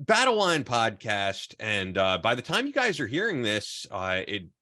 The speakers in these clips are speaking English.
Battle Line podcast, and by the time you guys are hearing this,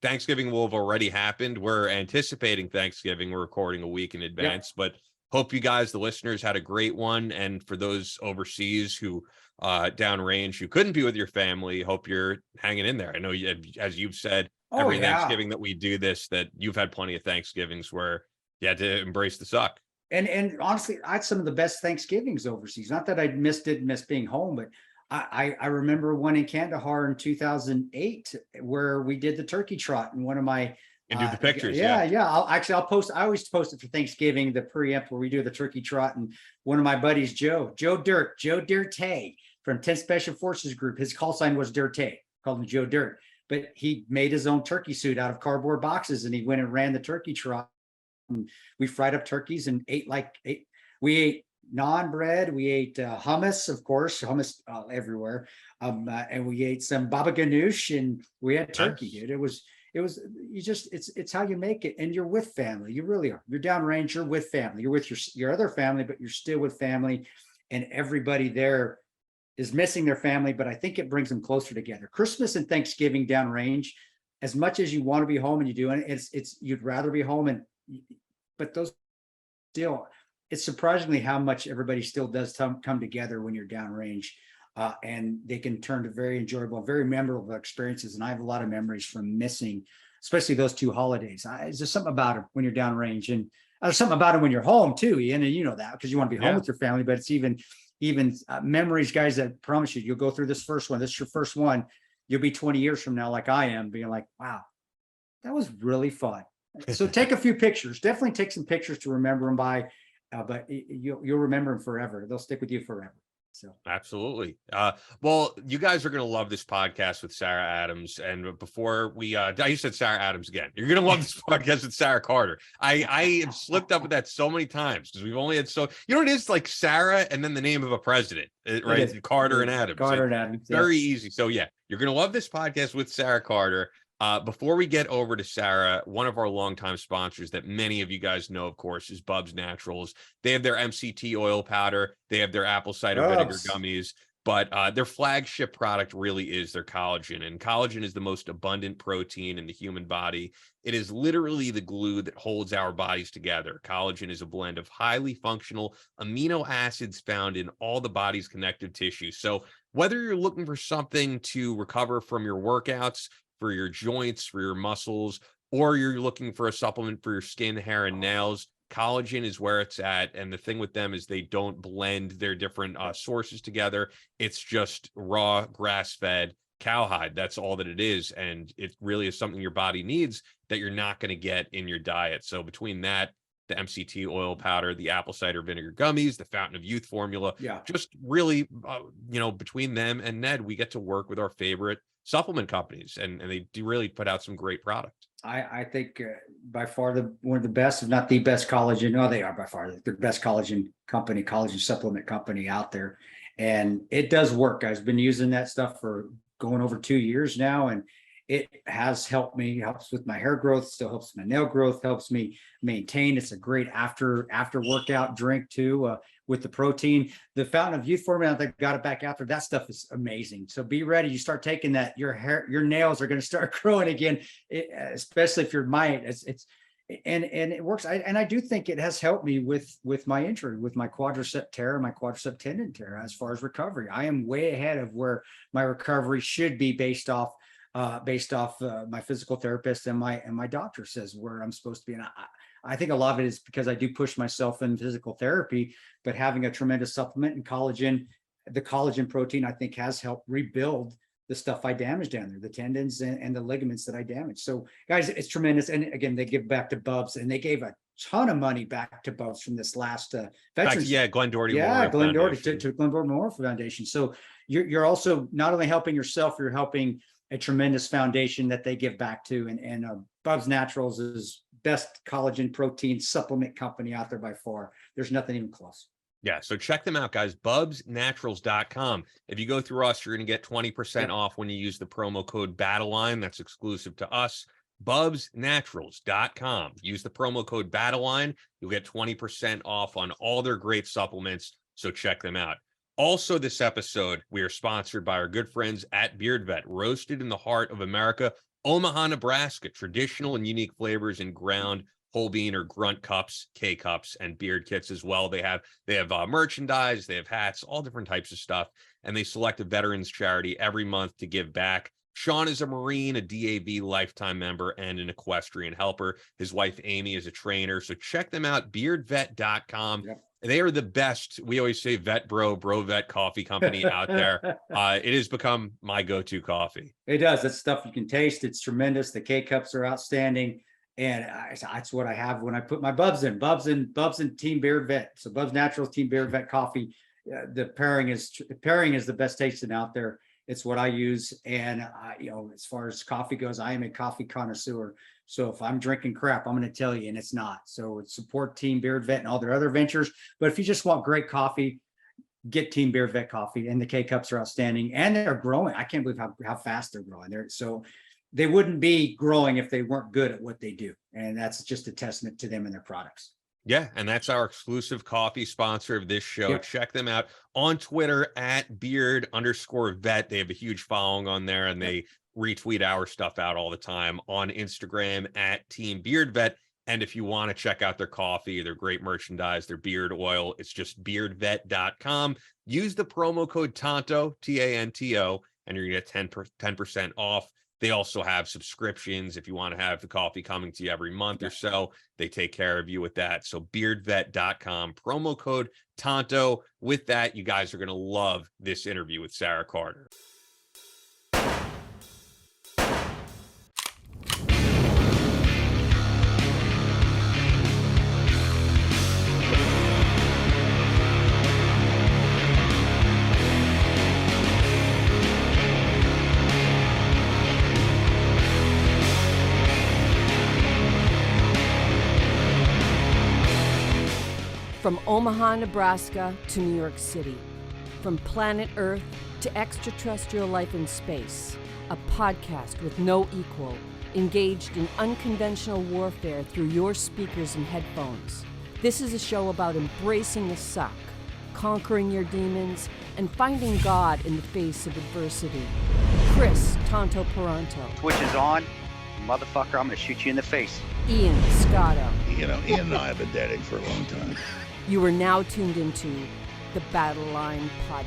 Thanksgiving will have already happened. We're anticipating Thanksgiving. We're recording a week in advance, but hope you guys, the listeners, had a great one. And for those overseas who downrange who couldn't be with your family, hope you're hanging in there. I know, as you've said, every Thanksgiving that we do this, that you've had plenty of Thanksgivings where you had to embrace the suck. And honestly, I had some of the best Thanksgivings overseas. Not that I didn't miss being home, but I remember one in Kandahar in 2008 where we did the turkey trot, and one of my and do the pictures. Yeah. I'll post. I always post it for Thanksgiving, the preempt where we do the turkey trot. And one of my buddies, Joe Dirte from 10th Special Forces Group, his call sign was Dirte, called him Joe Dirt. But he made his own turkey suit out of cardboard boxes, and he went and ran the turkey trot. And we fried up turkeys and we ate naan bread, we ate hummus, of course, everywhere, and we ate some baba ganoush, and we had turkey. Dude, it's how you make it, and you're with family. You really are. You're downrange, you're with family, you're with your other family, but you're still with family, and everybody there is missing their family, but I think it brings them closer together. Christmas and Thanksgiving downrange, as much as you want to be home and you do, and it's you'd rather be home, but those still, it's surprisingly how much everybody still does come together when you're downrange, and they can turn to very enjoyable, very memorable experiences. And I have a lot of memories from missing, especially those two holidays. There's just something about it when you're downrange, and there's something about it when you're home too, Ian, and you know that because you want to be home with your family. But it's even memories, guys, that promise you'll go through this first one. This is your first one. You'll be 20 years from now, like I am, being like, wow, that was really fun. So take a few pictures. Definitely take some pictures to remember them by. But you'll remember them forever. They'll stick with you forever. So absolutely. Well, you guys are going to love this podcast with Sara Adams. And before we, you said Sara Adams again. You're going to love this podcast with Sara Carter. I have slipped up with that so many times because we've only had it is like Sara and then the name of a president, right? Carter and Adams. Carter and Adams. Very easy. So yeah, you're going to love this podcast with Sara Carter. Before we get over to Sara, one of our longtime sponsors that many of you guys know, of course, is Bubs Naturals. They have their MCT oil powder. They have their apple cider vinegar gummies. But their flagship product really is their collagen. And collagen is the most abundant protein in the human body. It is literally the glue that holds our bodies together. Collagen is a blend of highly functional amino acids found in all the body's connective tissue. So whether you're looking for something to recover from your workouts, for your joints, for your muscles, or you're looking for a supplement for your skin, hair, and nails, collagen is where it's at. And the thing with them is they don't blend their different sources together. It's just raw, grass-fed cowhide. That's all that it is. And it really is something your body needs that you're not going to get in your diet. So between that, the MCT oil powder, the apple cider vinegar gummies, the Fountain of Youth formula, just really, between them and Ned, we get to work with our favorite supplement companies, and they do really put out some great product. I think by far one of the best, if not the best collagen. No, they are by far the best collagen supplement company out there, and it does work. I've been using that stuff for going over 2 years now, and it has helped me. Helps with my hair growth, still helps my nail growth, helps me maintain. It's a great after workout drink too. With the protein, the Fountain of Youth formula, they got it back after. That stuff is amazing. So be ready. You start taking that, your nails are going to start growing again, especially if you're my and it works. I do think it has helped me with my injury, with my quadricep tear, my quadricep tendon tear. As far as recovery, I am way ahead of where my recovery should be based off my physical therapist and my doctor says where I'm supposed to be. And I think a lot of it is because I do push myself in physical therapy, but having a tremendous supplement in collagen, the collagen protein, I think has helped rebuild the stuff I damaged down there, the tendons and the ligaments that I damaged. So guys, it's tremendous. And again, they give back to Bubs, and they gave a ton of money back to Bubs from this last veterans. Glenn Doherty. Glenn Doherty to Glenn Doherty Memorial Foundation. So you're also not only helping yourself, you're helping a tremendous foundation that they give back to. And Bubs Naturals is best collagen protein supplement company out there by far. There's nothing even close. Yeah, so check them out, guys. BubsNaturals.com. If you go through us, you're going to get 20% off when you use the promo code BattleLine. That's exclusive to us. BubsNaturals.com. Use the promo code BattleLine. You'll get 20% off on all their great supplements. So check them out. Also, this episode, we are sponsored by our good friends at Beard Vet, roasted in the heart of America, Omaha, Nebraska. Traditional and unique flavors in ground, whole bean or grunt cups, K-cups, and beard kits as well. They have merchandise, they have hats, all different types of stuff, and they select a veterans charity every month to give back. Sean is a Marine, a DAV lifetime member, and an equestrian helper. His wife, Amy, is a trainer. So check them out, beardvet.com. Yep. They are the best. We always say vet bro vet coffee company out there. It has become my go-to coffee. It does. It's stuff you can taste. It's tremendous. The K-cups are outstanding. And that's what I have when I put my Bubs in. Bubs and Team Beard Vet. So Bubs Naturals, Team Beard Vet coffee. The pairing is the best tasting out there. It's what I use. And as far as coffee goes, I am a coffee connoisseur. So if I'm drinking crap, I'm going to tell you, and it's not. So support Team Beard Vet and all their other ventures. But if you just want great coffee, get Team Beard Vet coffee. And the K-cups are outstanding, and they're growing. I can't believe how fast they're growing. They wouldn't be growing if they weren't good at what they do. And that's just a testament to them and their products. Yeah, and that's our exclusive coffee sponsor of this show. Yep. Check them out on Twitter at beard_vet. They have a huge following on there, and they retweet our stuff out all the time. On Instagram at Team Beard Vet. And if you want to check out their coffee, their great merchandise, their beard oil, it's just beardvet.com. Use the promo code TANTO, TANTO, and you're going to get 10% off. They also have subscriptions if you want to have the coffee coming to you every month or so. They take care of you with that. So beardvet.com, promo code Tonto. With that, you guys are going to love this interview with Sara Carter. From Omaha, Nebraska to New York City, from planet Earth to extraterrestrial life in space, a podcast with no equal, engaged in unconventional warfare through your speakers and headphones. This is a show about embracing the suck, conquering your demons, and finding God in the face of adversity. Chris Tonto Peranto. Switch is on, motherfucker, I'm gonna shoot you in the face. Ian Scotto. Ian and I have been dating for a long time. You are now tuned into the Battle Line Podcast.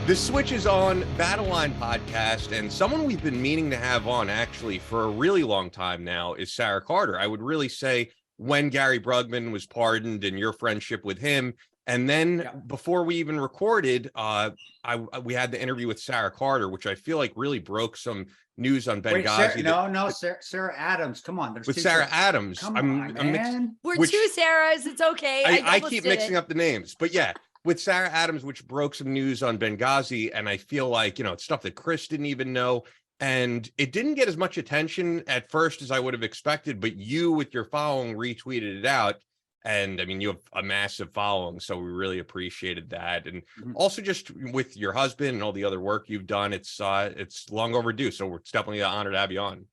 The Switch is on Battle Line Podcast, and someone we've been meaning to have on actually for a really long time now is Sara Carter. I would really say when Gary Brugman was pardoned and your friendship with him, and then before we even recorded, we had the interview with Sara Carter, which I feel like really broke some news on Benghazi. Wait, Sara Adams. Come on. With Sara Adams. Come on, man. We're two Sarahs. It's okay. I keep mixing up the names, but yeah. With Sara Adams, which broke some news on Benghazi, and I feel like, it's stuff that Chris didn't even know, and it didn't get as much attention at first as I would have expected, but you, with your following, retweeted it out, and I mean, you have a massive following, so we really appreciated that, and also just with your husband and all the other work you've done, it's long overdue, so it's definitely an honor to have you on.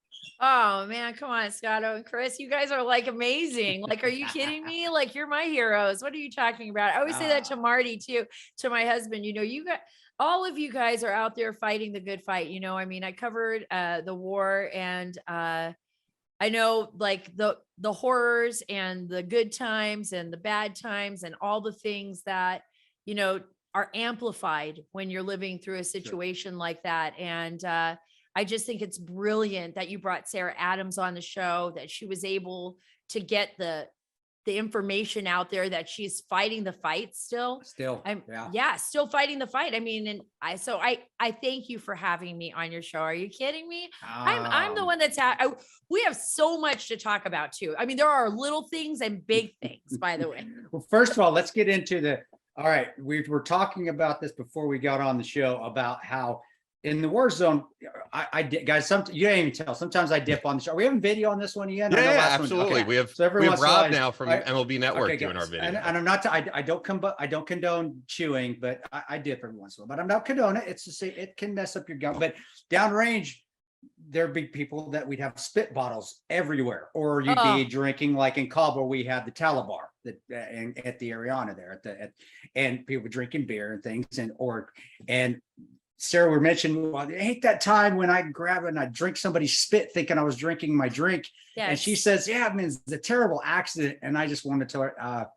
Oh man, come on, Scotto and Chris. You guys are like amazing. Like, are you kidding me? Like, you're my heroes. What are you talking about? I always say that to Marty too, to my husband. You got all of you guys are out there fighting the good fight. I mean, I covered the war, and I know like the horrors and the good times and the bad times and all the things that are amplified when you're living through a situation like that. And I just think it's brilliant that you brought Sara Adams on the show, that she was able to get the information out there, that she's fighting the fight still. Still fighting the fight. I mean, and I thank you for having me on your show. Are you kidding me? I'm the one that's we have so much to talk about too. I mean, there are little things and big things, by the way. Well, first of all, let's get into all right. We were talking about this before we got on the show about how in the war zone, I did, guys. You didn't even tell. Sometimes I dip on the show. Are we having video on this one yet? Yeah, absolutely. We have Rob now from MLB Network doing our video. And I'm not. I don't condone chewing, but I dip every once in a while. But I'm not condoning it. It's to say it can mess up your gut. But downrange, there'd be people that we'd have spit bottles everywhere, or you'd be drinking like in Kabul. We had the Talabar and at the Ariana there and people drinking beer and things and Sarah were mentioning, well, I hate that time when I grab and I drink somebody's spit thinking I was drinking my drink. Yes. And she says, yeah, I mean, it's a terrible accident. And I just wanted to tell her,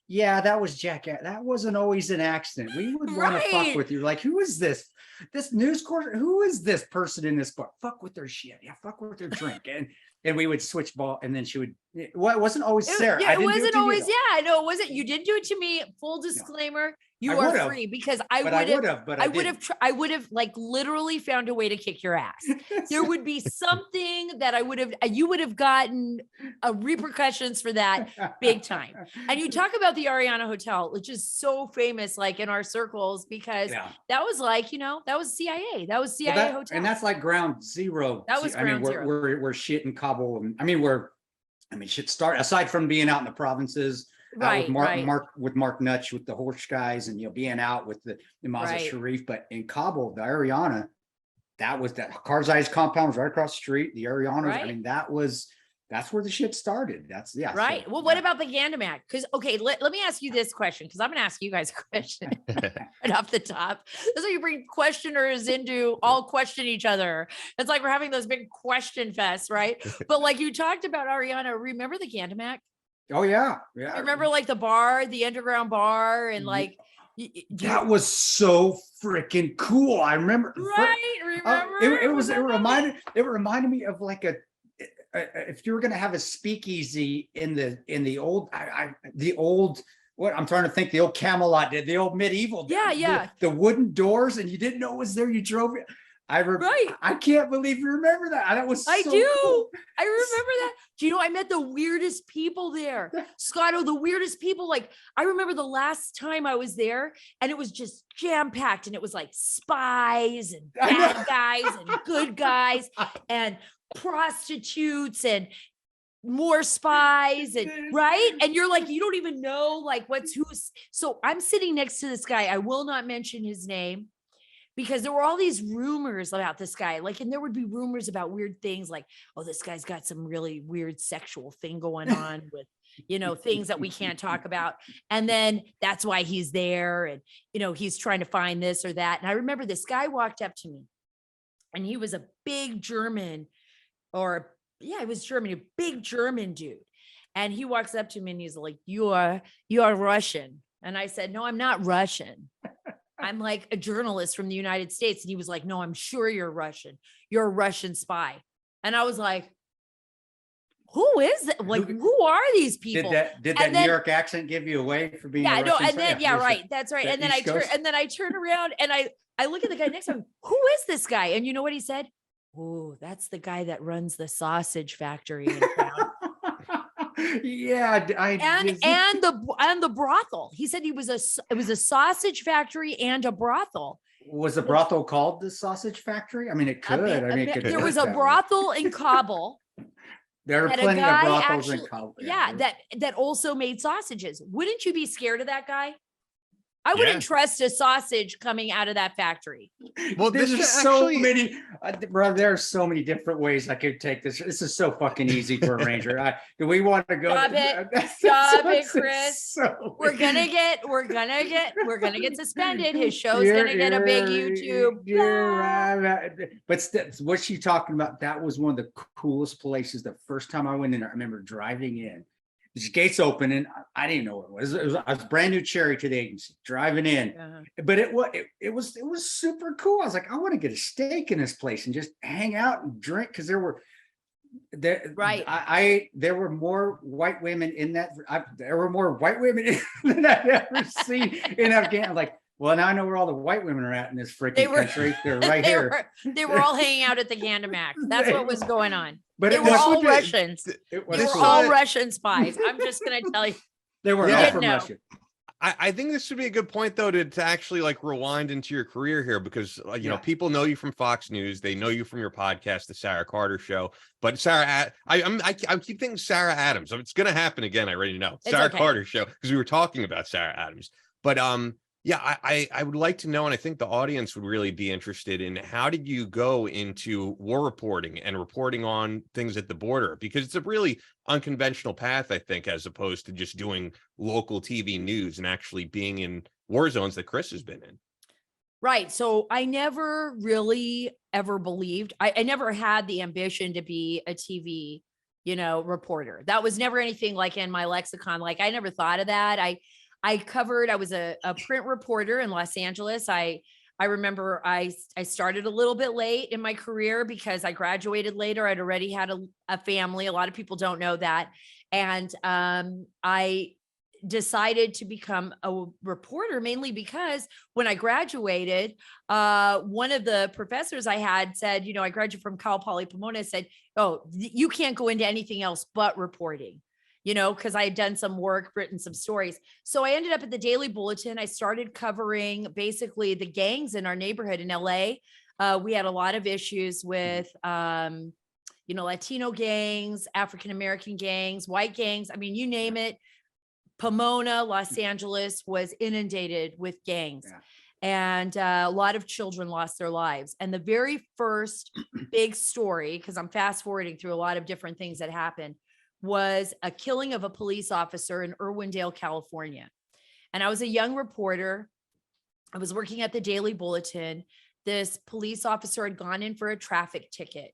yeah, that was jackass. That wasn't always an accident. We would want to fuck with you. Like, who is this? This news course? Who is this person in this book? Fuck with their shit. Yeah, fuck with their drink. And we would switch ball, and then she would. Well, it wasn't always Sarah. Yeah, it wasn't always. Yeah, no, it wasn't. You didn't do it to me. Full disclaimer. No. You are free because I would have like literally found a way to kick your ass. There would be something that you would have gotten repercussions for that big time. And you talk about the Ariana Hotel, which is so famous, like in our circles, because that was like, that was CIA. That was CIA hotel. And that's like ground zero. That was ground zero. We're shit in Kabul. And shit started aside from being out in the provinces. With Mark Nutch with the horse guys and being out with the Mazar Sharif, but in Kabul, the Ariana, that Karzai's compound was right across the street. The Arianas, I mean, that's where the shit started. Right. So, well, what about the Gandamak? Because let me ask you this question, because I'm gonna ask you guys a question right off the top. That's why you bring questioners into all question each other. It's like we're having those big question fests, right? But like you talked about Ariana, remember the Gandamak? Oh yeah. I remember like the underground bar, and like that was so freaking cool. I remember. Remember? It reminded me of like if you were gonna have a speakeasy in the old what I'm trying to think, the old Camelot, the old medieval. The wooden doors, and you didn't know it was there. You drove it. I can't believe you remember that. That was I do. Cool. I remember that. Do you know I met the weirdest people there, Scotto? The weirdest people. Like I remember the last time I was there, and it was just jam packed, and it was like spies and bad guys and good guys and prostitutes and more spies and and you're like, you don't even know like who's. So I'm sitting next to this guy. I will not mention his name, because there were all these rumors about this guy, like, and there would be rumors about weird things like, oh, this guy's got some really weird sexual thing going on with, things that we can't talk about. And then that's why he's there. And, he's trying to find this or that. And I remember this guy walked up to me, and he was a big German a big German dude. And he walks up to me and he's like, you are Russian. And I said, no, I'm not Russian. I'm like a journalist from the United States. And he was like, no, I'm sure you're Russian. You're a Russian spy. And I was like, who is that? Like, who are these people? Did that New York accent give you away for being a Russian spy? That's right. And then I turn around and I look at the guy next to him. Who is this guy? And you know what he said? Oh, that's the guy that runs the sausage factory in town. Yeah, and the brothel. He said it was a sausage factory and a brothel. Was the brothel called the sausage factory? I mean, it could. There was a brothel in Kabul. There are plenty of brothels in Kabul. Yeah, that also made sausages. Wouldn't you be scared of that guy? I wouldn't trust a sausage coming out of that factory. Well, there's so many, bro. There are so many different ways I could take this. This is so fucking easy for a ranger. Do we want to go? Stop it, Chris. We're gonna get suspended. His show's gonna get a big YouTube. But what's she talking about? That was one of the coolest places. The first time I went in, I remember driving in. The gates open, and I didn't know what it was. I was brand new cherry to the agency, driving in, but it was super cool. I was like, I want to get a steak in this place and just hang out and drink, because there were more white women in that. There were more white women than I've ever seen in Afghanistan. Like, well, now I know where all the white women are at in this freaking country. They're right here. They were all hanging out at the Gandamak. That's what was going on. But they were all Russians. They were all Russian spies. I'm just going to tell you. They were all from Russia. I think this would be a good point though to actually like rewind into your career here, because you know, people know you from Fox News, they know you from your podcast, the Sara Carter Show. But I keep thinking Sarah Adams. It's going to happen again. I already know. Sara Carter Show, because we were talking about Sarah Adams. But yeah, I would like to know, and I think the audience would really be interested in, how did you go into war reporting and reporting on things at the border? Because it's a really unconventional path, I think, as opposed to just doing local TV news and actually being in war zones that Chris has been in. Right. So I never really ever believed, I never had the ambition to be a TV, reporter. That was never anything like in my lexicon. Like I never thought of that. I was a print reporter in Los Angeles. I remember I started a little bit late in my career because I graduated later. I'd already had a family. A lot of people don't know that. And I decided to become a reporter mainly because when I graduated, one of the professors I had said, I graduated from Cal Poly Pomona, said, oh, you can't go into anything else but reporting. Because I had done some work, written some stories. So I ended up at the Daily Bulletin. I started covering basically the gangs in our neighborhood in LA. We had a lot of issues with, Latino gangs, African-American gangs, white gangs. I mean, you name it. Pomona, Los Angeles was inundated with gangs. Yeah. And a lot of children lost their lives. And the very first big story, because I'm fast forwarding through a lot of different things that happened, was a killing of a police officer in Irwindale, California. And I was a young reporter. I was working at the Daily Bulletin. This police officer had gone in for a traffic ticket,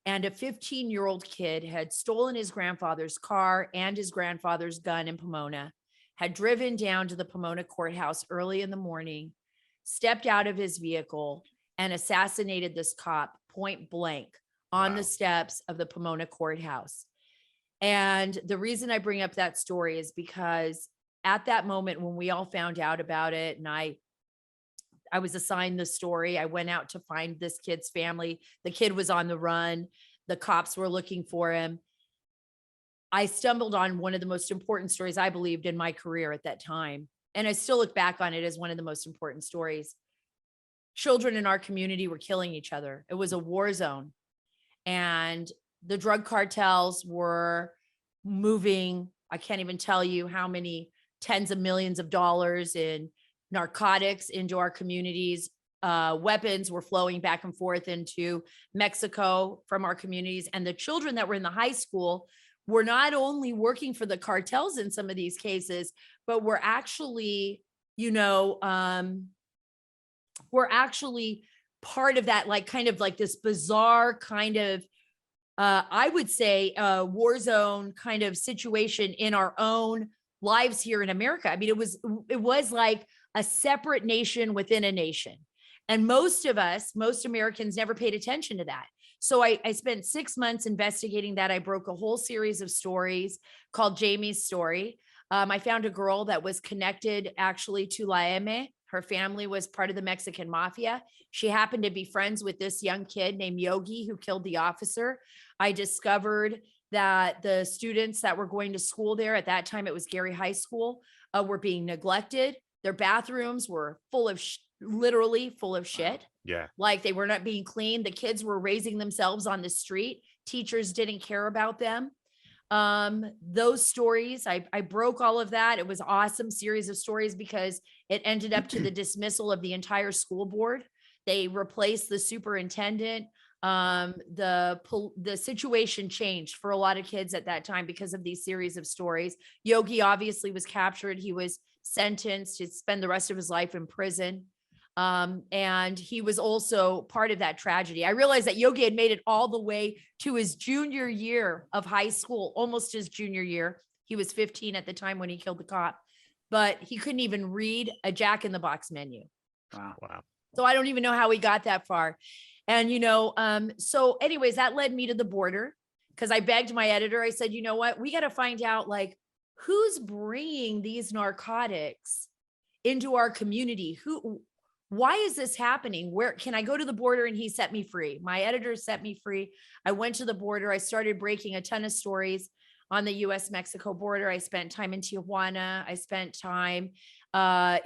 and a 15-year-old kid had stolen his grandfather's car and his grandfather's gun in Pomona, had driven down to the Pomona courthouse early in the morning, stepped out of his vehicle, and assassinated this cop point blank on the steps of the Pomona courthouse. And the reason I bring up that story is because at that moment when we all found out about it, and I was assigned the story, I went out to find this kid's family. The kid was on the run. The cops were looking for him. I stumbled on one of the most important stories I believed in my career at that time. And I still look back on it as one of the most important stories. Children in our community were killing each other. It was a war zone. And the drug cartels were moving, I can't even tell you how many tens of millions of dollars in narcotics into our communities. Weapons were flowing back and forth into Mexico from our communities. And the children that were in the high school were not only working for the cartels in some of these cases, but were actually, part of that, like kind of like this bizarre kind of, I would say, war zone kind of situation in our own lives here in America. I mean, it was like a separate nation within a nation. And most Americans never paid attention to that. So I spent 6 months investigating that. I broke a whole series of stories called Jamie's Story. I found a girl that was connected actually to La M. Her family was part of the Mexican mafia. She happened to be friends with this young kid named Yogi who killed the officer. I discovered that the students that were going to school there, at that time it was Gary High School, were being neglected. Their bathrooms were full of literally full of shit. Yeah. Like they were not being cleaned. The kids were raising themselves on the street. Teachers didn't care about them. Those stories, I broke all of that. It was an awesome series of stories because it ended up to the dismissal of the entire school board. They replaced the superintendent. The situation changed for a lot of kids at that time because of these series of stories. Yogi obviously was captured. He was sentenced to spend the rest of his life in prison. And he was also part of that tragedy. I realized that Yogi had made it all the way to his junior year of high school, almost his junior year. He was 15 at the time when he killed the cop, but he couldn't even read a Jack in the Box menu. Wow. So I don't even know how he got that far. And, so anyways, that led me to the border because I begged my editor. I said, you know what, we got to find out like who's bringing these narcotics into our community? Why is this happening? Where can I go to the border? And he set me free. My editor set me free. I went to the border. I started breaking a ton of stories on the US-Mexico border. I spent time in Tijuana. I spent time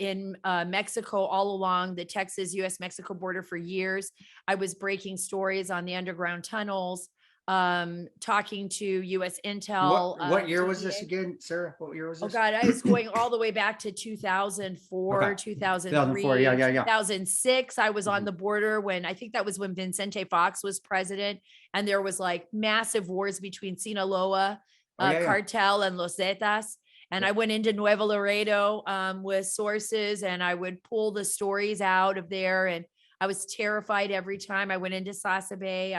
in Mexico all along the Texas US-Mexico border for years. I was breaking stories on the underground tunnels, talking to US Intel. What year was DEA. this again, Sarah? What year was Oh this? God, I was going all the way back to 2004, Okay. 2003, 2004, yeah. 2006. I was on Mhm. the border when I think that was when Vicente Fox was president, and there was like massive wars between Sinaloa Yeah. cartel and Los Zetas. And Yeah. I went into Nuevo Laredo with sources, and I would pull the stories out of there. And I was terrified every time I went into Sasa Bay.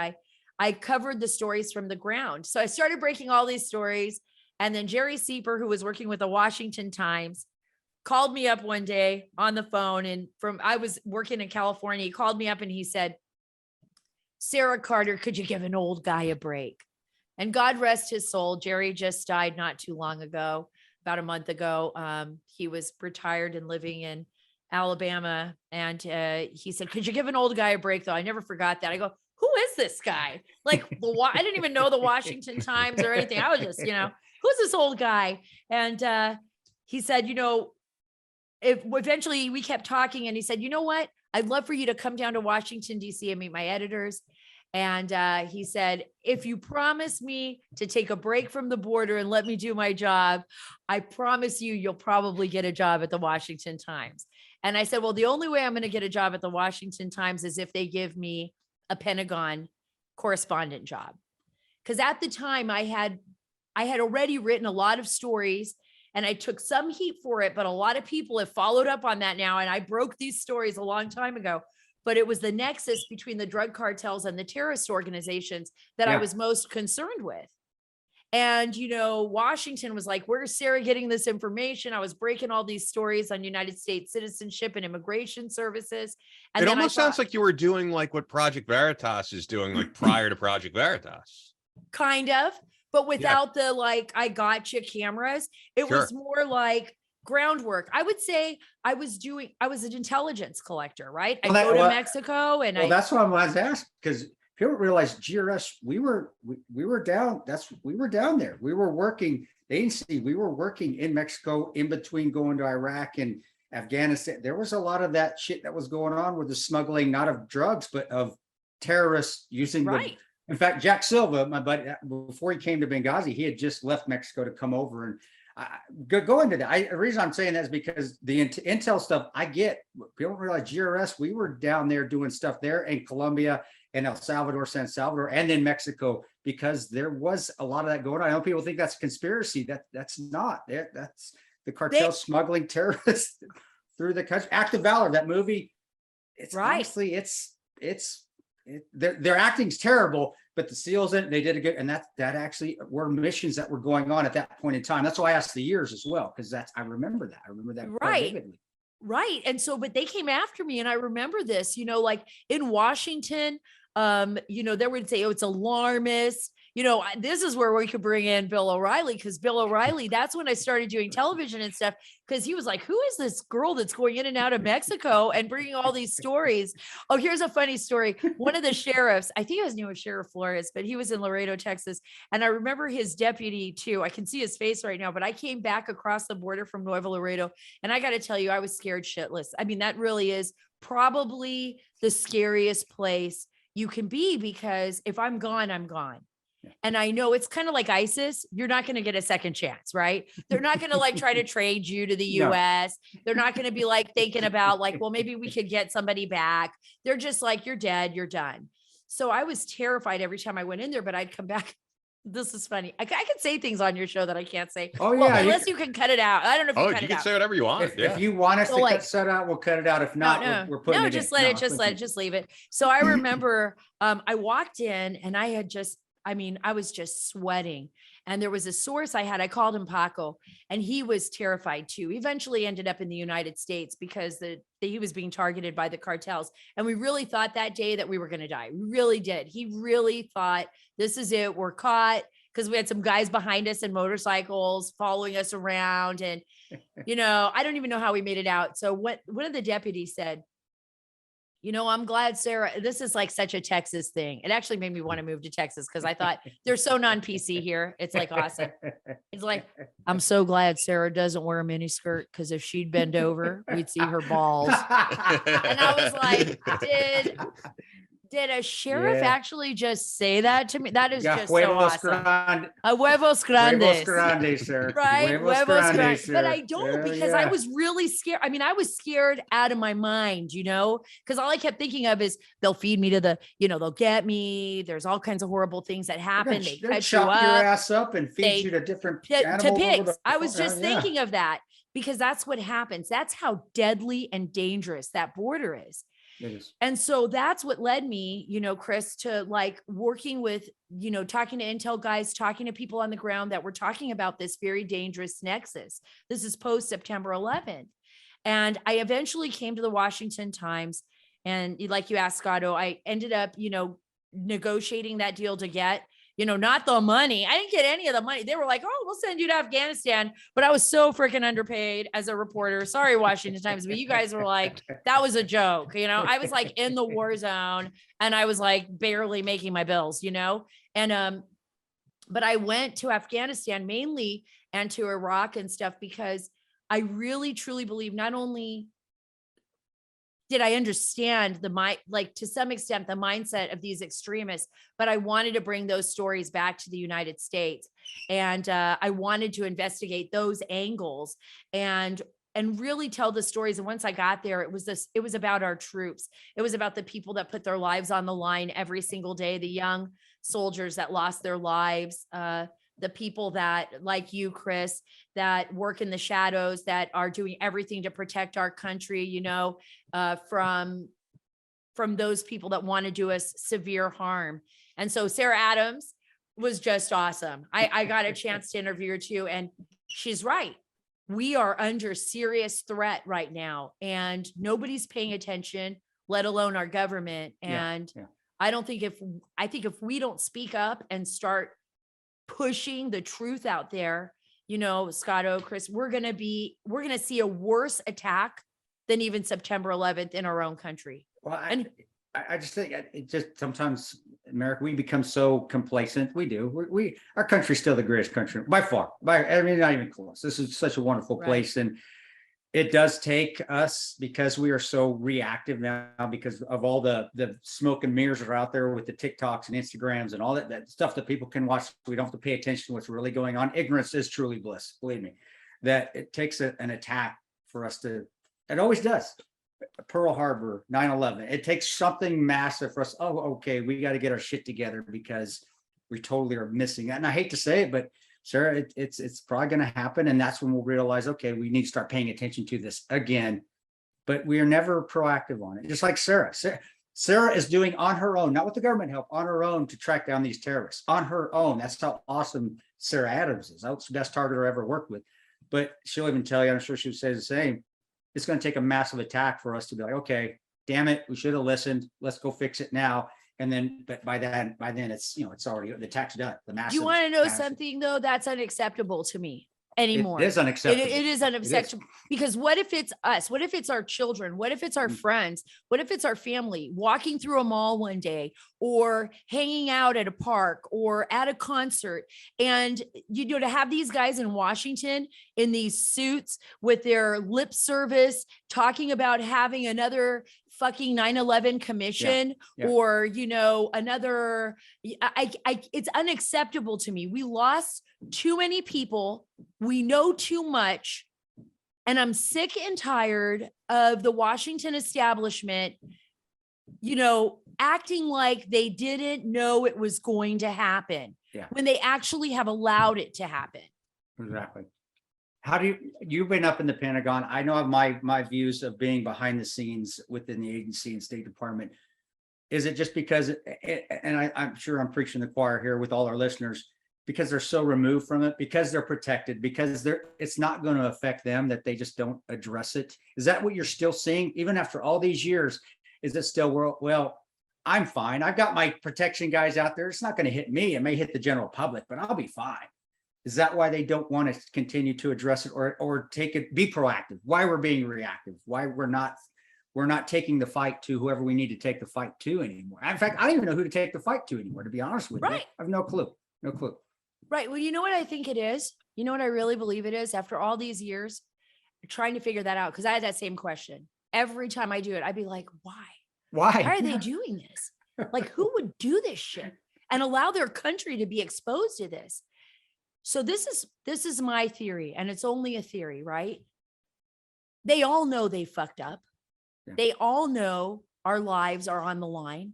I covered the stories from the ground. So I started breaking all these stories. And then Jerry Sieper, who was working with the Washington Times, called me up one day on the phone. And I was working in California. He called me up and he said, Sara Carter, could you give an old guy a break? And God rest his soul. Jerry just died not too long ago, about a month ago. He was retired and living in Alabama. And he said, could you give an old guy a break though? I never forgot that. I go, who is this guy? Like I didn't even know the Washington Times or anything. I was just, who's this old guy? And he said, if eventually we kept talking and he said, you know what? I'd love for you to come down to Washington, DC and meet my editors. And he said, if you promise me to take a break from the border and let me do my job, I promise you'll probably get a job at the Washington Times. And I said, well, the only way I'm going to get a job at the Washington Times is if they give me a Pentagon correspondent job. Because at the time I had already written a lot of stories and I took some heat for it, but a lot of people have followed up on that now. And I broke these stories a long time ago, but it was the nexus between the drug cartels and the terrorist organizations that I was most concerned with. And, Washington was like, where's Sarah getting this information? I was breaking all these stories on United States citizenship and immigration services. And it almost sounds like you were doing like what Project Veritas is doing, like prior to Project Veritas. Kind of, but without the I gotcha cameras. It was more like groundwork. I would say I was an intelligence collector, right? I go to Mexico and that's what I was asking, because people don't realize GRS, we were down. We were down there. We were working. They didn't see, we were working in Mexico in between going to Iraq and Afghanistan. There was a lot of that shit that was going on with the smuggling, not of drugs, but of terrorists using in fact, Jack Silva, my buddy, before he came to Benghazi, he had just left Mexico to come over and go into that. The reason I'm saying that is because the intel stuff I get, people don't realize GRS, we were down there doing stuff there in Colombia and El Salvador, San Salvador, and in Mexico, because there was a lot of that going on. I know people think that's conspiracy. That's not. That's the cartel smuggling terrorists through the country. Act of Valor, that movie. It's honestly, their acting's terrible, but the SEALs in it, they did a good, and that actually were missions that were going on at that point in time. That's why I asked the years as well, because I remember that. I remember that vividly. Right. And so, but they came after me, and I remember this, like in Washington, they would say, oh, it's alarmist. This is where we could bring in Bill O'Reilly, because Bill O'Reilly, that's when I started doing television and stuff, because he was like, who is this girl that's going in and out of Mexico and bringing all these stories? Oh, here's a funny story. One of the sheriffs, I think his name was Sheriff Flores, but he was in Laredo, Texas. And I remember his deputy too. I can see his face right now, but I came back across the border from Nuevo Laredo. And I got to tell you, I was scared shitless. I mean, that really is probably the scariest place you can be, because if I'm gone, I'm gone. And I know it's kind of like ISIS. You're not going to get a second chance, right? They're not going to try to trade you to the US. They're not going to be thinking about well, maybe we could get somebody back. They're just like, you're dead, you're done. So I was terrified every time I went in there, but I'd come back. This is funny. I can say things on your show that I can't say. Oh yeah. Unless you can cut it out. I don't know if you cut it out. You can say whatever you want. If you want us to cut out, we'll cut it out. If not, we're putting it in. Just let it, just leave it. So I remember I walked in and I was just sweating. And there was a source I called him Paco, and he was terrified too. He eventually ended up in the United States because he was being targeted by the cartels. And we really thought that day that we were going to die. We really did. He really thought, this is it. We're caught, because we had some guys behind us in motorcycles following us around. And, I don't even know how we made it out. So one of the deputies said, I'm glad, Sarah, this is like such a Texas thing. It actually made me want to move to Texas because I thought they're so non-PC here. It's like awesome. It's like, I'm so glad Sarah doesn't wear a mini skirt because if she'd bend over, we'd see her balls. And I was like, did a sheriff actually just say that to me? That is just so awesome. Huevos grandes. Huevos grandes, sir. Right? Huevos Huevos grandes, But sir. I don't, Yeah, because I was really scared. I mean, I was scared out of my mind, because all I kept thinking of is they'll feed me to the, they'll get me. There's all kinds of horrible things that happen. They cut you chop your up ass up and feed you to different to animals. pigs. I was just thinking of that because that's what happens. That's how deadly and dangerous that border is. It is. And so that's what led me, Chris, to like working with, talking to intel guys, talking to people on the ground that were talking about this very dangerous nexus. This is post September 11th. And I eventually came to the Washington Times, and like you asked, Scotto, I ended up, negotiating that deal to get, not the money. I didn't get any of the money. They were like, oh, we'll send you to Afghanistan. But I was so freaking underpaid as a reporter. Sorry, Washington Times. But you guys were like, that was a joke. I was like in the war zone and I was like barely making my bills, and, but I went to Afghanistan mainly and to Iraq and stuff because I really, truly believe not only did I understand to some extent, the mindset of these extremists, but I wanted to bring those stories back to the United States. And I wanted to investigate those angles and really tell the stories. And once I got there, it was about our troops. It was about the people that put their lives on the line every single day, the young soldiers that lost their lives, the people that, like you, Chris, that work in the shadows, that are doing everything to protect our country, from those people that want to do us severe harm. And so Sarah Adams was just awesome. I got a chance to interview her too. And she's right. We are under serious threat right now and nobody's paying attention, let alone our government. And I think if we don't speak up and start pushing the truth out there, Scotto, Chris, we're going to see a worse attack than even September 11th in our own country. Well, I just think it just sometimes, America, we become so complacent. We do. Our country's still the greatest country by far. Not even close. This is such a wonderful place. And it does take us, because we are so reactive now because of all the smoke and mirrors that are out there with the TikToks and Instagrams and all that stuff that people can watch. We don't have to pay attention to what's really going on. Ignorance is truly bliss. Believe me, that it takes an attack for us to, it always does. Pearl Harbor, 9/11. It takes something massive for us. Oh, okay, we got to get our shit together because we totally are missing that. And I hate to say it, but Sarah, it's probably going to happen. And that's when we'll realize, okay, we need to start paying attention to this again. But we are never proactive on it. Just like Sarah. Sarah is doing on her own, not with the government help, on her own to track down these terrorists. On her own. That's how awesome Sarah Adams is. That's the best target I ever worked with. But she'll even tell you, I'm sure she would say the same. It's going to take a massive attack for us to be like, okay, damn it, we should have listened. Let's go fix it now. And then, but by then it's, it's already, the attack's done. The massive. You want to know something though? That's unacceptable to me anymore. It is unacceptable. It is unacceptable because what if it's us? What if it's our children? What if it's our friends? What if it's our family walking through a mall one day or hanging out at a park or at a concert? And, to have these guys in Washington in these suits with their lip service, talking about having another fucking 9/11 commission or, another, it's unacceptable to me. We lost too many people. We know too much. And I'm sick and tired of the Washington establishment, acting like they didn't know it was going to happen when they actually have allowed it to happen. Exactly. How do you've been up in the Pentagon? I know my views of being behind the scenes within the agency and State Department. Is it just because, and I'm sure I'm preaching the choir here with all our listeners, because they're so removed from it, because they're protected, because it's not going to affect them, that they just don't address it? Is that what you're still seeing even after all these years? Is it still, well, I'm fine. I've got my protection guys out there. It's not going to hit me. It may hit the general public, but I'll be fine. Is that why they don't want to continue to address it or take it, be proactive? Why we're being reactive? Why we're we're not taking the fight to whoever we need to take the fight to anymore. In fact, I don't even know who to take the fight to anymore, to be honest with you. Right. I have no clue. No clue. Right. Well, you know what I think it is? You know what I really believe it is? After all these years, trying to figure that out, because I had that same question. Every time I do it, I'd be like, why? Why? Why are they doing this? Like, who would do this shit and allow their country to be exposed to this? So this is my theory, and it's only a theory, right? They all know they fucked up. Yeah. They all know our lives are on the line.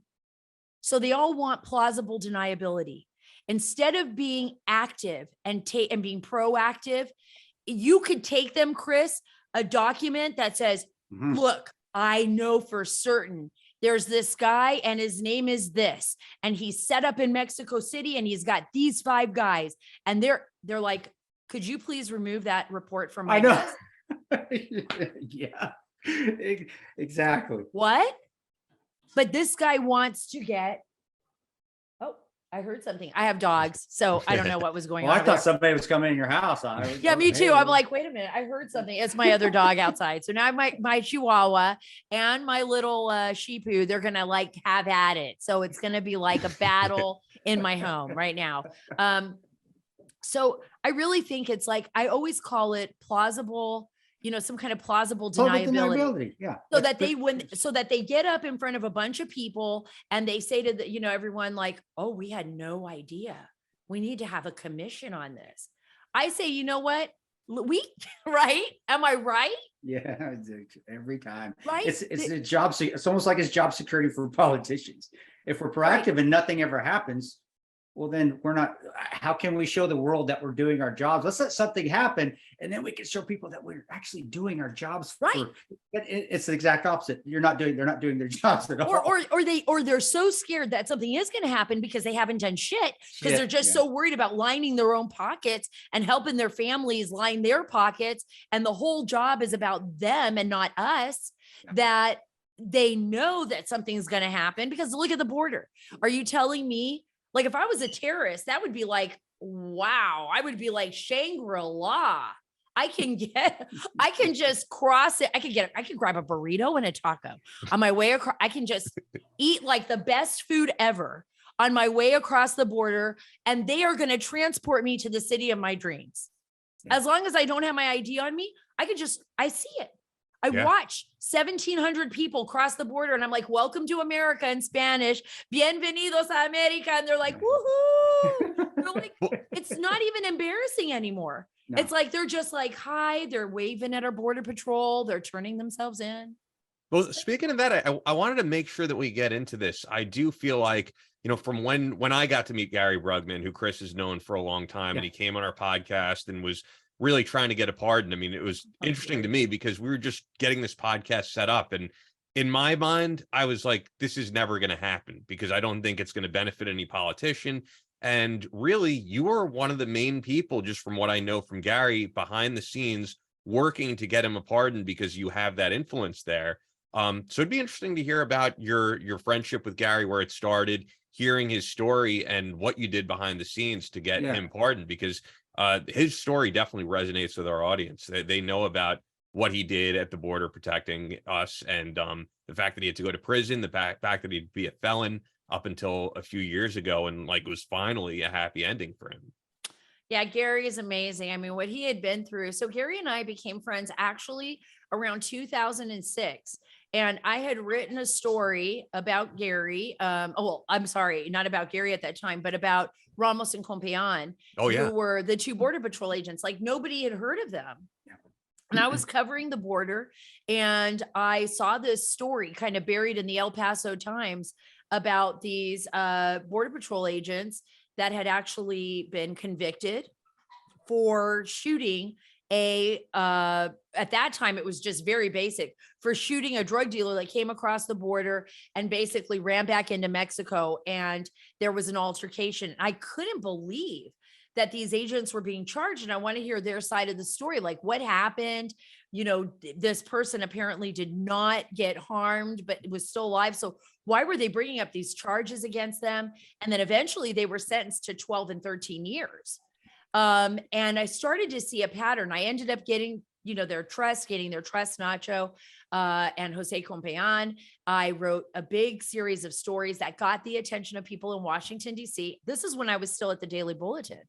So they all want plausible deniability. Instead of being active and being proactive, you could take them, Chris, a document that says, Mhm. look, I know for certain there's this guy and his name is this, and he's set up in Mexico City and he's got these 5 guys, and they're like, could you please remove that report from my I know. desk? Yeah, exactly. What? But this guy wants to get, oh, I heard something. I have dogs, so I don't know what was going Well, on. I thought there. somebody was coming in your house. Yeah, me too. I'm like, wait a minute. I heard something. It's my other dog outside. So now my Chihuahua and my little Shih Tzu, they're going to like have at it. So it's going to be like a battle in my home right now. So I really think it's like, I always call it plausible, some kind of plausible deniability. Yeah. So that they get up in front of a bunch of people and they say to everyone like, oh, we had no idea. We need to have a commission on this. I say, you know what? Right? Am I right? Yeah, every time. Right? It's a job. It's almost like it's job security for politicians. If we're proactive and nothing ever happens, well, then we're not. How can we show the world that we're doing our jobs? Let's let something happen, and then we can show people that we're actually doing our jobs. Right. But it's the exact opposite. They're not doing their jobs at all. Or they're so scared that something is going to happen because they haven't done shit because they're just so worried about lining their own pockets and helping their families line their pockets, and the whole job is about them and not us. That they know that something's going to happen because look at the border. Are you telling me? Like if I was a terrorist, that would be like, wow, I would be like Shangri-La. I can just cross it. I can grab a burrito and a taco on my way across. I can just eat like the best food ever on my way across the border. And they are going to transport me to the city of my dreams. As long as I don't have my ID on me, I see it. I watch 1,700 people cross the border and I'm like, welcome to America in Spanish. Bienvenidos a America. And they're like, woohoo. They're like, it's not even embarrassing anymore. No. It's like, they're just like, hi, they're waving at our border patrol. They're turning themselves in. Well, speaking of that, I wanted to make sure that we get into this. I do feel like, from when I got to meet Gary Brugman, who Chris has known for a long time, and he came on our podcast and was really trying to get a pardon. I mean, it was interesting to me because we were just getting this podcast set up. And in my mind, I was like, this is never going to happen because I don't think it's going to benefit any politician. And really, you are one of the main people, just from what I know from Gary, behind the scenes, working to get him a pardon because you have that influence there. So it'd be interesting to hear about your friendship with Gary, where it started, hearing his story and what you did behind the scenes to get him pardoned, because his story definitely resonates with our audience. They know about what he did at the border protecting us, and the fact that he had to go to prison, the fact that he'd be a felon up until a few years ago, and like it was finally a happy ending for him. Yeah, Gary is amazing. I mean, what he had been through. So Gary and I became friends actually around 2006. And I had written a story about Gary. I'm sorry, not about Gary at that time, but about Ramos and Compean, who were the 2 border patrol agents. Like nobody had heard of them. And I was covering the border and I saw this story kind of buried in the El Paso Times about these border patrol agents that had actually been convicted for shooting at that time, it was just very basic, for shooting a drug dealer that came across the border and basically ran back into Mexico. And there was an altercation. I couldn't believe that these agents were being charged. And I want to hear their side of the story. Like what happened? This person apparently did not get harmed, but was still alive. So why were they bringing up these charges against them? And then eventually they were sentenced to 12 and 13 years. And I started to see a pattern. I ended up getting their trust, getting their trust, Nacho and Jose Compean. I wrote a big series of stories that got the attention of people in Washington, D.C. This is when I was still at the Daily Bulletin.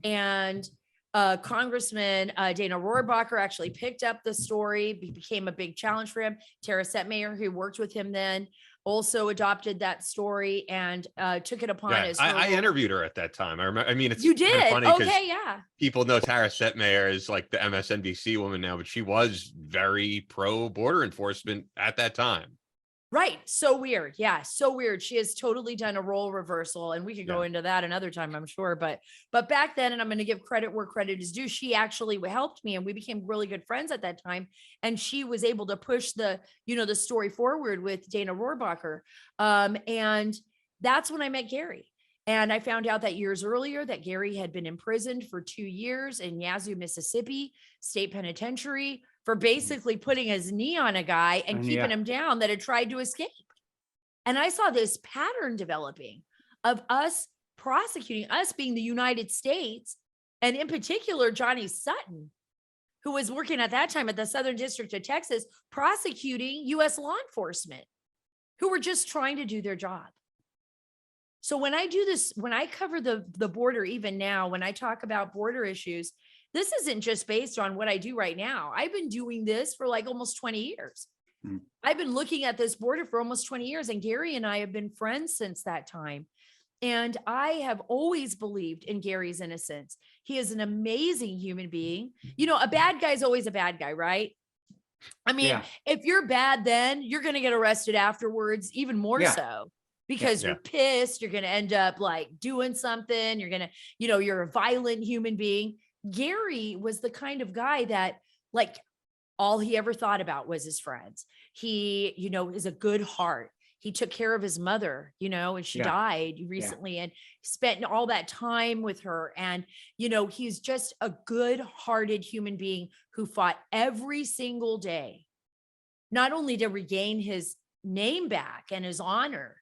And Congressman Dana Rohrabacher actually picked up the story, became a big challenge for him. Tara Setmayer, who worked with him then, also adopted that story and took it upon as I interviewed her at that time. I remember. I mean, it's you did. kind of funny Okay, yeah. people know Tara Setmayer as like the MSNBC woman now, but she was very pro border enforcement at that time. Right. So weird. Yeah. So weird. She has totally done a role reversal, and we could go Yeah. into that another time, I'm sure. But back then, and I'm going to give credit where credit is due, she actually helped me, and we became really good friends at that time. And she was able to push the story forward with Dana Rohrabacher. And that's when I met Gary. And I found out that years earlier that Gary had been imprisoned for 2 years in Yazoo, Mississippi State Penitentiary for basically putting his knee on a guy and keeping him down that had tried to escape. And I saw this pattern developing of us prosecuting, us being the United States, and in particular, Johnny Sutton, who was working at that time at the Southern District of Texas, prosecuting U.S. law enforcement who were just trying to do their job. So when I do this, when I cover the border, even now, when I talk about border issues, this isn't just based on what I do right now. I've been doing this for like almost 20 years. I've been looking at this border for almost 20 years, and Gary and I have been friends since that time. And I have always believed in Gary's innocence. He is an amazing human being. A bad guy is always a bad guy, right? I mean, if you're bad, then you're going to get arrested afterwards, even more so. Because you're pissed, you're going to end up like doing something. You're going to, you're a violent human being. Gary was the kind of guy that like all he ever thought about was his friends. He, is a good heart. He took care of his mother, and she died recently and spent all that time with her. And, he's just a good hearted human being who fought every single day, not only to regain his name back and his honor,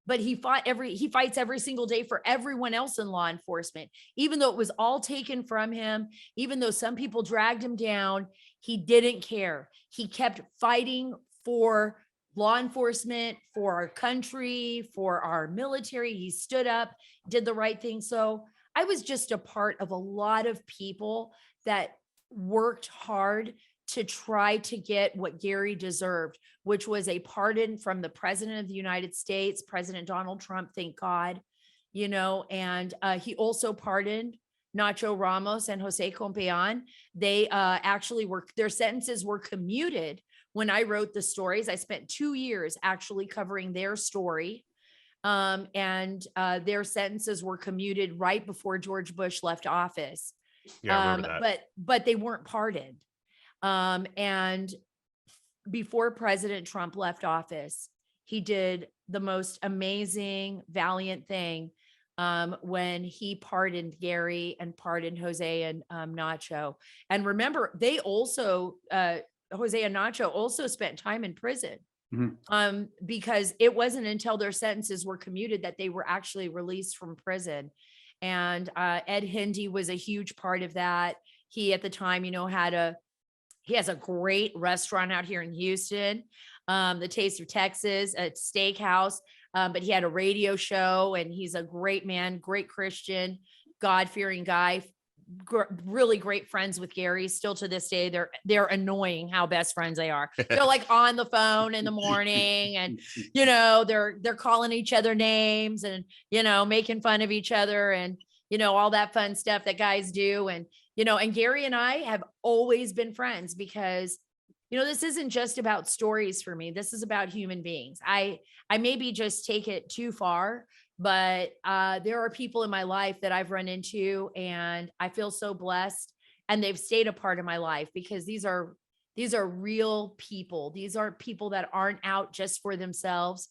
but he fights every single day for everyone else in law enforcement, even though it was all taken from him, even though some people dragged him down, he didn't care. He kept fighting for law enforcement, for our country, for our military. He stood up, did the right thing. So I was just a part of a lot of people that worked hard to try to get what Gary deserved, which was a pardon from the president of the United States, President Donald Trump, thank God, and he also pardoned Nacho Ramos and Jose Compean. They actually their sentences were commuted when I wrote the stories. I spent 2 years actually covering their story. And their sentences were commuted right before George Bush left office. Yeah, I remember that. But they weren't pardoned. And before President Trump left office, he did the most amazing, valiant thing when he pardoned Gary and pardoned Jose and Nacho. And remember, they also, Jose and Nacho also spent time in prison because it wasn't until their sentences were commuted that they were actually released from prison. And Ed Hindy was a huge part of that. He, at the time, he has a great restaurant out here in Houston, the Taste of Texas, a steakhouse, but he had a radio show, and he's a great man, great Christian, God-fearing guy, really great friends with Gary. Still to this day, they're annoying how best friends they are. They're like on the phone in the morning, and they're calling each other names and making fun of each other, and all that fun stuff that guys do. And and Gary and I have always been friends because, this isn't just about stories for me. This is about human beings. I maybe just take it too far, but there are people in my life that I've run into, and I feel so blessed, and they've stayed a part of my life because these are real people. These aren't people that aren't out just for themselves.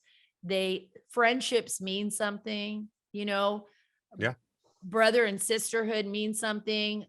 Friendships mean something, Yeah. Brother and sisterhood means something.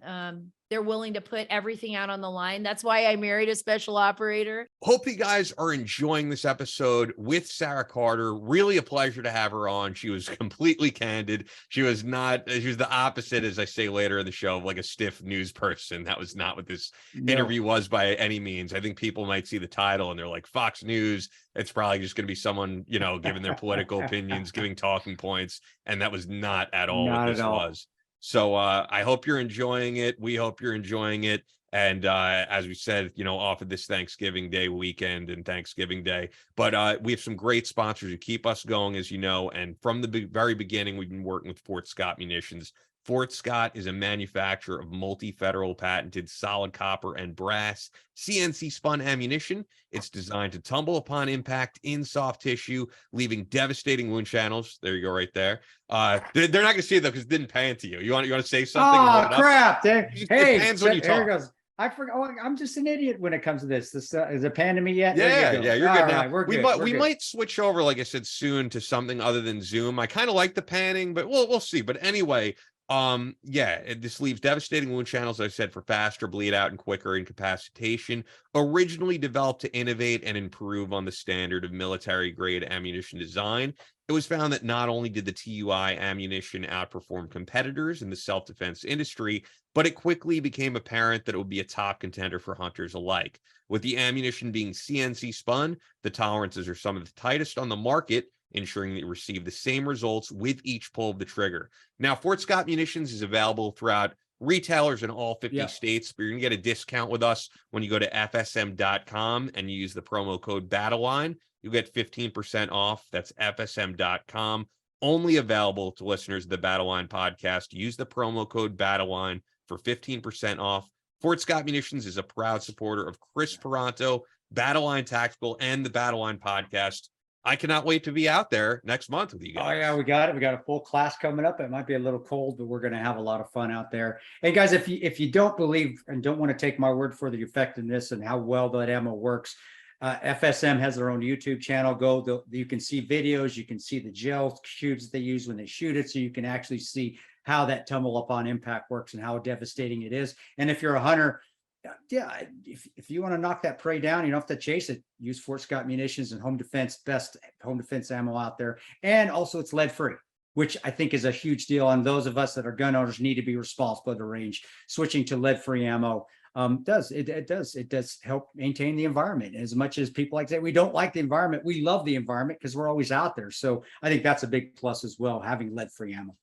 they're willing to put everything out on the line. That's why I married a special operator. Hope you guys are enjoying this episode with Sara Carter. Really a pleasure to have her on. She was completely candid. She was the opposite, as I say later in the show, of like a stiff news person. That was not what this interview was by any means. I think people might see the title and they're like, Fox News. It's probably just going to be someone, giving their political opinions, giving talking points. And that was not at all what this was. So I hope you're enjoying it. We hope you're enjoying it. And as we said, off of this Thanksgiving Day weekend and Thanksgiving Day, but we have some great sponsors who keep us going, as you know. And from the very beginning, we've been working with Fort Scott Munitions. Fort Scott is a manufacturer of multi-federal patented solid copper and brass CNC spun ammunition. It's designed to tumble upon impact in soft tissue, leaving devastating wound channels. There you go, right there. They're not going to see it though because it didn't pan to you. You want to say something? Oh crap! Hey, when you there talk. it goes. I forgot. Oh, I'm just an idiot when it comes to this. This is it pan to me yet? Yeah, you're good now. Right, we're good. We might switch over, like I said, soon to something other than Zoom. I kind of like the panning, but we'll see. But anyway. This leaves devastating wound channels, as I said, for faster bleed out and quicker incapacitation. Originally developed to innovate and improve on the standard of military grade ammunition design, it was found that not only did the TUI ammunition outperform competitors in the self-defense industry, but it quickly became apparent that it would be a top contender for hunters alike. With the ammunition being CNC spun, the tolerances are some of the tightest on the market, ensuring that you receive the same results with each pull of the trigger. Now, Fort Scott Munitions is available throughout retailers in all 50 states, but you're going to get a discount with us when you go to fsm.com and you use the promo code BATTLELINE. You'll get 15% off. That's fsm.com. Only available to listeners of the Battle Line podcast. Use the promo code BATTLELINE for 15% off. Fort Scott Munitions is a proud supporter of Chris Peranto, Battle Line Tactical, and the Battle Line podcast. I cannot wait to be out there next month with you guys. Oh yeah, we got it. We got a full class coming up. It might be a little cold, but we're going to have a lot of fun out there. Hey guys, if you don't believe and don't want to take my word for the effectiveness and how well that ammo works, FSM has their own YouTube channel. You can see videos. You can see the gel tubes that they use when they shoot it, so you can actually see how that tumble upon impact works and how devastating it is. And if you're a hunter, if you want to knock that prey down, you don't have to chase it. Use Fort Scott Munitions and home defense, best home defense ammo out there. And also it's lead free, which I think is a huge deal. And those of us that are gun owners need to be responsible at the range. Switching to lead free ammo does help maintain the environment. As much as people like to say we don't like the environment, we love the environment because we're always out there. So I think that's a big plus as well, having lead free ammo.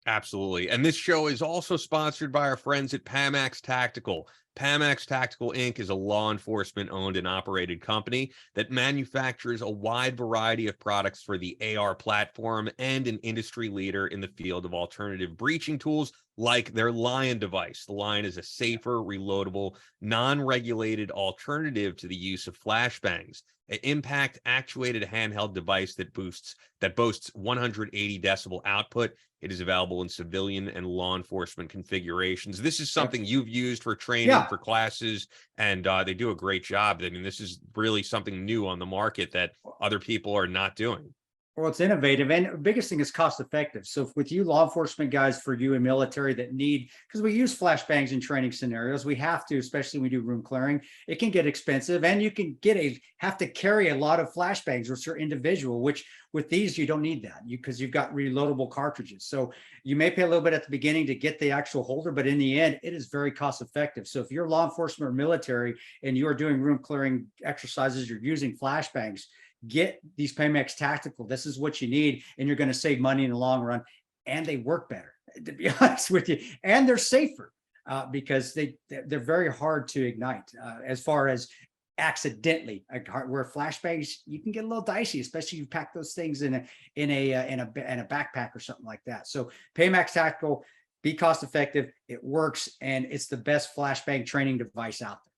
Absolutely. And this show is also sponsored by our friends at Pamax Tactical. Pamax Tactical Inc. is a law enforcement owned and operated company that manufactures a wide variety of products for the AR platform and an industry leader in the field of alternative breaching tools like their Lion device. The Lion is a safer, reloadable, non-regulated alternative to the use of flashbangs, an impact actuated handheld device that boasts 180 decibel output. It is available in civilian and law enforcement configurations. This is something you've used for training, for classes, and they do a great job. I mean, this is really something new on the market that other people are not doing. Well, it's innovative, and the biggest thing is cost effective. So with you law enforcement guys, for you in military that need, because we use flashbangs in training scenarios, we have to, especially when we do room clearing, it can get expensive, and you can have to carry a lot of flashbangs, which are individual, which with these, you don't need that because you've got reloadable cartridges. So you may pay a little bit at the beginning to get the actual holder, but in the end, it is very cost effective. So if you're law enforcement or military and you are doing room clearing exercises, you're using flashbangs, get these Pamax Tactical. This is what you need, and you're going to save money in the long run, and they work better, to be honest with you, and they're safer because they're very hard to ignite as far as accidentally. Where flashbangs, you can get a little dicey, especially if you pack those things in a backpack or something like that. So Pamax Tactical, be cost effective, it works, and it's the best flashbang training device out there.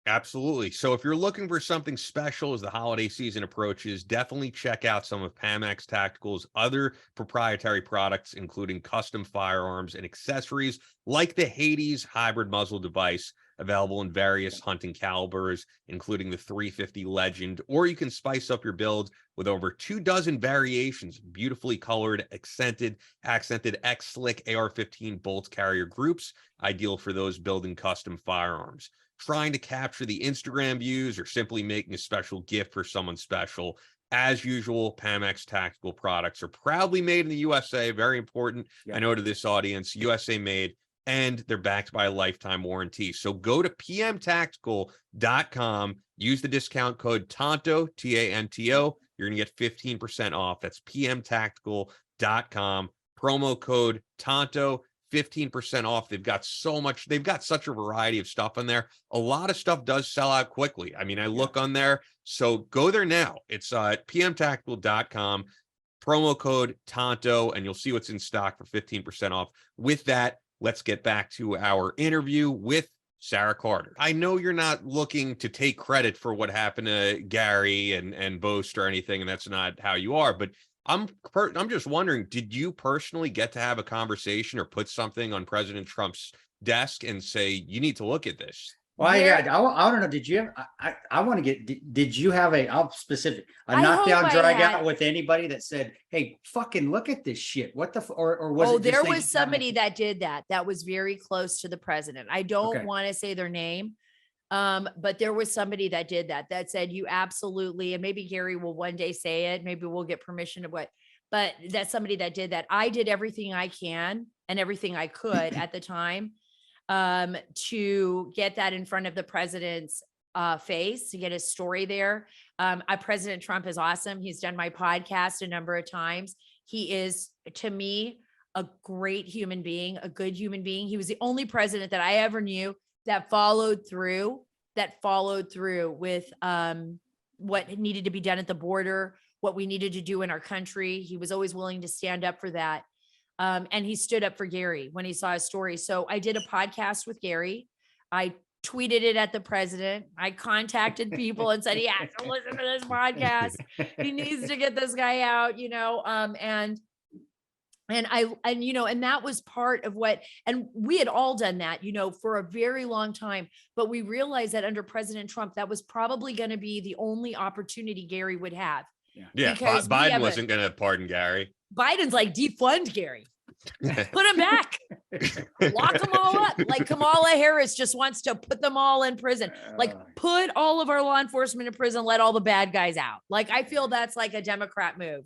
Absolutely. So if you're looking for something special as the holiday season approaches, definitely check out some of Pamax Tactical's other proprietary products, including custom firearms and accessories like the Hades hybrid muzzle device. available in various hunting calibers, including the 350 Legend, or you can spice up your build with over 24 variations of beautifully colored, accented X-Slick AR-15 bolt carrier groups, ideal for those building custom firearms. Trying to capture the Instagram views or simply making a special gift for someone special. As usual, Pamex Tactical products are proudly made in the USA. Very important. Yeah. I know to this audience, USA made, and they're backed by a lifetime warranty. So go to pmtactical.com, use the discount code TANTO, TANTO. You're going to get 15% off. That's pmtactical.com, promo code TANTO. 15% off. They've got such a variety of stuff on there. A lot of stuff does sell out quickly. I mean, I look on there, so go there now. It's pmtactical.com, promo code Tonto, and you'll see what's in stock for 15% off. With that, let's get back to our interview with Sara Carter. I know you're not looking to take credit for what happened to Gary and boast or anything, and that's not how you are, but I'm just wondering, did you personally get to have a conversation or put something on President Trump's desk and say, you need to look at this? Well, yeah, I don't know. Did you have, I want to get, did you have I'm specific, a knockdown drag out with anybody that said, hey, fucking look at this shit? What the, or was it? There was somebody that did that. That was very close to the president. I don't want to say their name. But there was somebody that did that said, you absolutely, and maybe Gary will one day say it, maybe we'll get permission to but that's somebody that did that. I did everything I can and everything I could at the time, to get that in front of the president's face, to get his story there. President Trump is awesome. He's done my podcast a number of times. He is, to me, a great human being, a good human being. He was the only president that I ever knew that followed through with what needed to be done at the border, what we needed to do in our country. He was always willing to stand up for that. And he stood up for Gary when he saw his story. So I did a podcast with Gary. I tweeted it at the president. I contacted people and said, yeah, so listen to this podcast. He needs to get this guy out, and that was part of what, and we had all done that, for a very long time, but we realized that under President Trump, that was probably going to be the only opportunity Gary would have. Yeah. Biden wasn't going to pardon Gary. Biden's like, defund Gary, put him back, lock them all up. Like Kamala Harris just wants to put them all in prison. Like put all of our law enforcement in prison, let all the bad guys out. Like, I feel that's like a Democrat move,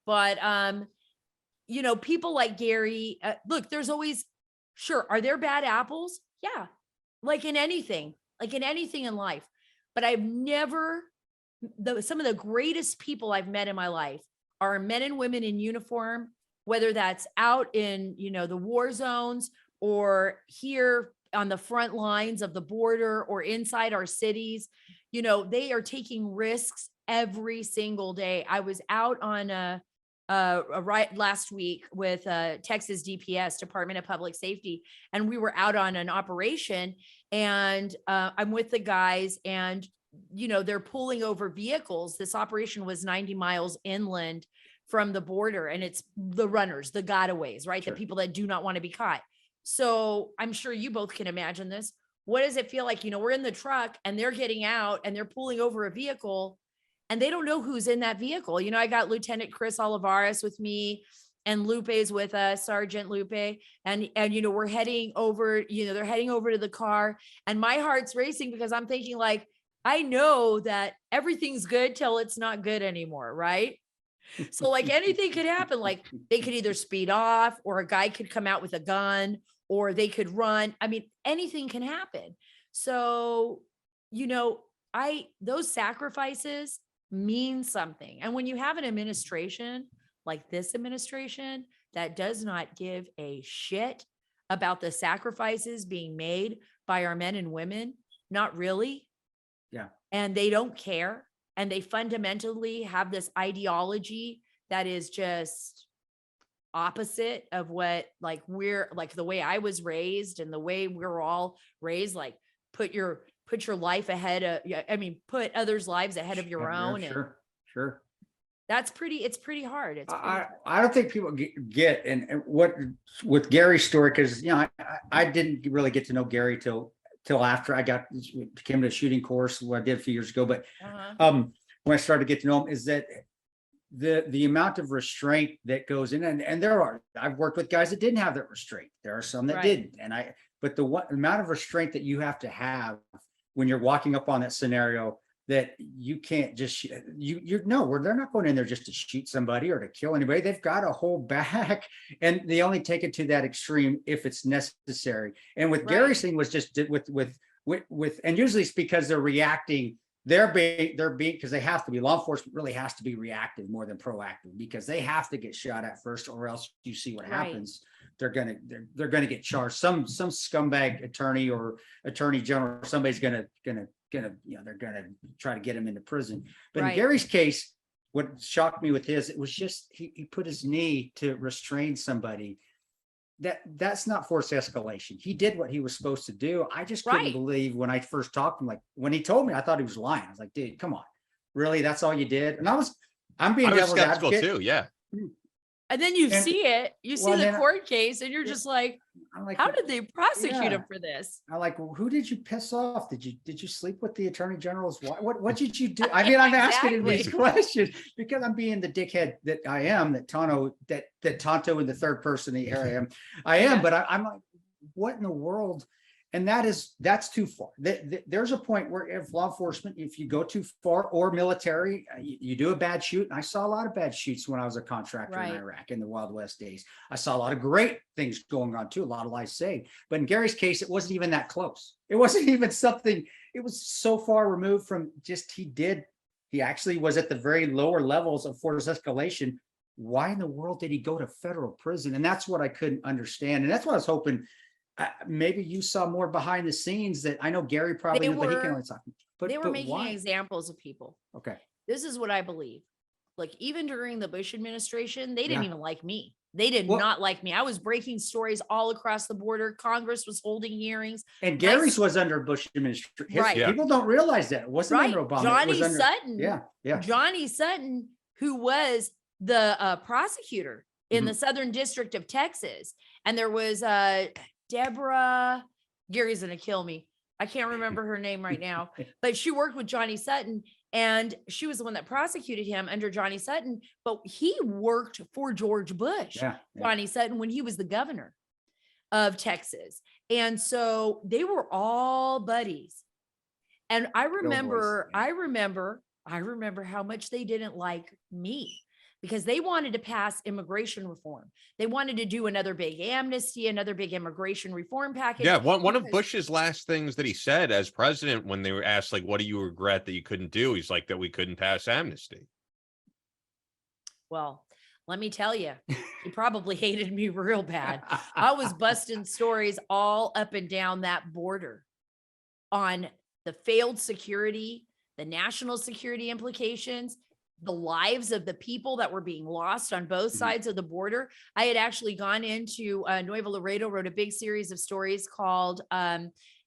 but, people like Gary, look, there's always, sure, are there bad apples? Yeah. Like in anything in life, but I've never, some of the greatest people I've met in my life are men and women in uniform, whether that's out in, the war zones or here on the front lines of the border or inside our cities. They are taking risks every single day. I was out on right last week with Texas DPS, Department of Public Safety, and we were out on an operation, and I'm with the guys, and they're pulling over vehicles. This operation was 90 miles inland from the border, and it's the runners, the gotaways, right? Sure. The people that do not want to be caught. So I'm sure you both can imagine this. What does it feel like? We're in the truck and they're getting out and they're pulling over a vehicle, and they don't know who's in that vehicle. I got Lieutenant Chris Olivares with me, and Lupe's with us, Sergeant Lupe. And we're heading over, they're heading over to the car, and my heart's racing because I'm thinking, like, I know that everything's good till it's not good anymore. Right. So like anything could happen. Like they could either speed off, or a guy could come out with a gun, or they could run. I mean, anything can happen. So, those sacrifices mean something. And when you have an administration like this administration that does not give a shit about the sacrifices being made by our men and women, not really. Yeah. And they don't care. And they fundamentally have this ideology that is just opposite of what, like, we're like the way I was raised and the way we're all raised, like put your life ahead of, put others' lives ahead of your own. Sure. It's pretty hard. I don't think people get, and what with Gary's story, because, I didn't really get to know Gary till till after I came to a shooting course, what I did a few years ago. But Uh-huh. when I started to get to know him, is that the amount of restraint that goes in, and I've worked with guys that didn't have that restraint. There are some that Right. didn't, but the amount of restraint that you have to have when you're walking up on that scenario, that you can't just they're not going in there just to shoot somebody or to kill anybody. They've got to hold back, and they only take it to that extreme if it's necessary. And with Right. Gary's thing was just with, and usually it's because they're reacting. They're being because they have to be. Law enforcement really has to be reactive more than proactive, because they have to get shot at first, or else you see what Right. happens. They're gonna get charged. Some scumbag attorney or attorney general, or somebody's gonna they're gonna try to get him into prison. But Right. in Gary's case, what shocked me with his, it was just he put his knee to restrain somebody. That's not forced escalation. He did what he was supposed to do. I just couldn't Right. believe when I first talked to him, like when he told me, I thought he was lying. I was like, dude, come on, really? That's all you did? And I'm being I was devil's skeptical advocate. too. Yeah. And then you And- see it, you see well, the then court case, and you're Yeah. just like, I'm like, how did they prosecute Yeah. him for this? I like, well, who did you piss off? Did you sleep with the attorney general's wife? What did you do? I mean, I'm asking him these Exactly. questions because I'm being the dickhead that I am, that Tonto in the third person, the here I am, Yeah. but I'm like, what in the world? And that's too far. There's a point where if law enforcement, if you go too far, or military, you do a bad shoot. And I saw a lot of bad shoots when I was a contractor Right. in Iraq in the Wild West days. I saw a lot of great things going on too, a lot of lives saved. But in Gary's case, it wasn't even that close. It wasn't even something, it was so far removed from just, he actually was at the very lower levels of force escalation. Why in the world did he go to federal prison? And that's what I couldn't understand. And that's what I was hoping. Maybe you saw more behind the scenes that I know Gary probably They knew, but he can were- only talk. But They were making why? examples of people. Okay. This is what I believe. Like, even during the Bush administration, they didn't Yeah. even like me. They did Well- not like me. I was breaking stories all across the border. Congress was holding hearings. And Gary's was under Bush administration. Right. Yeah. People don't realize that. It wasn't Right. under Obama. It Johnny was under, Sutton. Yeah. Johnny Sutton, who was the prosecutor in the Southern District of Texas. And there was Deborah, Gary's going to kill me. I can't remember her name right now, but she worked with Johnny Sutton, and she was the one that prosecuted him under Johnny Sutton, but he worked for George Bush, Yeah. Johnny Sutton, when he was the governor of Texas. And so they were all buddies. And I remember how much they didn't like me, because they wanted to pass immigration reform. They wanted to do another big amnesty, another big immigration reform package. Yeah. One of because- Bush's last things that he said as president, when they were asked, like, what do you regret that you couldn't do? He's like, that we couldn't pass amnesty. Well, let me tell you, he probably hated me real bad. I was busting stories all up and down that border on the failed security, the national security implications, the lives of the people that were being lost on both sides of the border. I had actually gone into Nuevo Laredo, wrote a big series of stories called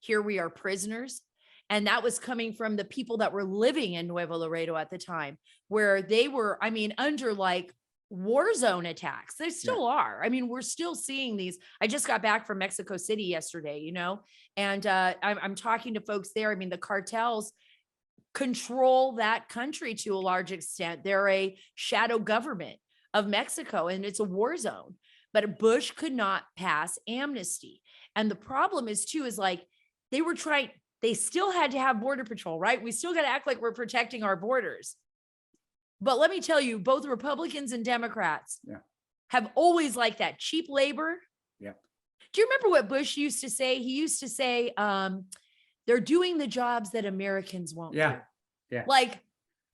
Here We Are Prisoners. And that was coming from the people that were living in Nuevo Laredo at the time, where they were, I mean, under like war zone attacks. They still are. I mean, we're still seeing these. I just got back from Mexico City yesterday, and I'm talking to folks there. I mean, the cartels control that country to a large extent. They're a shadow government of Mexico, and it's a war zone. But Bush could not pass amnesty. And the problem is too, is like they still had to have border patrol, right? We still got to act like we're protecting our borders. But let me tell you, both Republicans and Democrats have always liked that cheap labor. Yeah. Do you remember what Bush used to say? He used to say, they're doing the jobs that Americans won't Yeah. do. Yeah. Like,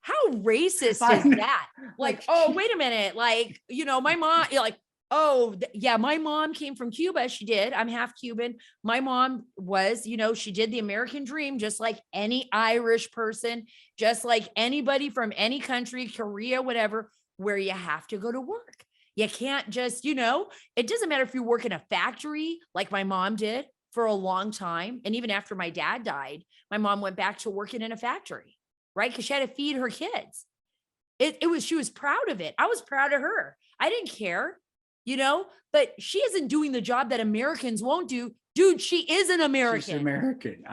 how racist is I know. that? Like, oh, wait a minute. Like, my mom, my mom came from Cuba. She did. I'm half Cuban. My mom was, she did the American dream, just like any Irish person, just like anybody from any country, Korea, whatever, where you have to go to work. You can't just, it doesn't matter if you work in a factory like my mom did for a long time. And even after my dad died, my mom went back to working in a factory, right? Because she had to feed her kids. She was proud of it. I was proud of her. I didn't care, but she isn't doing the job that Americans won't do Dude, she is an She's American. American.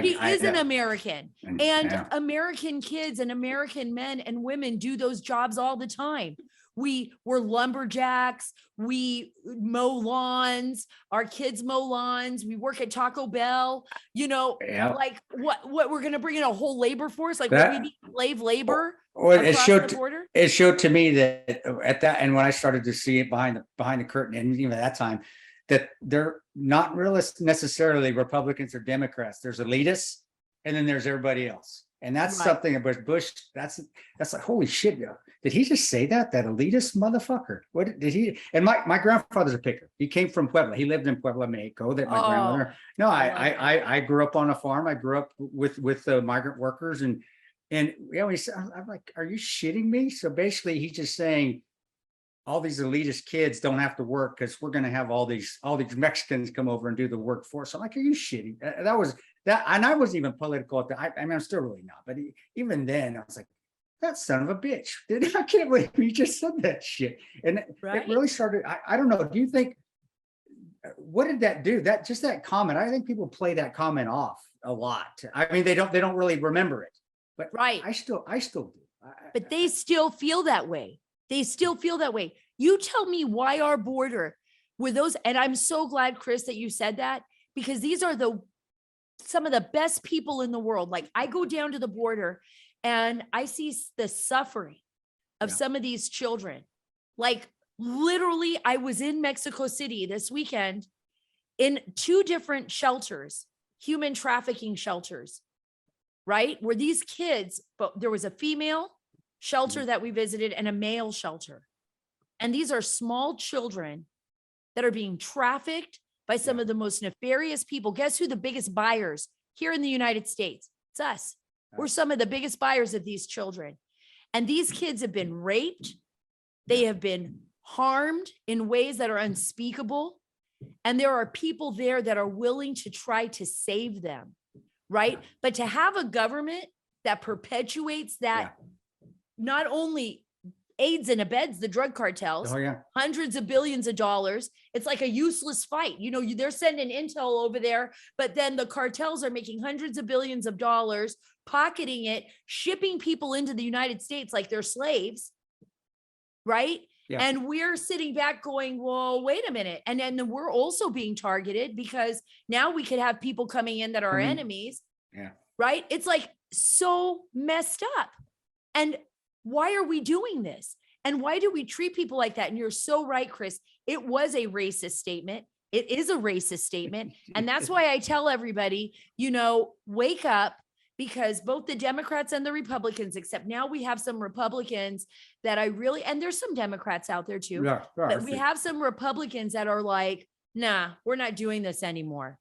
She is an American. And yeah. American kids and American men and women do those jobs all the time. We were lumberjacks. We mow lawns. Our kids mow lawns. We work at Taco Bell. You know, Yeah. like what we're going to bring in a whole labor force? Like That- what we need slave labor Well, it across showed the border? it showed to me that at that, and when I started to see it behind the curtain, and even at that time, that they're not really necessarily Republicans or Democrats. There's elitists, and then there's everybody else. And that's Right. something about Bush. That's like, holy shit, yo. Did he just say that? That elitist motherfucker. What did he? And my grandfather's a picker. He came from Puebla. He lived in Puebla, Mexico. That my grandmother. No, I grew up on a farm. I grew up with migrant workers, and you know, I'm like, are you shitting me? So basically, he's just saying all these elitist kids don't have to work because we're going to have all these Mexicans come over and do the work for us. I'm like, are you shitting? That was that, and I wasn't even political at the. I mean, I'm still really not, but even then, I was like, that son of a bitch. I can't believe you just said that shit. And it really started. I don't know. Do you think? What did that do? That comment. I think people play that comment off a lot. I mean, they don't really remember it. But I still do. But they still feel that way. They still feel that way. You tell me why our border with those, and I'm so glad, Chris, that you said that, because these are some of the best people in the world. Like I go down to the border and I see the suffering of some of these children. Like literally, I was in Mexico City this weekend in 2 different shelters, human trafficking shelters, right? Where these kids, but there was a female shelter that we visited and a male shelter. And these are small children that are being trafficked by some of the most nefarious people. Guess who the biggest buyers here in the United States? It's us. We're some of the biggest buyers of these children. And these kids have been raped. They have been harmed in ways that are unspeakable. And there are people there that are willing to try to save them, right? But to have a government that perpetuates that, not only aids and abets the drug cartels, hundreds of billions of dollars. It's like a useless fight. You know, they're sending intel over there, but then the cartels are making hundreds of billions of dollars, pocketing it, shipping people into the United States like they're slaves, right? Yeah. And we're sitting back going, well, wait a minute. And then we're also being targeted because now we could have people coming in that are enemies, right? It's like so messed up. And why are we doing this? And why do we treat people like that? And you're so right, Chris. It was a racist statement. It is a racist statement. And that's why I tell everybody, you know, wake up, because both the Democrats and the Republicans, except now we have some Republicans that and there's some Democrats out there too, but we have some Republicans that are like, nah, we're not doing this anymore.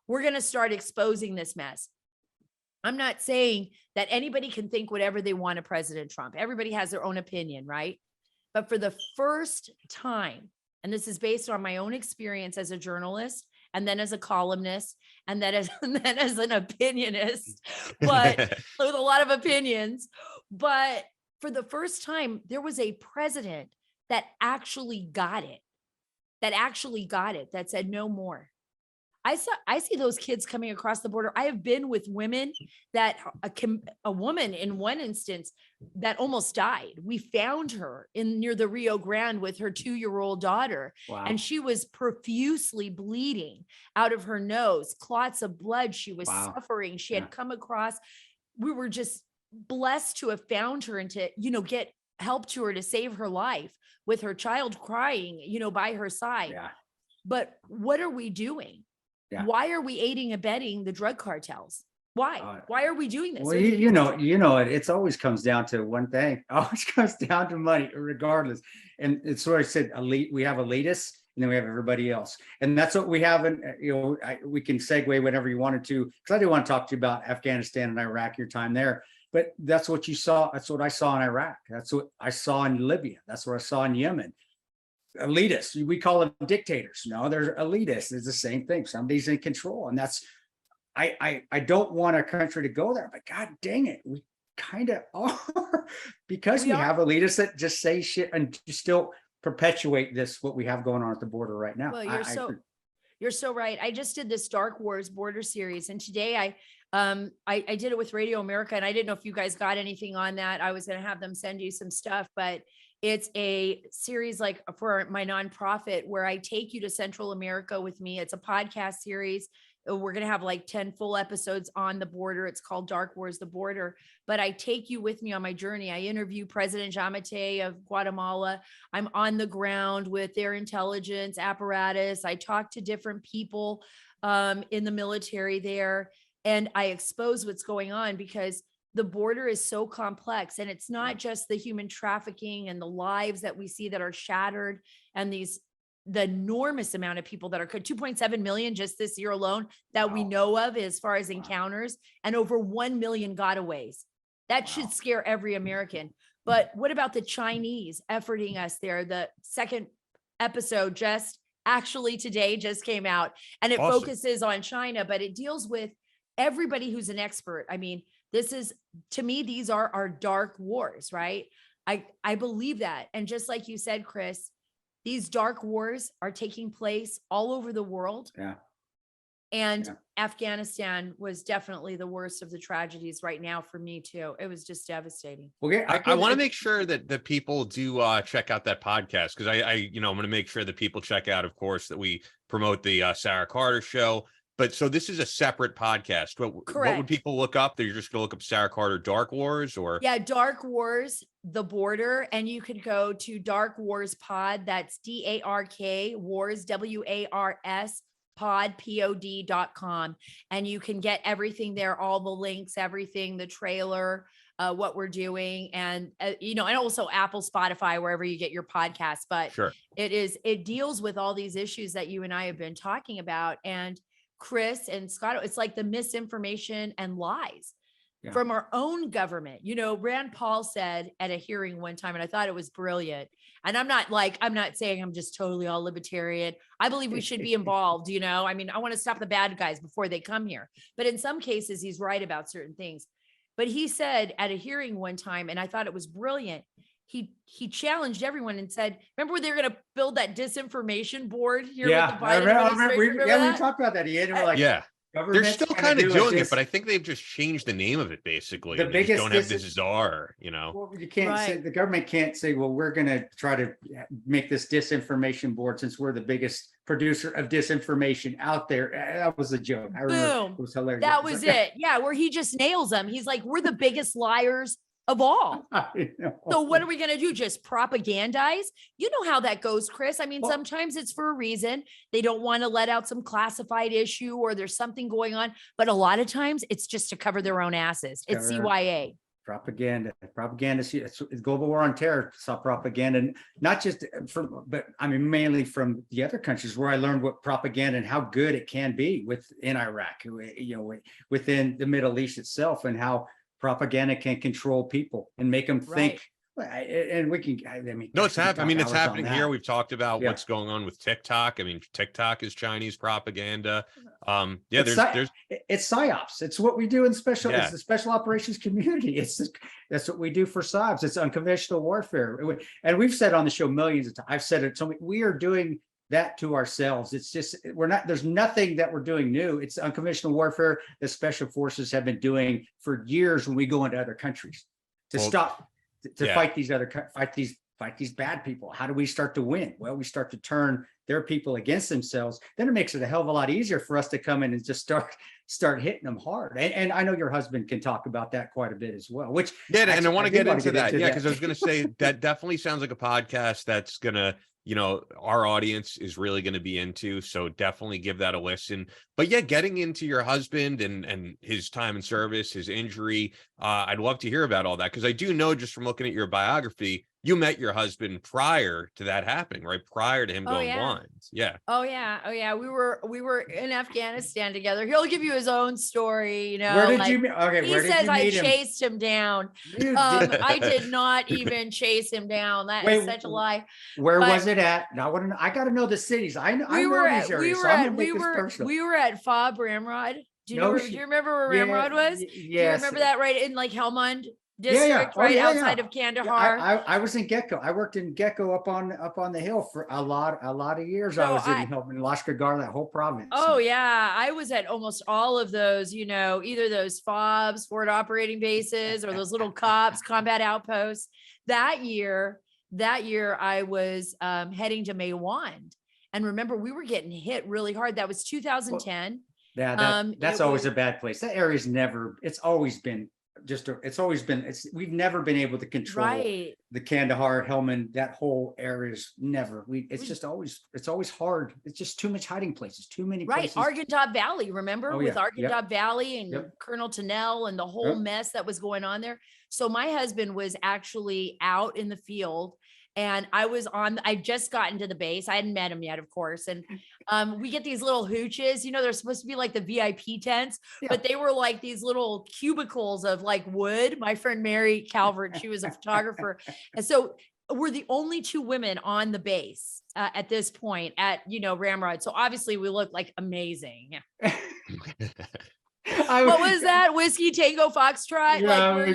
We're going to start exposing this mess. I'm not saying that anybody can think whatever they want of President Trump. Everybody has their own opinion, right? But for the first time, and this is based on my own experience as a journalist, and then as a columnist, and then as an opinionist, but with a lot of opinions. But for the first time, there was a president that actually got it, that said no more. I see those kids coming across the border. I have been with women that a woman in one instance that almost died. We found her near the Rio Grande with her 2-year-old daughter. Wow. And she was profusely bleeding out of her nose, clots of blood. She was suffering. She had come across. We were just blessed to have found her and to, you know, get help to her to save her life with her child crying, you know, by her side. Yeah. But what are we doing? Yeah. Why are we aiding and abetting the drug cartels? Why? Why are we doing this? Well, you know, it always comes down to one thing. It always comes down to money, regardless. And it's what I said, we have elitists, and then we have everybody else. And that's what we have. And, you know, we can segue whenever you wanted to, because I do want to talk to you about Afghanistan and Iraq, your time there. But that's what you saw. That's what I saw in Iraq. That's what I saw in Libya. That's what I saw in Yemen. Elitists, we call them dictators. No, they're elitists. It's the same thing. Somebody's in control, and that's I don't want our country to go there, but God dang it, we kind of are, because we have elitists that just say shit and still perpetuate this, what we have going on at the border right now. Well, You're so right. I just did this Dark Wars border series, and today I did it with Radio America, and I didn't know if you guys got anything on that. I was going to have them send you some stuff, but it's a series like for my nonprofit where I take you to Central America with me. It's a podcast series. We're going to have like 10 full episodes on the border. It's called Dark Wars, the Border, but I take you with me on my journey. I interview President Giammattei of Guatemala. I'm on the ground with their intelligence apparatus. I talk to different people in the military there, and I expose what's going on, because the border is so complex, and it's not just the human trafficking and the lives that we see that are shattered, and the enormous amount of people that are 2.7 million just this year alone that we know of as far as encounters, and over 1 million gotaways. That should scare every American. But what about the Chinese efforting us there? The second episode just actually today just came out, and it focuses on China, but it deals with everybody who's an expert. I mean, this is, to me, these are our dark wars, right? I believe that. And just like you said, Chris, these dark wars are taking place all over the world. Yeah. And Afghanistan was definitely the worst of the tragedies right now for me too. It was just devastating. Okay. I want to make sure that the people do check out that podcast, because I'm going to make sure that people check out, of course, that we promote the Sara Carter show. But so this is a separate podcast. What would people look up? They're just going to look up Sara Carter Dark Wars, or? Yeah, Dark Wars, the Border. And you could go to Dark Wars Pod. That's DARK Wars, WARS pod, pod.com. And you can get everything there, all the links, everything, the trailer, what we're doing. And, and also Apple, Spotify, wherever you get your podcasts. But sure, it deals with all these issues that you and I have been talking about. And Chris and Scott, it's like the misinformation and lies from our own government. Rand Paul said at a hearing one time, and I thought it was brilliant. And I'm not saying I'm just totally all libertarian. I believe we should be involved. I mean, I want to stop the bad guys before they come here. But in some cases, he's right about certain things. But he said at a hearing one time, and I thought it was brilliant, he challenged everyone and said, remember when they were going to build that disinformation board here with the Biden administration? We talked about that. He had like, they're still kind of doing it, but I think they've just changed the name of it basically. The biggest don't have this czar, Well, you can't say, the government can't say, well, we're going to try to make this disinformation board since we're the biggest producer of disinformation out there. That was a joke. I remember. It was hilarious. That was it. Yeah, where he just nails them. He's like, we're the biggest liars of all. So what are we going to do? Just propagandize? You know how that goes, Chris. I mean, sometimes it's for a reason. They don't want to let out some classified issue, or there's something going on. But a lot of times it's just to cover their own asses. It's CYA. Propaganda. It's global war on terror. Saw propaganda, not just but I mean, mainly from the other countries where I learned what propaganda and how good it can be in Iraq, within the Middle East itself, and how propaganda can control people and make them think. And we can, no, it's happening. I mean, it's happening here. We've talked about what's going on with TikTok. I mean, TikTok is Chinese propaganda. It's psyops. It's what we do in special. It's the special operations community. That's what we do for psyops. It's unconventional warfare. And we've said on the show millions of times. I've said it so many. We are doing that to ourselves. It's just, there's nothing that we're doing new. It's unconventional warfare that special forces have been doing for years when we go into other countries to fight these bad people. How do we start to win? Well, we start to turn their people against themselves. Then it makes it a hell of a lot easier for us to come in and just start hitting them hard. And I know your husband can talk about that quite a bit as well, and I want to get into that. Because I was going to say that definitely sounds like a podcast that's going to, our audience is really going to be into. So definitely give that a listen. But getting into your husband and his time in service, his injury, I'd love to hear about all that, because I do know just from looking at your biography, you met your husband prior to that happening, right? Prior to him going blind. Yeah. Oh yeah. We were in Afghanistan together. He'll give you his own story. Where did you meet? Okay. He says I chased him down. I did not even chase him down. That is such a lie. Where was it at? Now I got to know the cities. I know these areas. We were at FOB Ramrod. Do you remember where Ramrod was? Do you Yes. remember that right in like Helmand Yeah, district, Oh, right yeah, outside yeah. of Yeah, Kandahar? I was in Gecko. I worked in Gecko up on the hill for a lot of years. I So was in helping Lashkar, that whole province. Oh yeah, I was at almost all of those, you know, either those FOBs, forward operating bases, or those little COPs, combat outposts. That year I was heading to Maywand. And remember, we were getting hit really hard. That was 2010. Yeah, that's always a bad place. That area's never, we've never been able to control the Kandahar, Helmand, that whole area's never. It's always hard. It's just too much hiding places, too many places. Argentop Valley, remember with Argentop Valley and Colonel Tennell and the whole mess that was going on there. So my husband was actually out in the field. And I just got into the base. I hadn't met him yet, of course. And we get these little hooches, you know, they're supposed to be like the VIP tents, but they were like these little cubicles of like wood. My friend Mary Calvert, she was a photographer. And so we're the only two women on the base at this point at, you know, Ramrod. So obviously we look like amazing. What was that? Whiskey Tango Foxtrot? Yeah, like where you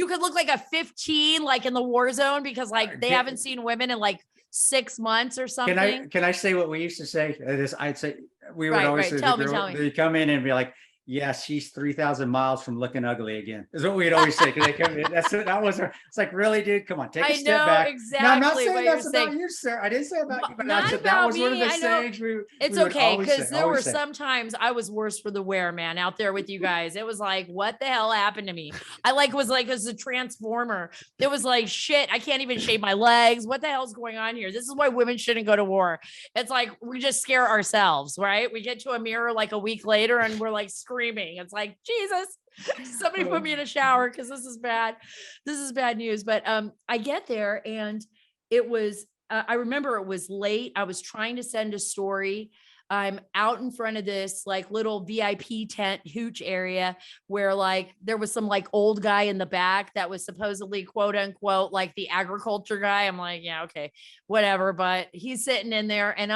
could look like a 15, like in the war zone, because like they haven't seen women in like 6 months or something. Can I say what we used to say? I'd say we would always say Tell me. they come in and be like, yeah, she's 3,000 miles from looking ugly again. Is what we'd always say. They come in, that was her. It's like, really, dude, come on, take a step back. Exactly. No, I'm not saying that's about you, sir. I didn't say about you, but that was one of the sayings it's okay, because there were sometimes I was worse for the wear, man, out there with you guys. It was like, what the hell happened to me? I was a transformer. It was like, shit, I can't even shave my legs. What the hell's going on here? This is why women shouldn't go to war. It's like we just scare ourselves, right? We get to a mirror like a week later and we're like screaming. It's like, Jesus, somebody put me in a shower, because this is bad. This is bad news. But I get there and it was, I remember it was late. I was trying to send a story. I'm out in front of this like little VIP tent hooch area where like there was some like old guy in the back that was supposedly quote unquote like the agriculture guy. I'm like, yeah, okay, whatever. But he's sitting in there and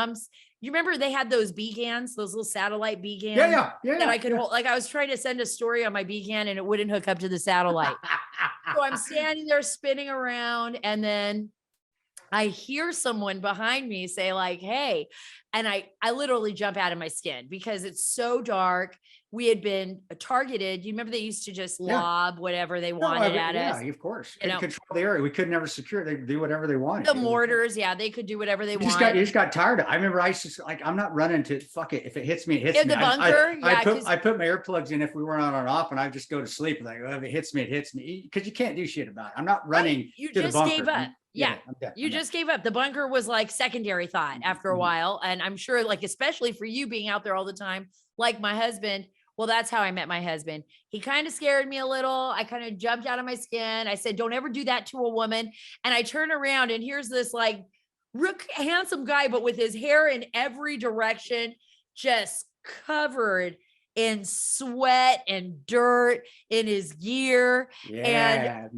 you remember they had those B-GANs, those little satellite B-GANs that I could hold. Like I was trying to send a story on my B-GAN and it wouldn't hook up to the satellite. So I'm standing there spinning around, and then I hear someone behind me say like, hey, and I literally jump out of my skin because it's so dark. We had been targeted. You remember they used to just lob whatever they wanted at us. Yeah, of course. They control the area. We could never secure it. They could do whatever they wanted. The mortars, they could do whatever they wanted. You just got tired of it. I remember I used to like, I'm not running to fuck it. If it hits me, it hits me. The bunker. I put my earplugs in if we weren't on or off, and I just go to sleep. Like, if it hits me, it hits me. Because you can't do shit about it. I'm not running to the bunker. Gave up. You just gave up. The bunker was like secondary thought after a while. And I'm sure like, especially for you being out there all the time, like my husband, well, that's how I met my husband. He kind of scared me a little. I kind of jumped out of my skin. I said, don't ever do that to a woman. And I turn around and here's this like handsome guy, but with his hair in every direction, just covered in sweat and dirt in his gear, and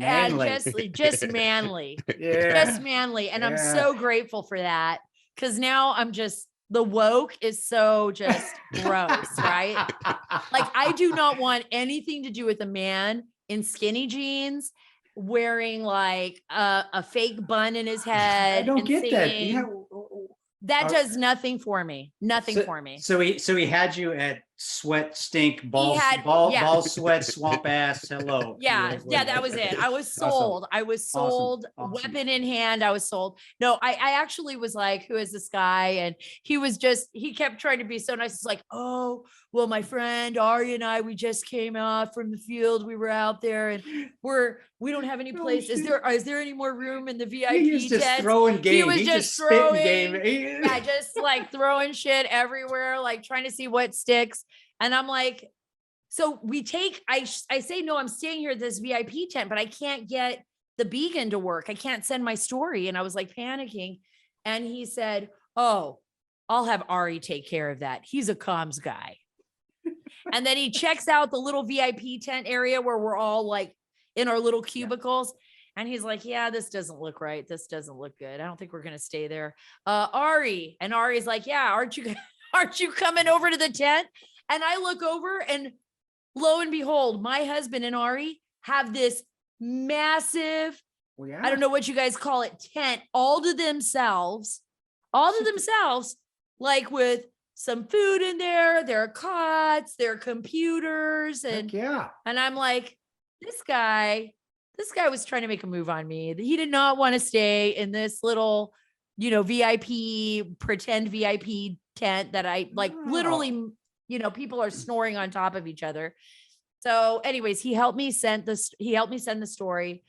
just manly, just manly. And I'm so grateful for that, because now I'm just, the woke is so just gross, right? Like I do not want anything to do with a man in skinny jeans wearing like a fake bun in his head. I don't get singing. that. That does nothing for me. Nothing for me. So he had you at sweat, stink, ball, sweat, swamp ass. Hello. Yeah, that was it. I was sold. Awesome. I was sold. Awesome. Weapon in hand. I was sold. No, I actually was like, who is this guy? And he kept trying to be so nice. It's like, oh, well, my friend Ari and I, we just came out from the field. We were out there and we don't have any place. Is there any more room in the VIP tent? He was just throwing game. He was just throwing game. Yeah, just like throwing shit everywhere, like trying to see what sticks. And I'm like, so I say, no, I'm staying here at this VIP tent, but I can't get the B-GAN to work. I can't send my story. And I was like panicking. And he said, oh, I'll have Ari take care of that. He's a comms guy. And then he checks out the little VIP tent area where we're all like in our little cubicles. And he's like, yeah, this doesn't look right. This doesn't look good. I don't think we're going to stay there. Ari. And Ari's like, yeah, aren't you coming over to the tent? And I look over and lo and behold, my husband and Ari have this massive, Well, yeah. I don't know what you guys call it, tent all to themselves, like with some food in there, their cots, their computers. Heck And, yeah. and I'm like, this guy was trying to make a move on me. He did not want to stay in this little, VIP, pretend VIP tent that I like literally, people are snoring on top of each other. So anyways, he helped me send the story.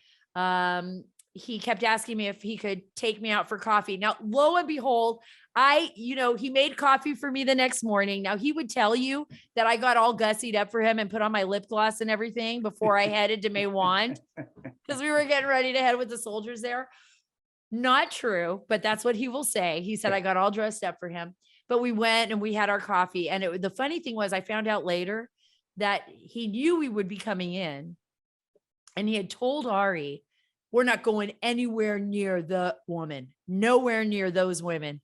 He kept asking me if he could take me out for coffee. Now, lo and behold, he made coffee for me the next morning. Now he would tell you that I got all gussied up for him and put on my lip gloss and everything before I headed to Maywand because we were getting ready to head with the soldiers there. Not true, but that's what he will say. He said I got all dressed up for him, but we went and we had our coffee. And the funny thing was I found out later that he knew we would be coming in and he had told Ari, we're not going anywhere near the woman, nowhere near those women.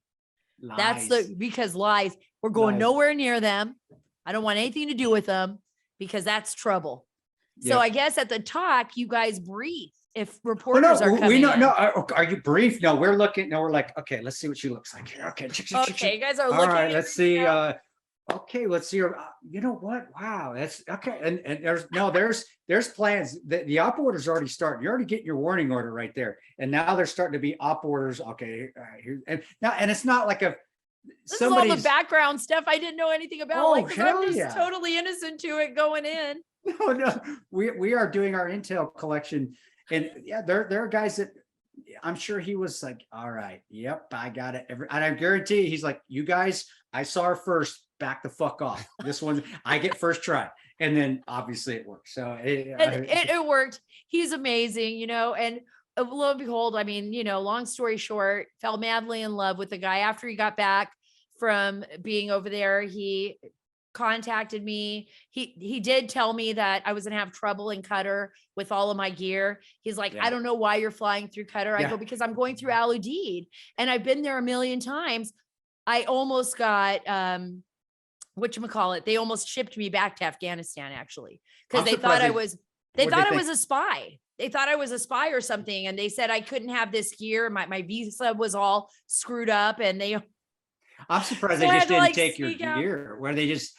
Lies. Because lies. We're going Lies. nowhere near them. I don't want anything to do with them because that's trouble. So Yeah. I guess at the talk, you guys brief if reporters are coming we know. in. No, are you brief? No, we're looking. No, we're like, okay, let's see what she looks like here. Okay. Okay, you guys are All looking. right, at let's everything see. else. Okay, let's see her. You know what? Wow, that's okay. And there's plans. The op orders already starting. You're already getting your warning order right there. And now they're starting to be op orders. Okay, here and now, and it's not like This is all the background stuff I didn't know anything about. Oh, Like, 'cause I'm hell just yeah. totally innocent to it going in. No. We are doing our intel collection, and yeah, there are guys that I'm sure he was like, all right, yep, I got it. And I guarantee he's like, you guys, I saw her first. Back the fuck off. This one, I get first try. And then obviously it worked. So It worked. He's amazing, and lo and behold, I mean, long story short, fell madly in love with the guy after he got back from being over there. He contacted me. He did tell me that I was going to have trouble in Qatar with all of my gear. He's like, Yeah. I don't know why you're flying through Qatar. I Yeah. go, because I'm going through Al Udeid and I've been there a million times. I almost got, whatchamacallit, they almost shipped me back to Afghanistan actually, because I'm they surprised thought I they- was, what'd they I think? was a spy. They thought I was a spy or something. And they said I couldn't have this gear. My visa was all screwed up and I'm surprised So they I just had to, didn't like, take your sneak out. gear. Where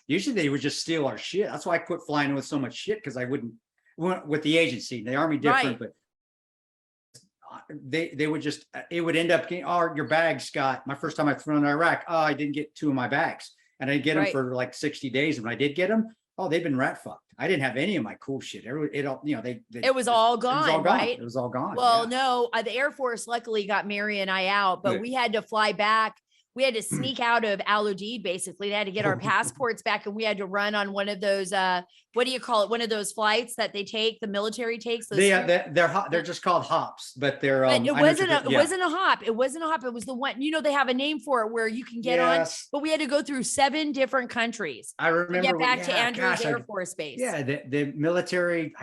usually they would just steal our shit. That's why I quit flying with so much shit, because I wouldn't with the agency. The Army different, Right. but they would just, it would end up getting, oh, your bags got, my first time I flew in Iraq, oh, I didn't get 2 of my bags. And I didn't get them Right. for like 60 days. And when I did get them, oh, they've been rat fucked. I didn't have any of my cool shit. It all, it was all gone, right? It was all gone. Well, yeah. no, the Air Force luckily got Mary and I out, but Good. we had to fly back. We had to sneak out of Al Udeid, basically. They had to get our passports back and we had to run on one of those, what do you call it? One of those flights that they take, the military takes. Those They're just called hops, but they're, But I it know wasn't what a, you're- it wasn't a hop. It wasn't a hop. It was the one, they have a name for it where you can get on, Yes. but we had to go through 7 different countries I to remember. get back to yeah, Andrews gosh, Air Force Base. Yeah, the military.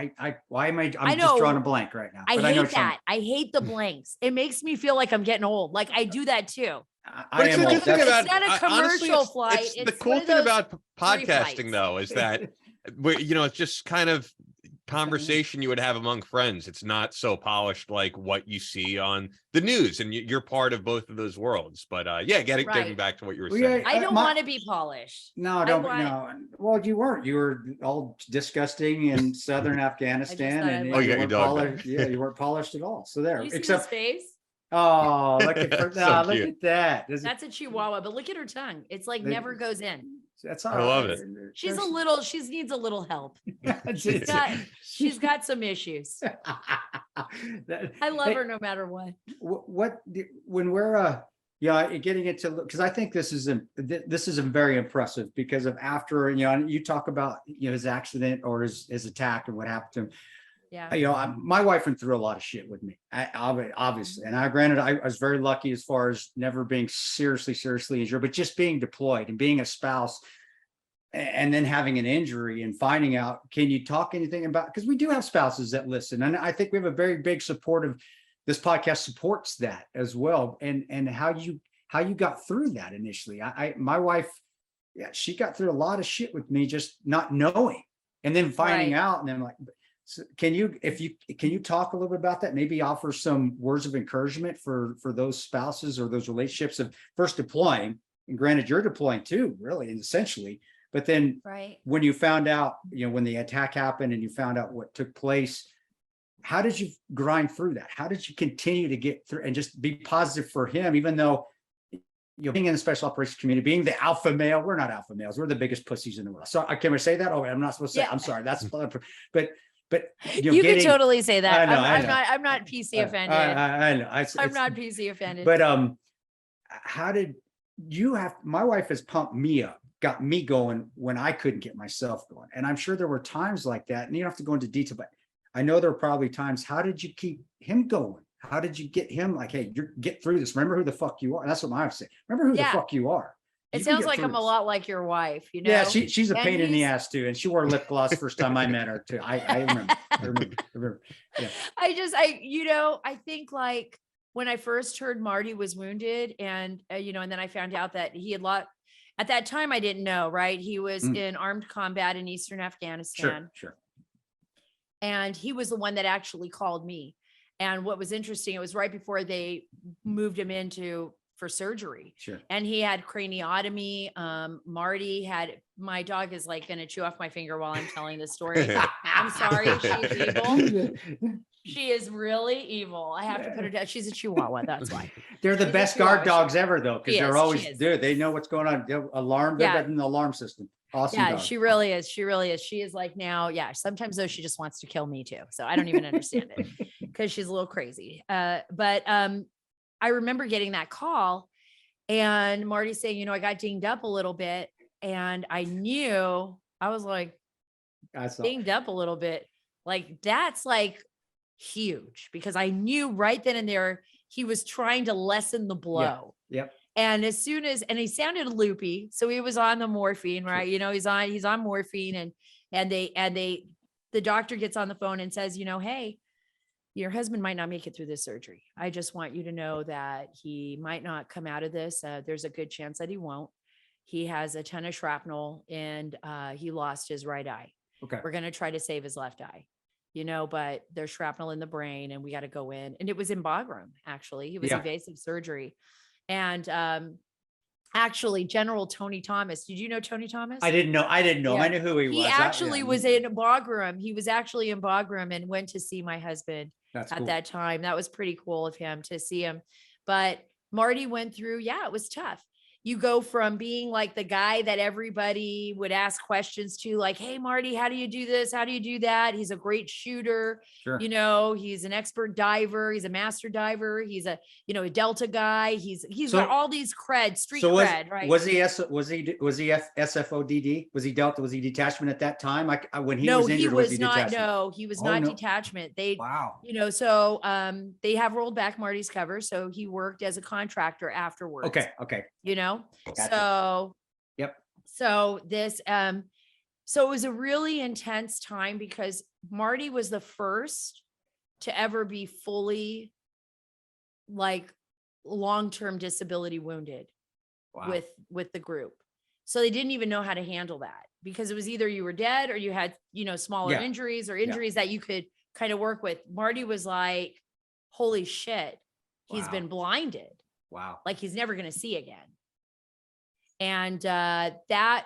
Why am I'm I just know. drawing a blank right now. I but hate know that. I hate the blanks. It makes me feel like I'm getting old. Like I do that too. I But it's am a old. good thing That's- about It's not a honestly, commercial flight. It's the It's cool one of thing those about free podcasting flights. though is that it's just kind of conversation you would have among friends. It's not so polished like what you see on the news, and you're part of both of those worlds. But yeah, getting Right. back to what you were Well, saying. yeah, I don't my- want to be polished. No, I don't. want- No. Well, you weren't. You were all disgusting in southern Afghanistan, thought I and looked you good. weren't Oh, you dog polished. Yeah, you weren't polished at all. So there. You see his Except, face? oh, look at So look cute. at that. Does it- That's a chihuahua, but look at her tongue. It's like They- never goes in. That's all I love right. it. She's There's- a little, she needs a little help. It's- She's got some issues. That- I love hey, her no matter what. when we're getting into, because I think this is very impressive because of after you talk about his accident or his attack and what happened to him. Yeah. My wife went through a lot of shit with me, obviously, and I was very lucky as far as never being seriously injured, but just being deployed and being a spouse and then having an injury and finding out. Can you talk anything about, because we do have spouses that listen, and I think we have a very big supportive, this podcast supports that as well, and how you got through that initially. My wife yeah, she got through a lot of shit with me, just not knowing, and then finding Right. out, and then like, so can you talk a little bit about that? Maybe offer some words of encouragement for those spouses or those relationships of first deploying, and granted you're deploying too, really, and essentially, but then Right. when you found out, when the attack happened and you found out what took place, how did you grind through that? How did you continue to get through and just be positive for him, even though, being in the special operations community, being the alpha male, we're not alpha males. We're the biggest pussies in the world. So can we say that? Oh, I'm not supposed to say, Yeah. I'm sorry. That's, but You can totally say that. I know, I know. I'm not PC offended. I know. I'm not PC offended. But how did you have? My wife has pumped me up, got me going when I couldn't get myself going, and I'm sure there were times like that. And you don't have to go into detail, but I know there were probably times. How did you keep him going? How did you get him like, hey, you get through this? Remember who the fuck you are. That's what my wife said. Remember who the fuck you are. It You can sounds get like through I'm a this. lot like your wife, you know? Yeah, she's a And pain in the he's- ass too, and she wore lip gloss first time I met her too. I remember. I remember. Yeah. I think like when I first heard Marty was wounded and, and then I found out that he had at that time, I didn't know, right? He was in armed combat in Eastern Afghanistan. Sure. And he was the one that actually called me. And what was interesting, it was right before they moved him for surgery. Sure. And he had craniotomy. My dog is like going to chew off my finger while I'm telling this story. I'm sorry. She's evil. She is really evil. I have to put her down. She's a Chihuahua. That's why. They're the She's a best guard Chihuahua. dogs ever, though, because She they're is, always she is. there. They know what's going on. They're alarmed. They're Yeah. better than the alarm system. Awesome. Yeah, dog. she really is. She really is. She is like now. Yeah. Sometimes though, she just wants to kill me too. So I don't even understand it because she's a little crazy. But I remember getting that call and Marty saying, I got dinged up a little bit. And I was like, I saw. dinged up a little bit. Like that's like huge because I knew right then and there, he was trying to lessen the blow. Yep. And as soon as, and he sounded loopy. So he was on the morphine, right? He's on morphine and the doctor gets on the phone and says, hey, your husband might not make it through this surgery. I just want you to know that he might not come out of this. There's a good chance that he won't. He has a ton of shrapnel and he lost his right eye. Okay. We're going to try to save his left eye, but there's shrapnel in the brain and we got to go in. And it was in Bagram, actually. It was invasive surgery. And actually, General Tony Thomas. Did you know Tony Thomas? I didn't know. Yeah. I knew who he was. He actually was in Bagram. He was actually in Bagram and went to see my husband That's at cool. that time. That was pretty cool of him to see him. But Marty went through, it was tough. You go from being like the guy that everybody would ask questions to, like, hey, Marty, how do you do this? How do you do that? He's a great shooter. Sure. He's an expert diver. He's a master diver. He's a Delta guy. He's So- got all these street So cred, right? was he SFODD? Was he Delta? Was he detachment at that time? When he was injured, was he not. detachment? No, he was Oh, not no. detachment. Wow. So they have rolled back Marty's cover. So he worked as a contractor afterwards. Okay. Gotcha. So Yep. So this so it was a really intense time because Marty was the first to ever be fully like long-term disability wounded Wow. with the group. So they didn't even know how to handle that because it was either you were dead or you had, smaller Yeah. injuries or injuries that you could kind of work with. Marty was like, holy shit, he's Wow. been blinded. Wow. Like he's never going to see again. And that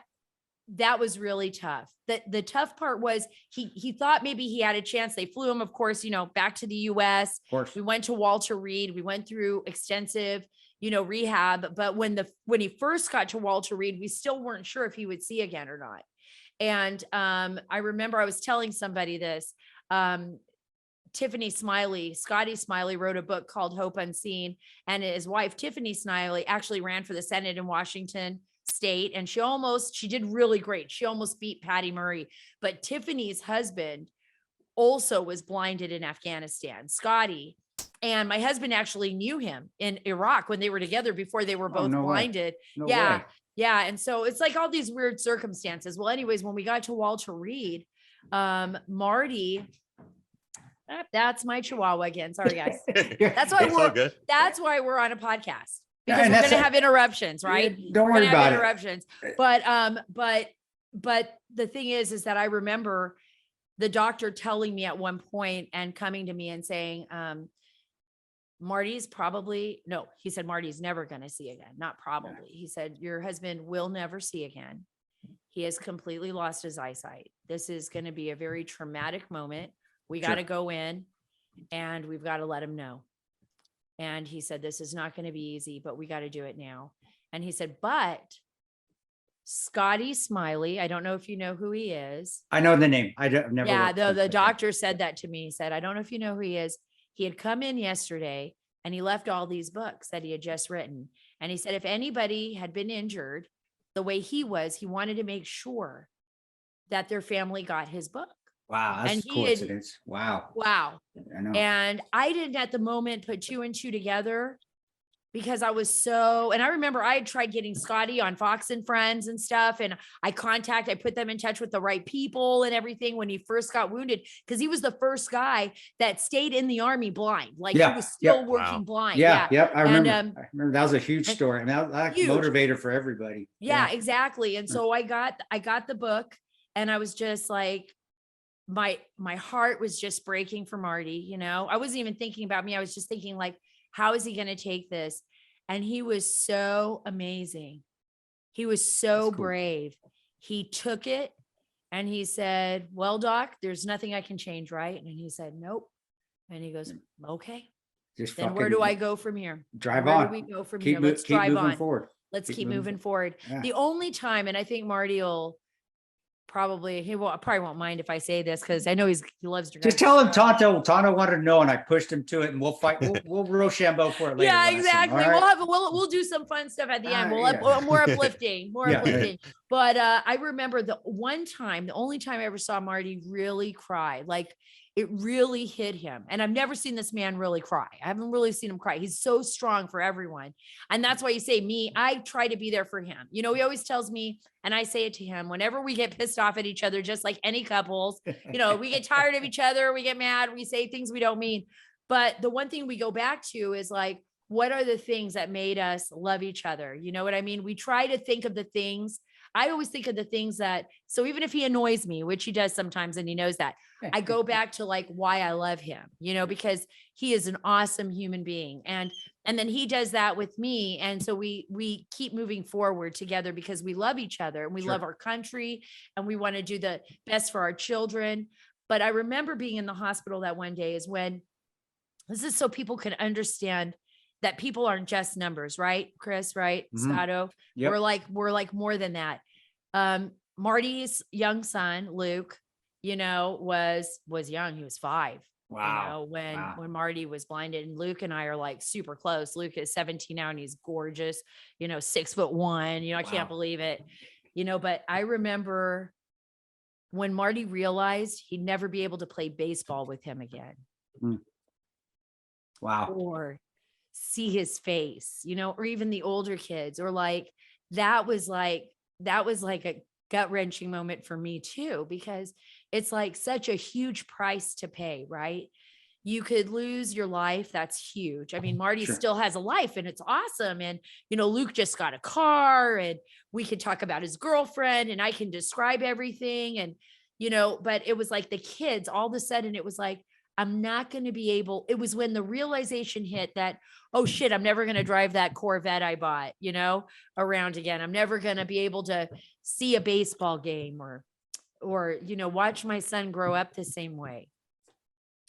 was really tough. The tough part was he thought maybe he had a chance. They flew him, of course, back to the US. Of course. We went to Walter Reed. We went through extensive, rehab. But when he first got to Walter Reed, we still weren't sure if he would see again or not. And I remember I was telling somebody this. Scotty Smiley wrote a book called Hope Unseen. And his wife, Tiffany Smiley, actually ran for the Senate in Washington State. And she did really great. She almost beat Patty Murray. But Tiffany's husband also was blinded in Afghanistan, Scotty. And my husband actually knew him in Iraq when they were together before they were both no way. blinded. No Yeah. way. Yeah. And so it's like all these weird circumstances. Well, anyways, when we got to Walter Reed, Marty, that's my Chihuahua again. Sorry, guys. That's why It's all good. that's why we're on a podcast. because and we're that's going to a- have interruptions, right? Don't We're worry gonna have about it. interruptions. But the thing is that I remember the doctor telling me at one point and coming to me and saying, Marty's probably, no, he said, Marty's never going to see again. Not probably. He said, your husband will never see again. He has completely lost his eyesight. This is going to be a very traumatic moment. We got to go in and we've got to let him know. And he said, this is not going to be easy, but we got to do it now. And he said, but Scotty Smiley, I don't know if you know who he is. I know the name. I've never. Yeah, worked with him, the but doctor said that to me. He said, I don't know if you know who he is. He had come in yesterday and he left all these books that he had just written. And he said, if anybody had been injured the way he was, he wanted to make sure that their family got his book. Wow, that's And a he had- coincidence. Wow. Wow. I know. And I didn't at the moment put two and two together because I was so, and I remember I had tried getting Scotty on Fox and Friends and stuff. And I put them in touch with the right people and everything when he first got wounded, because he was the first guy that stayed in the army blind. Like he was still working Wow. blind. Yeah, yep. I remember. And, I remember that was a huge story. I mean, that was huge. motivator for everybody. Yeah, exactly. And so I got the book and I was just like, my heart was just breaking for Marty. You know, I wasn't even thinking about me. I was just thinking like, how is he going to take this? And he was so amazing. He was so That's cool. brave. He took it and he said, well, doc, there's nothing I can change. Right. And he said, nope. And he goes, okay, Just then where do I go from here? Drive Where on. do we go from Keep here? Let's keep drive moving on. forward. Let's keep moving moving forward. Yeah. The only time, and I think Marty will probably won't mind if I say this because I know he loves to. Just tell him Tonto wanted to know, and I pushed him to it, and we'll fight. We'll Rochambeau for it later. Yeah, when I see him, exactly. all right? We'll do some fun stuff at the end. Yeah. More uplifting, more Yeah. uplifting. But I remember the only time I ever saw Marty really cry, like it really hit him. And I've never seen this man really cry. I haven't really seen him cry. He's so strong for everyone. And that's why you say I try to be there for him. You know, he always tells me, and I say it to him, whenever we get pissed off at each other, just like any couples, you know, we get tired of each other, we get mad, we say things we don't mean. But the one thing we go back to is like, what are the things that made us love each other? You know what I mean? We try to think of the things. I always think of the things that, so even if he annoys me, which he does sometimes, and he knows that, I go back to like why I love him, you know, because he is an awesome human being. And then he does that with me. And so we keep moving forward together because we love each other and we love our country and we want to do the best for our children. But I remember being in the hospital that one day is when, this is so people can understand that people aren't just numbers, right? Chris, right? Scotto. Yep. We're like more than that. Marty's young son, Luke, you know, was young. He was 5. Wow. You know, when Marty was blinded, and Luke and I are like super close. Luke is 17 now and he's gorgeous, you know, 6'1", you know, I can't believe it, you know, but I remember when Marty realized he'd never be able to play baseball with him again. Wow. Or see his face, you know, or even the older kids, or like, that was like a gut-wrenching moment for me too, because it's like such a huge price to pay, right? You could lose your life. That's huge. I mean, Marty still has a life and it's awesome. And, you know, Luke just got a car and we could talk about his girlfriend and I can describe everything. And, you know, but it was like the kids, all of a sudden it was like, I'm not going to be able, it was when the realization hit that, oh shit, I'm never going to drive that Corvette I bought, you know, around again. I'm never going to be able to see a baseball game or, you know, watch my son grow up the same way,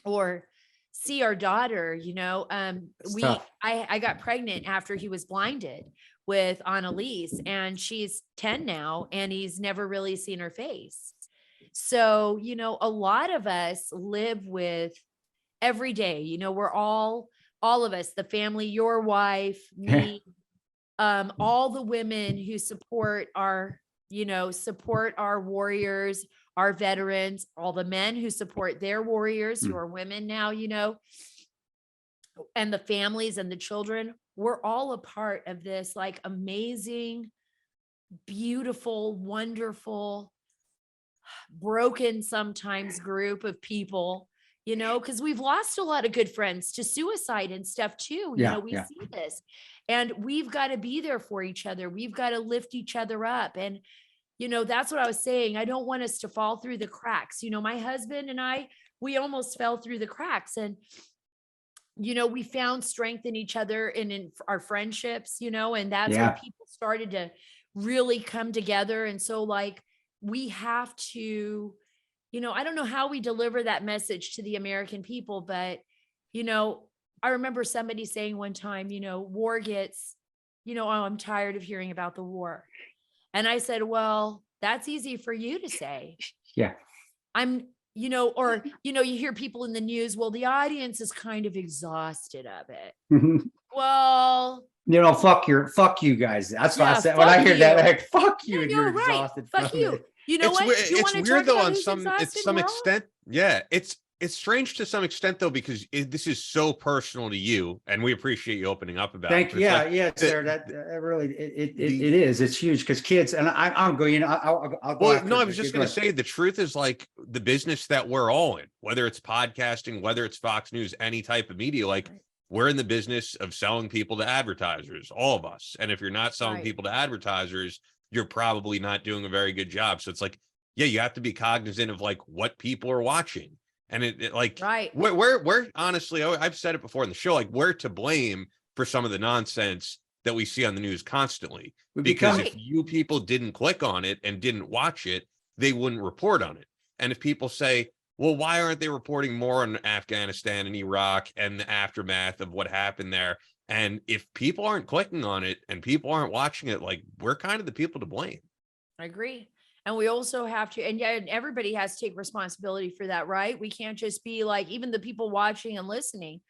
or see our daughter, you know, I got pregnant after he was blinded with Annalise, and she's 10 now and he's never really seen her face. So, you know, a lot of us live with every day, you know, we're all of us, the family, your wife, me, all the women who support our warriors, our veterans, all the men who support their warriors who are women now, you know, and the families and the children, we're all a part of this like amazing, beautiful, wonderful, broken sometimes group of people, you know, because we've lost a lot of good friends to suicide and stuff too. Yeah, You know, we yeah. see this, and we've got to be there for each other. We've got to lift each other up. And, you know, that's what I was saying. I don't want us to fall through the cracks. You know, my husband and I, we almost fell through the cracks, and, you know, we found strength in each other and in our friendships, you know, and that's when Yeah. people started to really come together. And so, like, we have to, you know, I don't know how we deliver that message to the American people, but, you know, I remember somebody saying one time, you know, war gets, you know, oh, I'm tired of hearing about the war. And I said, well, that's easy for you to say. Yeah. I'm, you know, or, you know, you hear people in the news, well, the audience is kind of exhausted of it. Well, You know, fuck you guys. That's what I Yeah, said when I fuck hear that. you. Like, fuck you, yeah, and you're you're right. exhausted Fuck from you. it. You know what? You It's want to weird talk though about on who's some exhausted, some Merle? extent. Yeah, it's strange to some extent though, because this is so personal to you, and we appreciate you opening up about it. Thank but you. it's Yeah, like yeah, the- sir. That really, it the- is. It's huge because kids, and I'm going. You know, I'll go. Well, after no, I it. was just Go going to ahead. say the truth is like the business that we're all in, whether it's podcasting, whether it's Fox News, any type of media, like we're in the business of selling people to advertisers, all of us. And if you're not selling Right. people to advertisers, you're probably not doing a very good job. So it's like, yeah, you have to be cognizant of like what people are watching. And it like, Right. we're honestly, I've said it before in the show, like we're to blame for some of the nonsense that we see on the news constantly. We Because become if you people didn't click on it and didn't watch it, they wouldn't report on it. And if people say, well, why aren't they reporting more on Afghanistan and Iraq and the aftermath of what happened there? And if people aren't clicking on it and people aren't watching it, like we're kind of the people to blame. I agree. And we also have to, and yeah, and everybody has to take responsibility for that, right? We can't just be like, even the people watching and listening,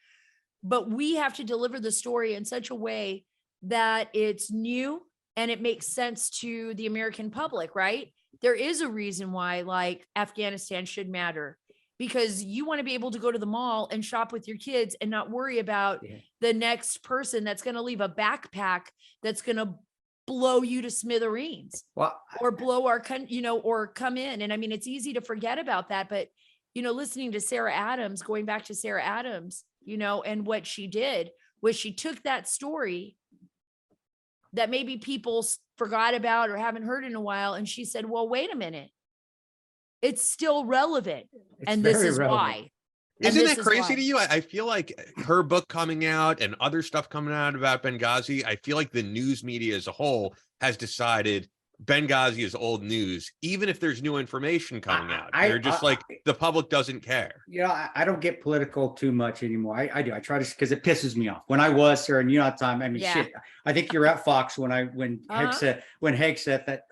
but we have to deliver the story in such a way that it's new and it makes sense to the American public, right? There is a reason why like Afghanistan should matter, because you want to be able to go to the mall and shop with your kids and not worry about Yeah. the next person that's going to leave a backpack that's going to blow you to smithereens well. or blow our you know, or come in. And I mean, it's easy to forget about that, but, you know, listening to Sarah Adams, going back to Sarah Adams, you know, and what she did was she took that story that maybe people forgot about or haven't heard in a while. And she said, well, wait a minute, it's still relevant. It's And this very is relevant. why. And Isn't this that is crazy why. to you? I feel like her book coming out and other stuff coming out about Benghazi, I feel like the news media as a whole has decided Benghazi is old news, even if there's new information coming out. They're just like, the public doesn't care. You know, I don't get political too much anymore. I do. I try to, because it pisses me off. When I was, Sarah, and you know, at the time, I mean, Yeah. shit. I think you're at Fox when Uh-huh. Haig said that.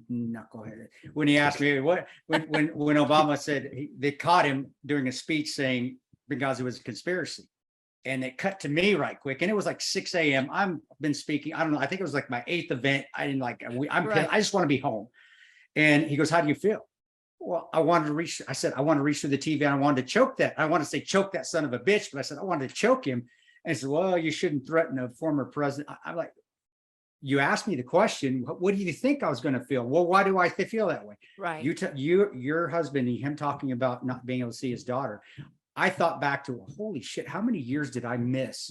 No, go ahead. When he asked me when Obama said they caught him during a speech saying Benghazi was a conspiracy, and it cut to me right quick, and it was like 6 a.m. I've been speaking. I don't know. I think it was like my 8th event. I didn't like. I'm. Right. I just want to be home. And he goes, "How do you feel?" Well, I wanted to reach. I said, "I want to reach through the TV, and I wanted to choke that. I want to say choke that son of a bitch," but I said I wanted to choke him. And he said, "Well, you shouldn't threaten a former president." I'm like, "You asked me the question. What do you think I was going to feel?" Well, why do I feel that way? Right. Your husband, him talking about not being able to see his daughter. I thought back to, holy shit, how many years did I miss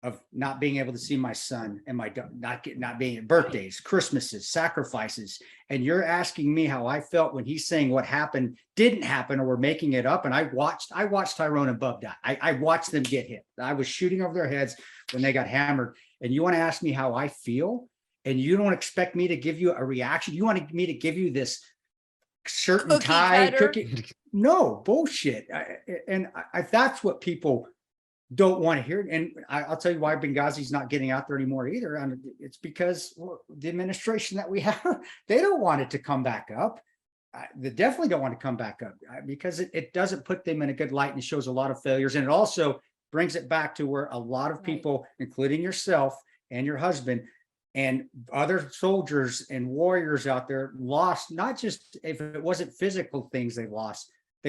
of not being able to see my son and my not being at birthdays, Christmases, sacrifices. And you're asking me how I felt when he's saying what happened didn't happen, or we're making it up. And I watched Tyrone and Bub die. I watched them get hit. I was shooting over their heads when they got hammered. And you want to ask me how I feel, and you don't expect me to give you a reaction. You want me to give you this shirt and Cookie tie cutter. cookie? No, bullshit. That's what people don't want to hear. And I'll tell you why Benghazi's not getting out there anymore either. And it's because the administration that we have, they don't want it to come back up. They definitely don't want to come back up because it doesn't put them in a good light, and it shows a lot of failures. And it also brings it back to where a lot of people, including yourself and your husband and other soldiers and warriors out there, lost, not just if it wasn't physical things they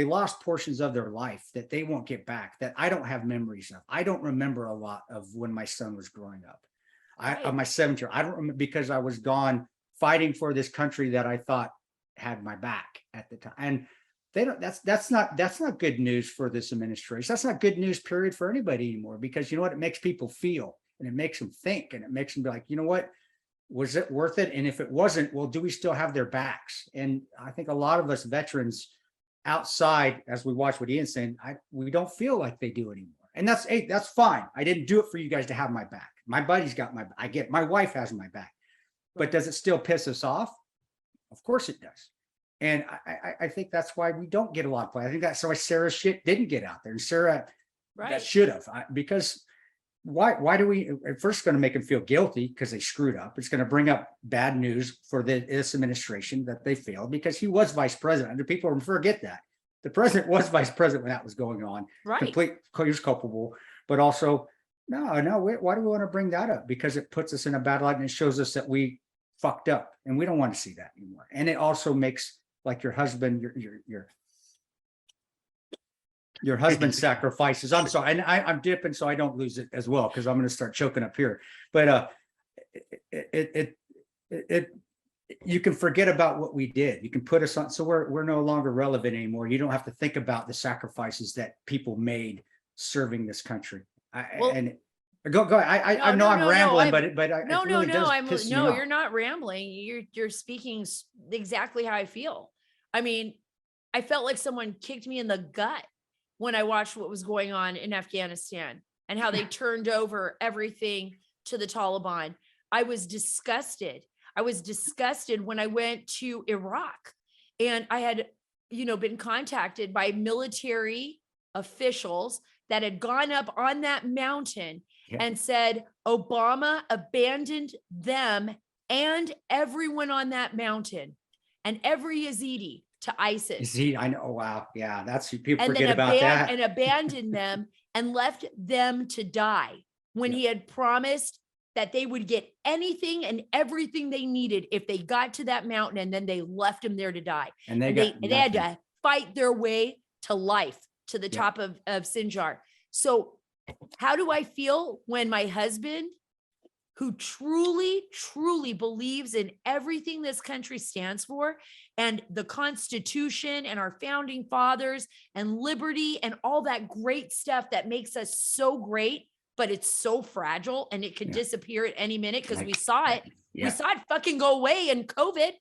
lost portions of their life that they won't get back, that I don't have memories of. I don't remember a lot of when my son was growing up. Of my 7-year, I don't remember, because I was gone fighting for this country that I thought had my back at the time. And they don't, that's not good news for this administration. That's not good news, period, for anybody anymore, because you know what? It makes people feel, and it makes them think, and it makes them be like, you know what? Was it worth it? And if it wasn't, well, do we still have their backs? And I think a lot of us veterans outside, as we watch what Ian's saying, we don't feel like they do anymore. And that's, hey, that's fine. I didn't do it for you guys to have my back. My buddy's got my wife has my back. But does it still piss us off? Of course it does. And I think that's why we don't get a lot of play. I think that's why Sarah's shit didn't get out there. And Sarah, that should have, because why do we, first going to make them feel guilty because they screwed up. It's going to bring up bad news for this administration that they failed, because he was vice president. And people forget that. The president was vice president when that was going on. Right. He was culpable, but also, no, why do we want to bring that up? Because it puts us in a bad light and it shows us that we fucked up, and we don't want to see that anymore. And it also makes, like, your husband, your husband's sacrifices. I'm sorry, and I'm dipping so I don't lose it as well, because I'm going to start choking up here. But you can forget about what we did. You can put us on, so we're no longer relevant anymore. You don't have to think about the sacrifices that people made serving this country. Go. I know I'm rambling, but you're not rambling. You're speaking exactly how I feel. I mean, I felt like someone kicked me in the gut when I watched what was going on in Afghanistan and how they turned over everything to the Taliban. I was disgusted. I was disgusted when I went to Iraq, and I had, been contacted by military officials that had gone up on that mountain and said Obama abandoned them and everyone on that mountain and every Yazidi to ISIS. I know. Oh, wow. Yeah. That's, people forget about that. And abandoned them and left them to die when he had promised that they would get anything and everything they needed if they got to that mountain, and then they left them there to die. And they had to fight their way to life to the top of Sinjar. So how do I feel when my husband, who truly, truly believes in everything this country stands for, and the Constitution and our founding fathers and liberty and all that great stuff that makes us so great, but it's so fragile and it could disappear at any minute, because we saw it. We saw it fucking go away in COVID.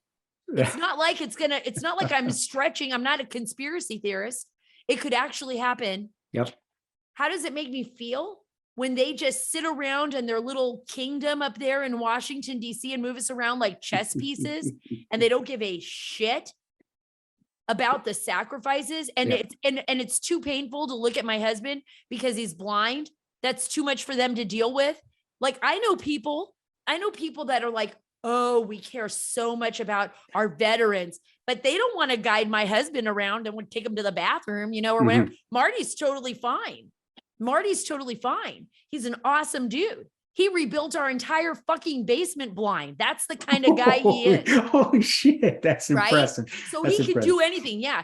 It's not like it's not like I'm stretching. I'm not a conspiracy theorist. It could actually happen. Yep. How does it make me feel when they just sit around in their little kingdom up there in Washington, D.C. and move us around like chess pieces, and they don't give a shit about the sacrifices? And it's too painful to look at my husband because he's blind. That's too much for them to deal with. Like, I know people that are like, oh, we care so much about our veterans, but they don't want to guide my husband around and would take him to the bathroom, or whatever. Marty's totally fine. He's an awesome dude. He rebuilt our entire fucking basement blind. That's the kind of guy he is. Holy shit. That's impressive. So he could do anything. Yeah.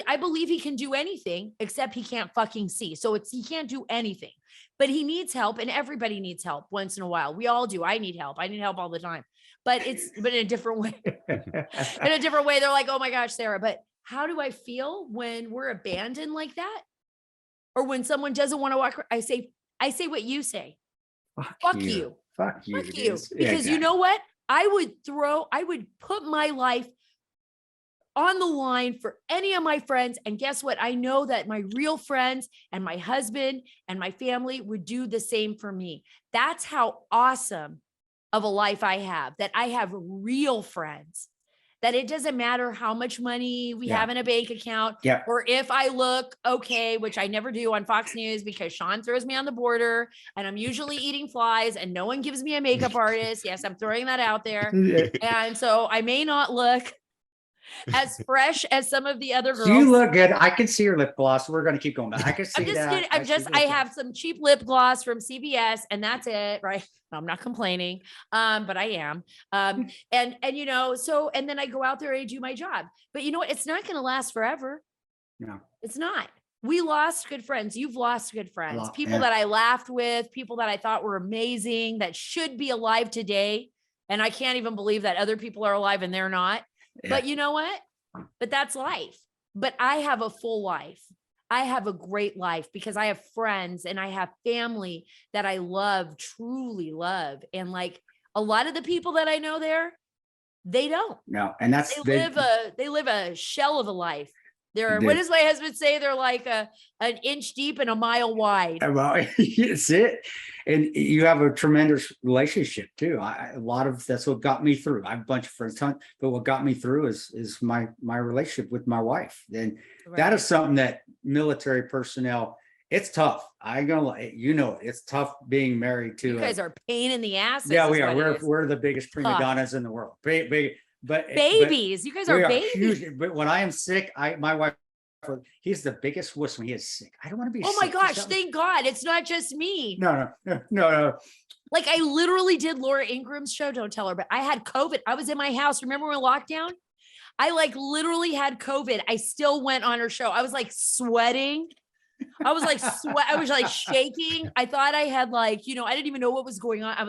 I believe he can do anything, except he can't fucking see. So he can't do anything, but he needs help, and everybody needs help once in a while. We all do. I need help all the time, but in a different way. In a different way. They're like, oh my gosh, Sarah, but how do I feel when we're abandoned like that? Or when someone doesn't want to walk, I say what you say. Fuck you. Fuck you. Fuck you. Because you know what? I would put my life on the line for any of my friends. And guess what? I know that my real friends and my husband and my family would do the same for me. That's how awesome of a life I have, that I have real friends, that it doesn't matter how much money we have in a bank account, or if I look okay, which I never do on Fox News because Sean throws me on the border and I'm usually eating flies and no one gives me a makeup artist. Yes, I'm throwing that out there. And so I may not look as fresh as some of the other girls. You look good. I can see your lip gloss. We're going to keep going back. I can see that. I have some cheap lip gloss from CVS and that's it. Right. I'm not complaining. But I am. And then I go out there and I do my job, but you know what? It's not going to last forever. No, it's not. We lost good friends. You've lost good friends, people that I laughed with, people that I thought were amazing, that should be alive today. And I can't even believe that other people are alive and they're not. But you know what? But that's life. but I have a full life. I have a great life because I have friends and I have family that I love, truly love. And like a lot of the people that I know there, they don't. No, and that's They live a shell of a life. They're, They- what does my husband say? They're like an inch deep and a mile wide. well, it's it. And you have a tremendous relationship too. A lot of that's what got me through. I have a bunch of friends, but what got me through is my relationship with my wife. And that is something that military personnel, it's tough. It's tough being married to. You guys are pain in the ass. Yeah, we are. We're the biggest prima donnas in the world. But babies. You guys are babies. Huge. But when I am sick, my wife, he's the biggest wuss when he is sick. I don't want to be. Oh my gosh! Thank God, it's not just me. No. Like I literally did Laura Ingram's show. Don't tell her, but I had COVID. I was in my house. Remember when lockdown? I like literally had COVID. I still went on her show. I was like sweating. I was like I was like shaking. I thought I had like, I didn't even know what was going on. I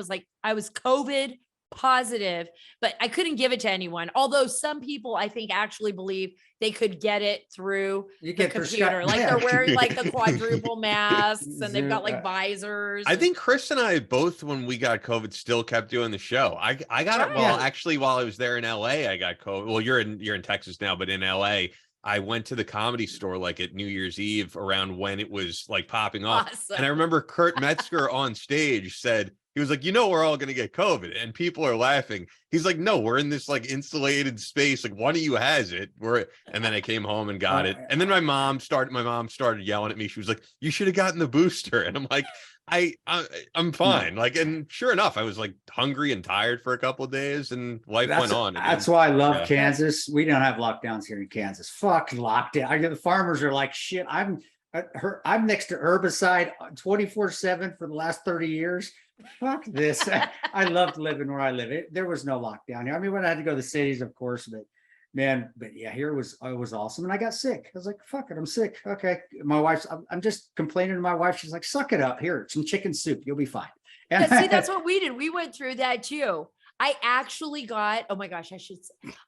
was COVID positive, but I couldn't give it to anyone. Although some people I think actually believe they could get it through the computer. Like they're wearing like the quadruple masks and they've got like visors. I think Chris and I both, when we got COVID, still kept doing the show. I got it. Well, actually, while I was there in LA, I got COVID. Well, you're in Texas now, but in LA, I went to the Comedy Store like at New Year's Eve around when it was like popping off. Awesome. And I remember Kurt Metzger on stage said, he was like, we're all going to get COVID. And people are laughing. He's like, no, we're in this like insulated space. Like one of you has it. And then I came home and got it. And then my mom started yelling at me. She was like, you should have gotten the booster. And I'm like, I'm fine. Like, and sure enough, I was like hungry and tired for a couple of days and life went on. That's why I love Kansas. We don't have lockdowns here in Kansas. Fuck lockdown. The farmers are like, shit, I'm next to herbicide 24/7 for the last 30 years. Fuck this. I loved living where I live. There was no lockdown here. I mean, when I had to go to the cities, of course, but yeah, here it was awesome. And I got sick. I was like, fuck it, I'm sick. Okay. My wife's, I'm just complaining to my wife. She's like, suck it up. Here, some chicken soup. You'll be fine. And see, that's what we did. We went through that too. I actually got, oh my gosh,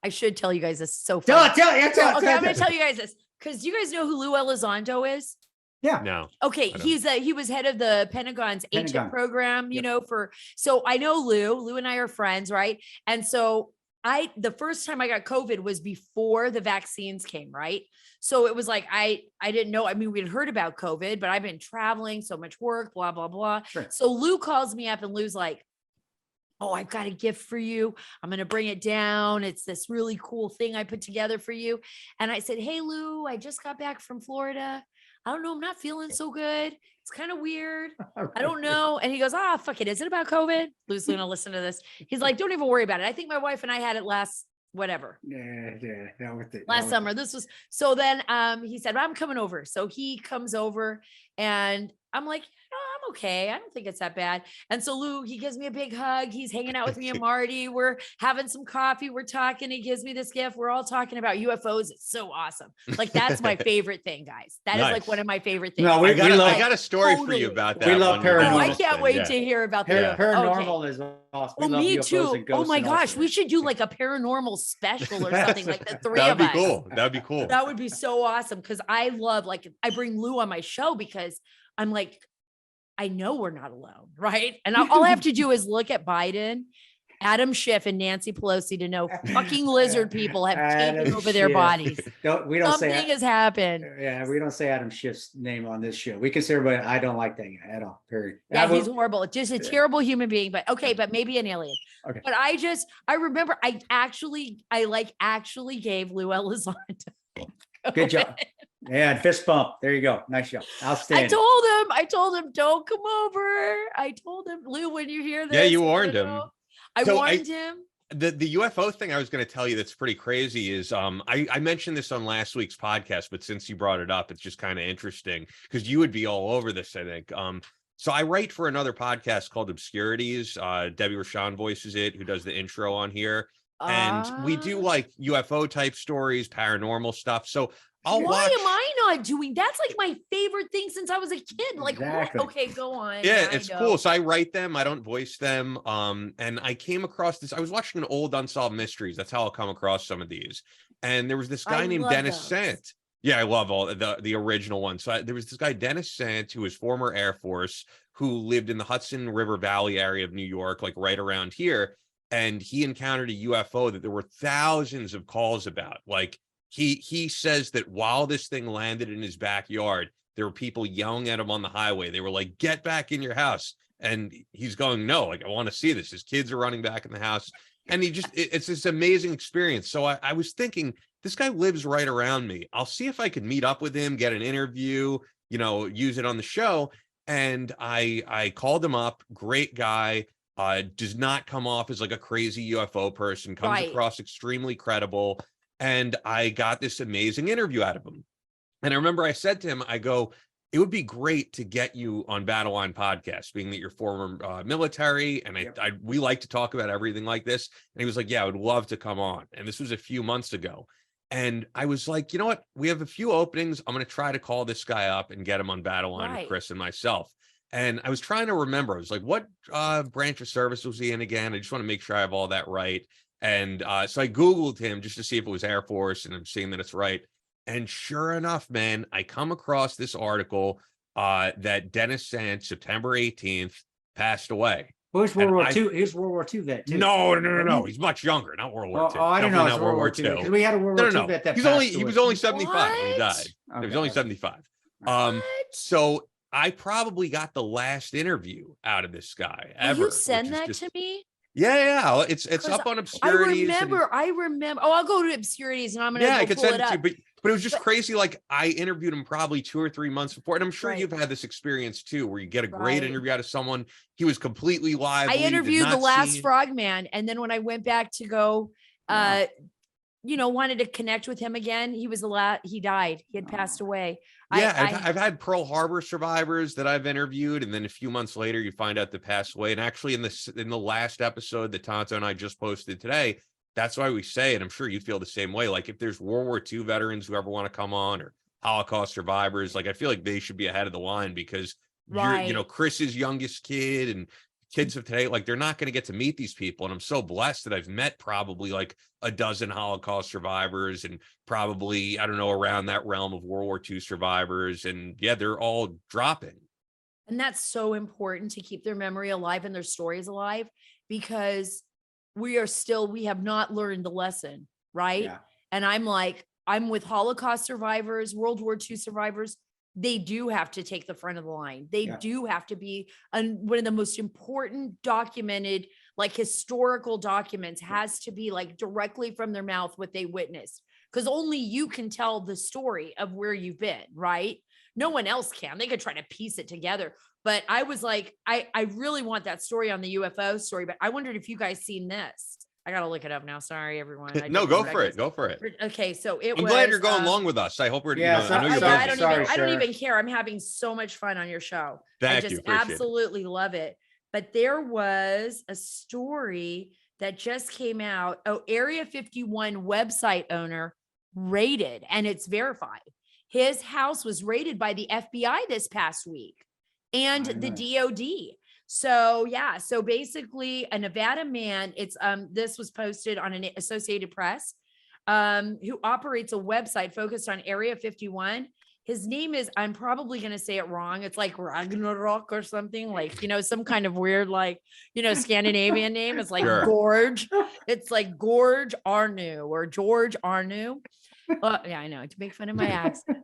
I should tell you guys this. It's so funny. Tell I'm going to tell you guys this because you guys know who Lou Elizondo is? Yeah. No. Okay. He was head of the Pentagon's ancient program, so I know Lou and I are friends. Right. And so the first time I got COVID was before the vaccines came. Right. So it was like, I didn't know. I mean, we'd heard about COVID, but I've been traveling, so much work, blah, blah, blah. Sure. So Lou calls me up and Lou's like, oh, I've got a gift for you. I'm going to bring it down. It's this really cool thing I put together for you. And I said, hey, Lou, I just got back from Florida. I don't know. I'm not feeling so good. It's kind of weird. I don't know. And he goes, fuck it. Is it about COVID? Lou's going to listen to this. He's like, don't even worry about it. I think my wife and I had it last summer. This was, so then he said, I'm coming over. So he comes over and I'm like, I'm okay. I don't think it's that bad. And so Lou, he gives me a big hug. He's hanging out with me and Marty. We're having some coffee. We're talking. He gives me this gift. We're all talking about UFOs. It's so awesome. Like that's my favorite thing, guys. That is like one of my favorite things. No, I got a story for you about that. We love paranormal. Oh, I can't wait to hear about that. Paranormal is awesome. Oh, me too. Oh my gosh, we should do like a paranormal special or something like the three of us. That'd be cool. That'd be cool. That would be so awesome because I love, like, I bring Lou on my show because I'm like, I know we're not alone, right? And all I have to do is look at Biden, Adam Schiff, and Nancy Pelosi to know fucking lizard people have taken over their bodies. We don't Something has happened. Yeah, we don't say Adam Schiff's name on this show. We can say everybody, I don't like that guy at all, period. Yeah, he's horrible. Just a terrible human being, but okay, but maybe an alien. Okay. But I remember I actually gave Lou Elizondo. Good job. Yeah, fist bump. There you go. Nice job. Outstanding. I told him, don't come over. I told him, Lou, when you hear this. Yeah, you warned him. I warned him. The UFO thing I was going to tell you that's pretty crazy is I mentioned this on last week's podcast, but since you brought it up, it's just kind of interesting because you would be all over this, I think. So I write for another podcast called Obscurities. Debbie Rashawn voices it, who does the intro on here. And we do like UFO type stories, paranormal stuff. So why am I not doing? That's like my favorite thing since I was a kid. Like, exactly. What? Okay, go on. Yeah, it's cool. So I write them. I don't voice them. And I came across this. I was watching an old Unsolved Mysteries. That's how I'll come across some of these. And there was this guy named Dennis Sant. Yeah, I love all the original one. So there was this guy, Dennis Sant, who was former Air Force, who lived in the Hudson River Valley area of New York, like right around here. And he encountered a UFO that there were thousands of calls about. Like he says that while this thing landed in his backyard, there were people yelling at him on the highway. They were like, "Get back in your house." And he's going, "No, like, I want to see this." His kids are running back in the house. And it's this amazing experience. So I was thinking, this guy lives right around me. I'll see if I could meet up with him, get an interview, use it on the show. And I called him up. Great guy. Does not come off as like a crazy UFO person, comes across extremely credible. And I got this amazing interview out of him. And I remember I said to him, I go, it would be great to get you on Battle Line Podcast, being that you're former military. And we like to talk about everything like this. And he was like, yeah, I would love to come on. And this was a few months ago. And I was like, you know what? We have a few openings. I'm going to try to call this guy up and get him on Battle Line with Chris and myself. And I was trying to remember. I was like, what branch of service was he in again? I just want to make sure I have all that right. And so I Googled him just to see if it was Air Force, and I'm seeing that it's right. And sure enough, man, I come across this article that Dennis Sant, September 18th, passed away. Well, he's World War II. He was World War II vet too. No. He's much younger, not World War II. Oh, I don't know. Not World War II. Because we had a World War II vet that he was only 75 when he died. He was only 75. So I probably got the last interview out of this guy ever. Will you send that to me? Yeah. It's up on Obscurities. I remember. Oh, I'll go to Obscurities and I'm gonna I could pull send it up. to you, but it was just crazy. Like, I interviewed him probably 2 or 3 months before, and I'm sure you've had this experience too, where you get a great interview out of someone. He was completely live. I interviewed the last Frogman, and then when I went back to go, wanted to connect with him again, he died. He had passed away. I've had Pearl Harbor survivors that I've interviewed, and then a few months later you find out they passed away. And actually in the last episode that Tonto and I just posted today, that's why we say, and I'm sure you feel the same way, like if there's World War II veterans who ever want to come on, or Holocaust survivors, like I feel like they should be ahead of the line, because you're, Chris's youngest kid and kids of today, like they're not going to get to meet these people. And I'm so blessed that I've met probably like a dozen Holocaust survivors, and probably, I don't know, around that realm of World War II survivors. And yeah, they're all dropping. And that's so important, to keep their memory alive and their stories alive, because we have not learned the lesson. Right. Yeah. And I'm with Holocaust survivors, World War II survivors. They do have to take the front of the line. They do have to be one of the most important documented, like historical documents, has to be like directly from their mouth what they witnessed, because only you can tell the story of where you've been, right? No one else can. They could try to piece it together. But I was like, I really want that story on the UFO story, but I wondered if you guys seen this. I got to look it up now. Sorry, everyone. No, go for it. Go for it. Okay. So I'm glad you're going along with us. I hope we're, I don't even care. I'm having so much fun on your show. I just absolutely love it. But there was a story that just came out. Oh, Area 51 website owner raided, and it's verified. His house was raided by the FBI this past week and the DOD. So so basically a Nevada man, this was posted on an Associated Press, who operates a website focused on Area 51. His name is, I'm probably going to say it wrong. It's like Ragnarok or something, like, some kind of weird, like, Scandinavian name. It's like Gorge. It's like Gorge Arnu or George Arnu. Yeah, I know, to make fun of my accent.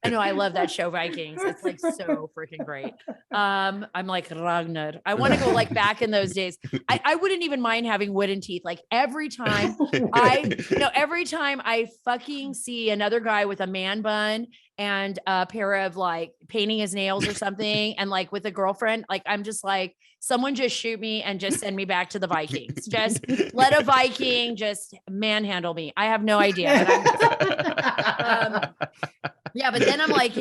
I know, I love that show, Vikings. It's like so freaking great. I'm like Ragnar. I want to go like back in those days. I wouldn't even mind having wooden teeth. Like every time I fucking see another guy with a man bun and a pair of like painting his nails or something, and like with a girlfriend, like I'm just like, someone just shoot me and just send me back to the Vikings. Just let a Viking just manhandle me. I have no idea. But then I'm like,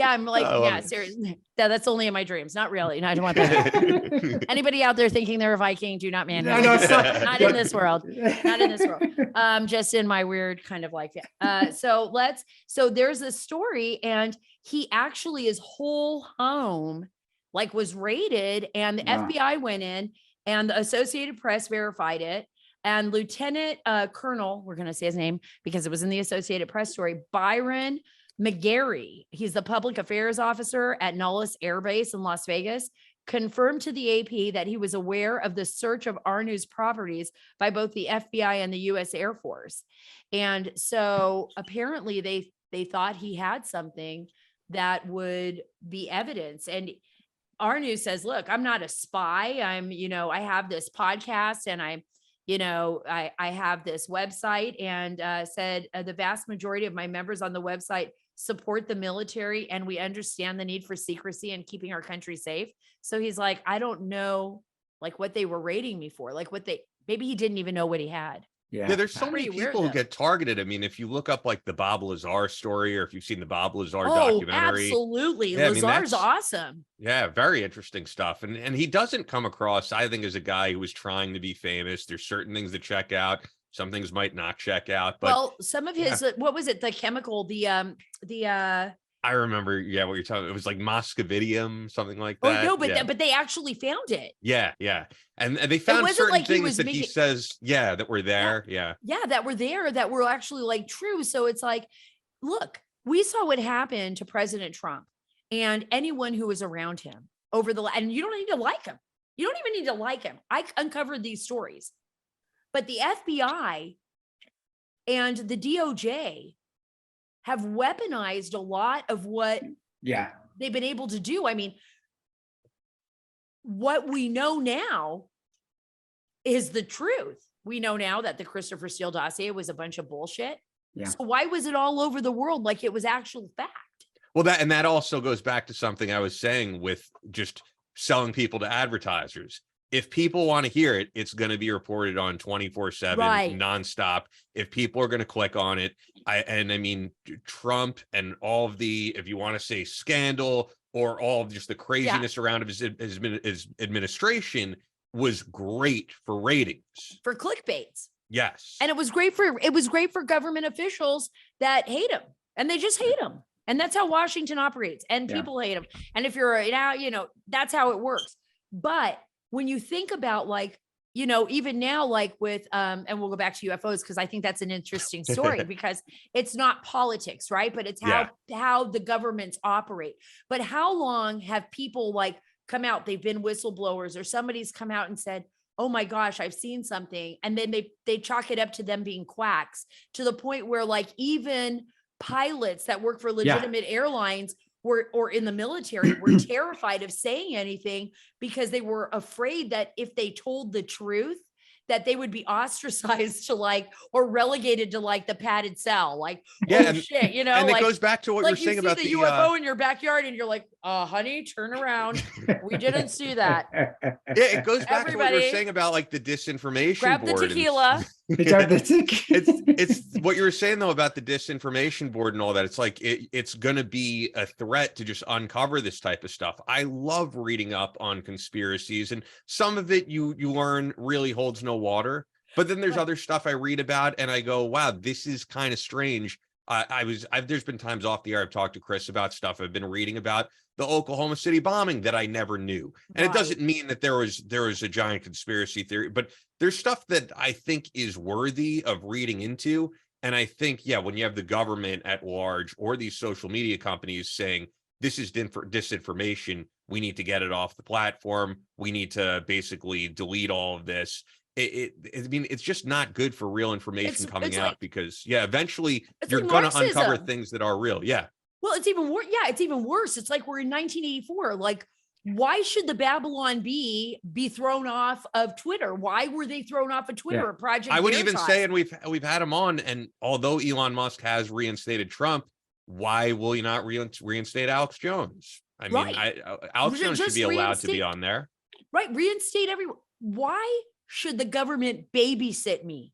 seriously. That's only in my dreams. Not really. No, I don't want that. Anybody out there thinking they're a Viking, do not manhandle. No, not in this world. Not in this world. Just in my weird kind of like, so there's this story, and he actually, his whole home like was raided, and the FBI went in, and the Associated Press verified it. And Lieutenant Colonel, we're going to say his name because it was in the Associated Press story, Byron McGarry, he's the public affairs officer at Nullis Air Base in Las Vegas, confirmed to the AP that he was aware of the search of Arnu's properties by both the FBI and the US Air Force. And so apparently they thought he had something that would be evidence. And Arnu says, look, I'm not a spy. I have this podcast and I have this website, and said the vast majority of my members on the website support the military, and we understand the need for secrecy and keeping our country safe. So he's like, I don't know like what they were raiding me for, like maybe he didn't even know what he had. Yeah, there's so many Pretty weird, people who though. get targeted. I mean, if you look up like the Bob Lazar story, or if you've seen the Bob Lazar Oh, documentary, absolutely. Yeah, I mean, Lazar's that's- awesome. yeah, very interesting stuff. And he doesn't come across, I think, as a guy who was trying to be famous. There's certain things to check out. Some things might not check out. But Well, some of his, what was it? The chemical, I remember, what you're talking. It was like Moscovidium, something like oh that. no, but yeah. but they actually found it. Yeah, and they found wasn't certain like he things was that he making- says, that were there. Yeah. Yeah, that were there, that were actually like true. So it's like, look, we saw what happened to President Trump and anyone who was around him and you don't need to like him. You don't even need to like him. I uncovered these stories, but the FBI and the DOJ have weaponized a lot of what they've been able to do. I mean, what we know now is the truth. We know now that the Christopher Steele dossier was a bunch of bullshit. Yeah. So why was it all over the world like it was actual fact? Well, that also goes back to something I was saying with just selling people to advertisers. If people want to hear it, it's going to be reported on 24/7, Right. nonstop. If people are going to click on it, I mean, Trump and all of the, if you want to say scandal or all of just the craziness around his administration was great for ratings. For clickbaits. Yes. And it was great for government officials that hate him, and they just hate him. And that's how Washington operates, and people hate him. And if you're now, that's how it works. But when you think about even now, like with, and we'll go back to UFOs, because I think that's an interesting story because it's not politics, right? But it's how the governments operate. But how long have people come out, they've been whistleblowers, or somebody's come out and said, oh my gosh, I've seen something. And then they chalk it up to them being quacks, to the point where even pilots that work for legitimate airlines or in the military were terrified of saying anything because they were afraid that if they told the truth, that they would be ostracized to or relegated to the padded cell. Shit, and it goes back to what you're saying about the UFO in your backyard and you're like, honey, turn around. We didn't see that. Yeah, it goes back to what you're Everybody, saying about the disinformation grab the board. tequila. It's what you were saying though about the disinformation board and all that. It's it's going to be a threat to just uncover this type of stuff. I love reading up on conspiracies, and some of it you learn really holds no water. But then there's other stuff I read about and I go, wow, this is kind of strange. There's been times off the air I've talked to Chris about stuff I've been reading about the Oklahoma City bombing that I never knew. And it doesn't mean that there was a giant conspiracy theory, but there's stuff that I think is worthy of reading into. And I think, when you have the government at large or these social media companies saying this is disinformation, we need to get it off the platform, we need to basically delete all of this. I mean, it's just not good for real information coming out because eventually you're going to uncover things that are real. Yeah. Well, it's even worse. Yeah, it's even worse. It's like we're in 1984. Why should the Babylon Bee be thrown off of Twitter? Why were they thrown off of Twitter? Project I would even Veritas. say, and we've had him on, and although Elon Musk has reinstated Trump, why will you not reinstate Alex Jones? I mean, Alex Jones should be allowed to be on there. Right, reinstate everyone. Why should the government babysit me?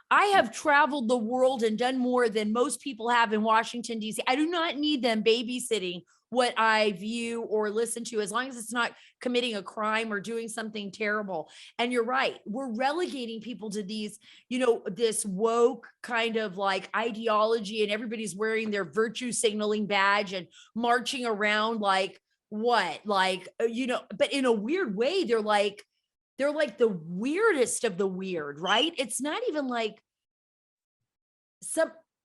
I have traveled the world and done more than most people have in Washington, D.C. I do not need them babysitting what I view or listen to, as long as it's not committing a crime or doing something terrible. And you're right. We're relegating people to these, this woke kind of ideology, and everybody's wearing their virtue signaling badge and marching around but in a weird way, they're the weirdest of the weird, right? It's not even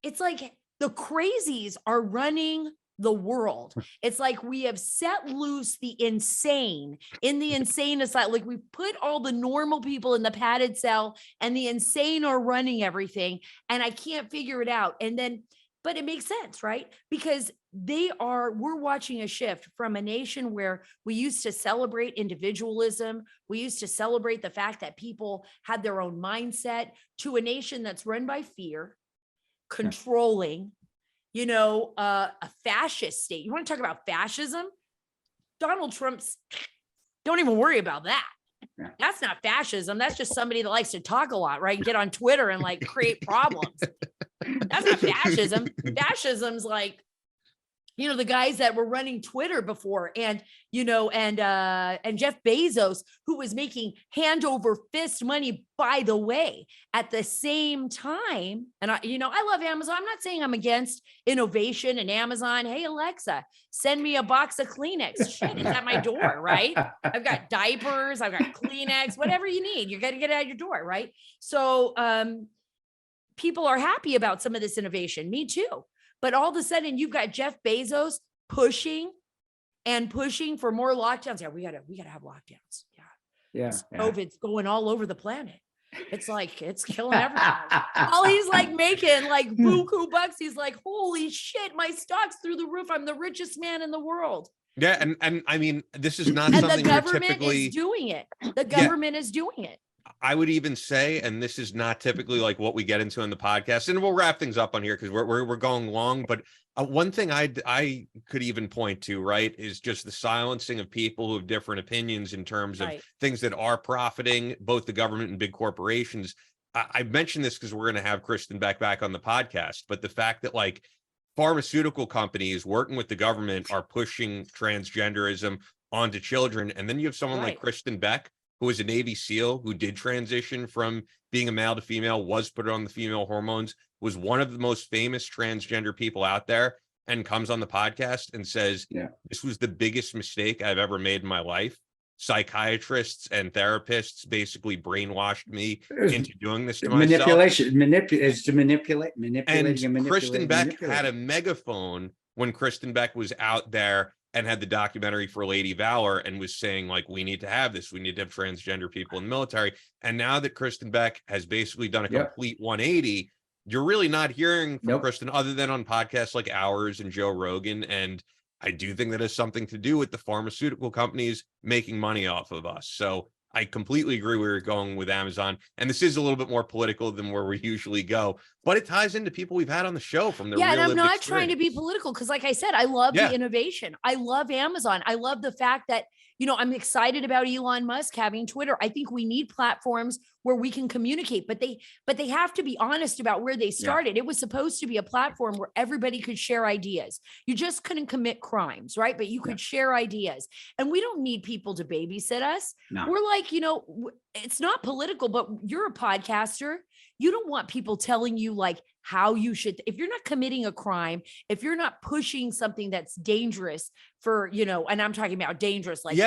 it's the crazies are running the world. It's like we have set loose the insane in the insane asylum. Like we put all the normal people in the padded cell and the insane are running everything. And I can't figure it out. And then, but it makes sense, right? Because we're watching a shift from a nation where we used to celebrate individualism. We used to celebrate the fact that people had their own mindset, to a nation that's run by fear, controlling, a fascist state. You want to talk about fascism? Donald Trump's, don't even worry about that. Yeah. That's not fascism. That's just somebody that likes to talk a lot, right? And get on Twitter and like create problems. That's not fascism. Fascism's like, the guys that were running Twitter before, and Jeff Bezos, who was making hand over fist money, by the way, at the same time. And I love Amazon. I'm not saying I'm against innovation and Amazon. Hey, Alexa, send me a box of Kleenex. Shit, it's at my door, right? I've got diapers, I've got Kleenex, whatever you need. You got to get it out your door, right? So people are happy about some of this innovation. Me too. But all of a sudden, you've got Jeff Bezos pushing for more lockdowns. Yeah, we gotta have lockdowns. Yeah. COVID's going all over the planet. It's like it's killing everyone. All he's like making like buku bucks. He's like, holy shit, my stock's through the roof. I'm the richest man in the world. Yeah, and I mean, this is not And something the we're government typically is doing it. The government is doing it. I would even say, and this is not typically like what we get into in the podcast, and we'll wrap things up on here because we're going long. But one thing I could even point to, right, is just the silencing of people who have different opinions in terms of things that are profiting both the government and big corporations. I mentioned this because we're going to have Kristen Beck back on the podcast, but the fact that like pharmaceutical companies working with the government are pushing transgenderism onto children, and then you have someone like Kristen Beck, who was a Navy SEAL, who did transition from being a male to female, was put on the female hormones, was one of the most famous transgender people out there, and comes on the podcast and says, this was the biggest mistake I've ever made in my life. Psychiatrists and therapists basically brainwashed me into doing this to myself. And Kristen Beck had a megaphone when Kristen Beck was out there and had the documentary for Lady Valor and was saying, like, we need to have this. We need to have transgender people in the military. And now that Kristen Beck has basically done a complete 180, you're really not hearing from Kristen other than on podcasts like ours and Joe Rogan. And I do think that has something to do with the pharmaceutical companies making money off of us. So I completely agree where you're going with Amazon. And this is a little bit more political than where we usually go, but it ties into people we've had on the show from the real and I'm not experience. trying to be political because, like I said, I love the innovation. I love Amazon. I love the fact that, I'm excited about Elon Musk having Twitter. I think we need platforms where we can communicate, but they have to be honest about where they started. It was supposed to be a platform where everybody could share ideas. You just couldn't commit crimes, right? But you could share ideas, and we don't need people to babysit us. No. We're like, it's not political, but you're a podcaster. You don't want people telling you like how you should, if you're not committing a crime, if you're not pushing something that's dangerous for, and I'm talking about dangerous, like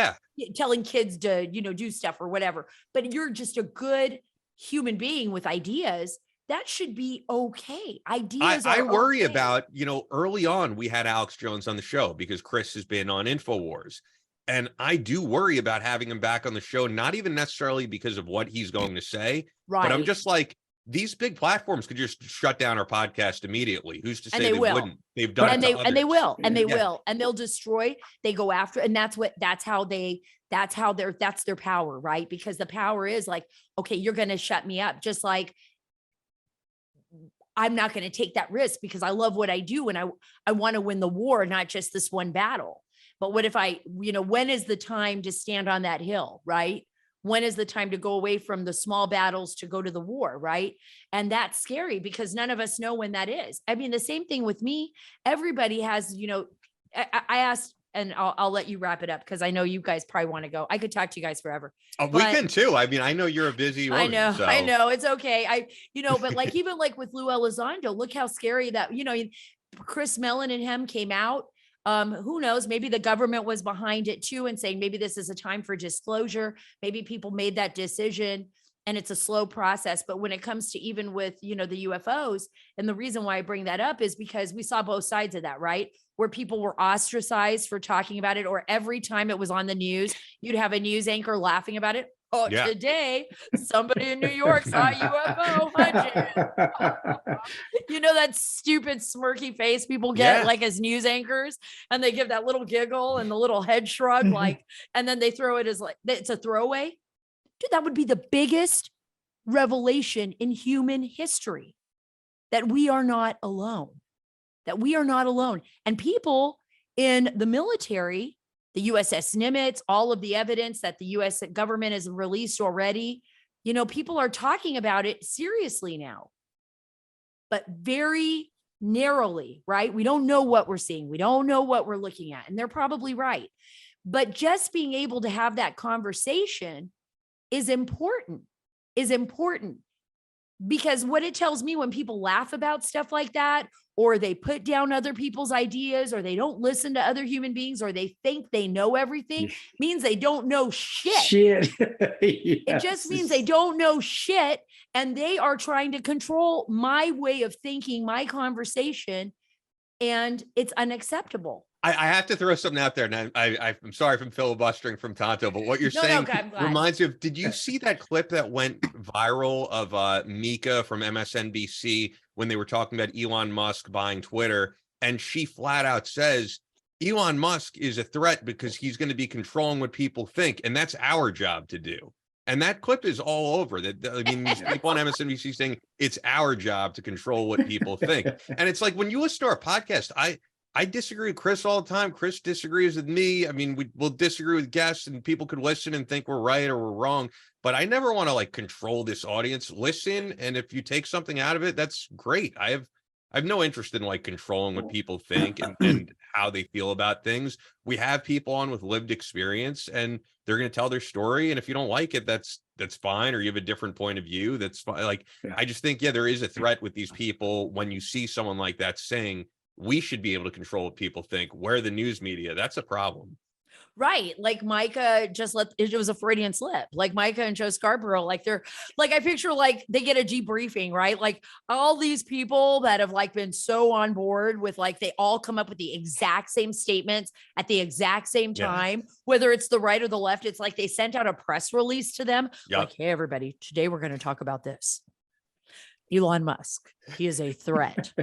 telling kids to, do stuff or whatever, but you're just a good human being with ideas, that should be okay. Ideas I worry about, early on we had Alex Jones on the show because Chris has been on InfoWars. And I do worry about having him back on the show, not even necessarily because of what he's going to say, but I'm just like, these big platforms could just shut down our podcast immiteally. Who's to say they wouldn't? They've done it to others. And they will, and they will, and they'll destroy. They go after, and that's their power, right? Because the power is like, okay, you're going to shut me up. Just like I'm not going to take that risk because I love what I do, and I want to win the war, not just this one battle. But what if when is the time to stand on that hill, right? When is the time to go away from the small battles to go to the war, right? And that's scary because none of us know when that is. I mean, the same thing with me. Everybody has, I asked, and I'll let you wrap it up because I know you guys probably want to go. I could talk to you guys forever. We can too. I mean, I know you're a busy woman. I know. It's okay. But like, even like with Lou Elizondo, look how scary that, Chris Mellon and him came out. Who knows? Maybe the government was behind it too and saying maybe this is a time for disclosure. Maybe people made that decision and it's a slow process. But when it comes to even with, the UFOs, and the reason why I bring that up is because we saw both sides of that, right? Where people were ostracized for talking about it, or every time it was on the news, you'd have a news anchor laughing about it. Oh, Yeah. today somebody in New York saw a UFO hunching. That stupid smirky face people get Yeah. like as news anchors, and they give that little giggle and the little head shrug, like, and then they throw it as like it's a throwaway. Dude, that would be the biggest revelation in human history, that we are not alone, And people in the military, the USS Nimitz, all of the evidence that the US government has released already, people are talking about it seriously now, but very narrowly, right? We don't know what we're seeing. We don't know what we're looking at. And they're probably right. But just being able to have that conversation is important, because what it tells me when people laugh about stuff like that, or they put down other people's ideas, or they don't listen to other human beings, or they think they know everything, means they don't know shit. It just means they don't know shit, and they are trying to control my way of thinking, my conversation, and it's unacceptable. I have to throw something out there, and I'm sorry if I'm filibustering from Tonto, but what you're saying reminds me of, did you see that clip that went viral of Mika from MSNBC when they were talking about Elon Musk buying Twitter? And she flat out says, Elon Musk is a threat because he's going to be controlling what people think, and that's our job to do. And that clip is all over that. I mean, these people on MSNBC saying it's our job to control what people think. And it's like, when you listen to our podcast, I disagree with Chris all the time. Chris disagrees with me. I mean, we'll disagree with guests, and people could listen and think we're right or we're wrong. But I never want to like control this audience. Listen, and if you take something out of it, that's great. I have no interest in like controlling what people think and how they feel about things. We have people on with lived experience, and they're going to tell their story. And if you don't like it, that's fine. Or you have a different point of view, that's fine. Like, I just think, there is a threat with these people. When you see someone like that saying, we should be able to control what people think, where the news media, that's a problem. Right. Like Micah it was a Freudian slip. Like Micah and Joe Scarborough, like they're like, I picture like they get a debriefing, right? Like all these people that have like been so on board with, like, they all come up with the exact same statements at the exact same time, whether it's the right or the left. It's like they sent out a press release to them. Like, hey, everybody, today we're going to talk about this. Elon Musk, he is a threat.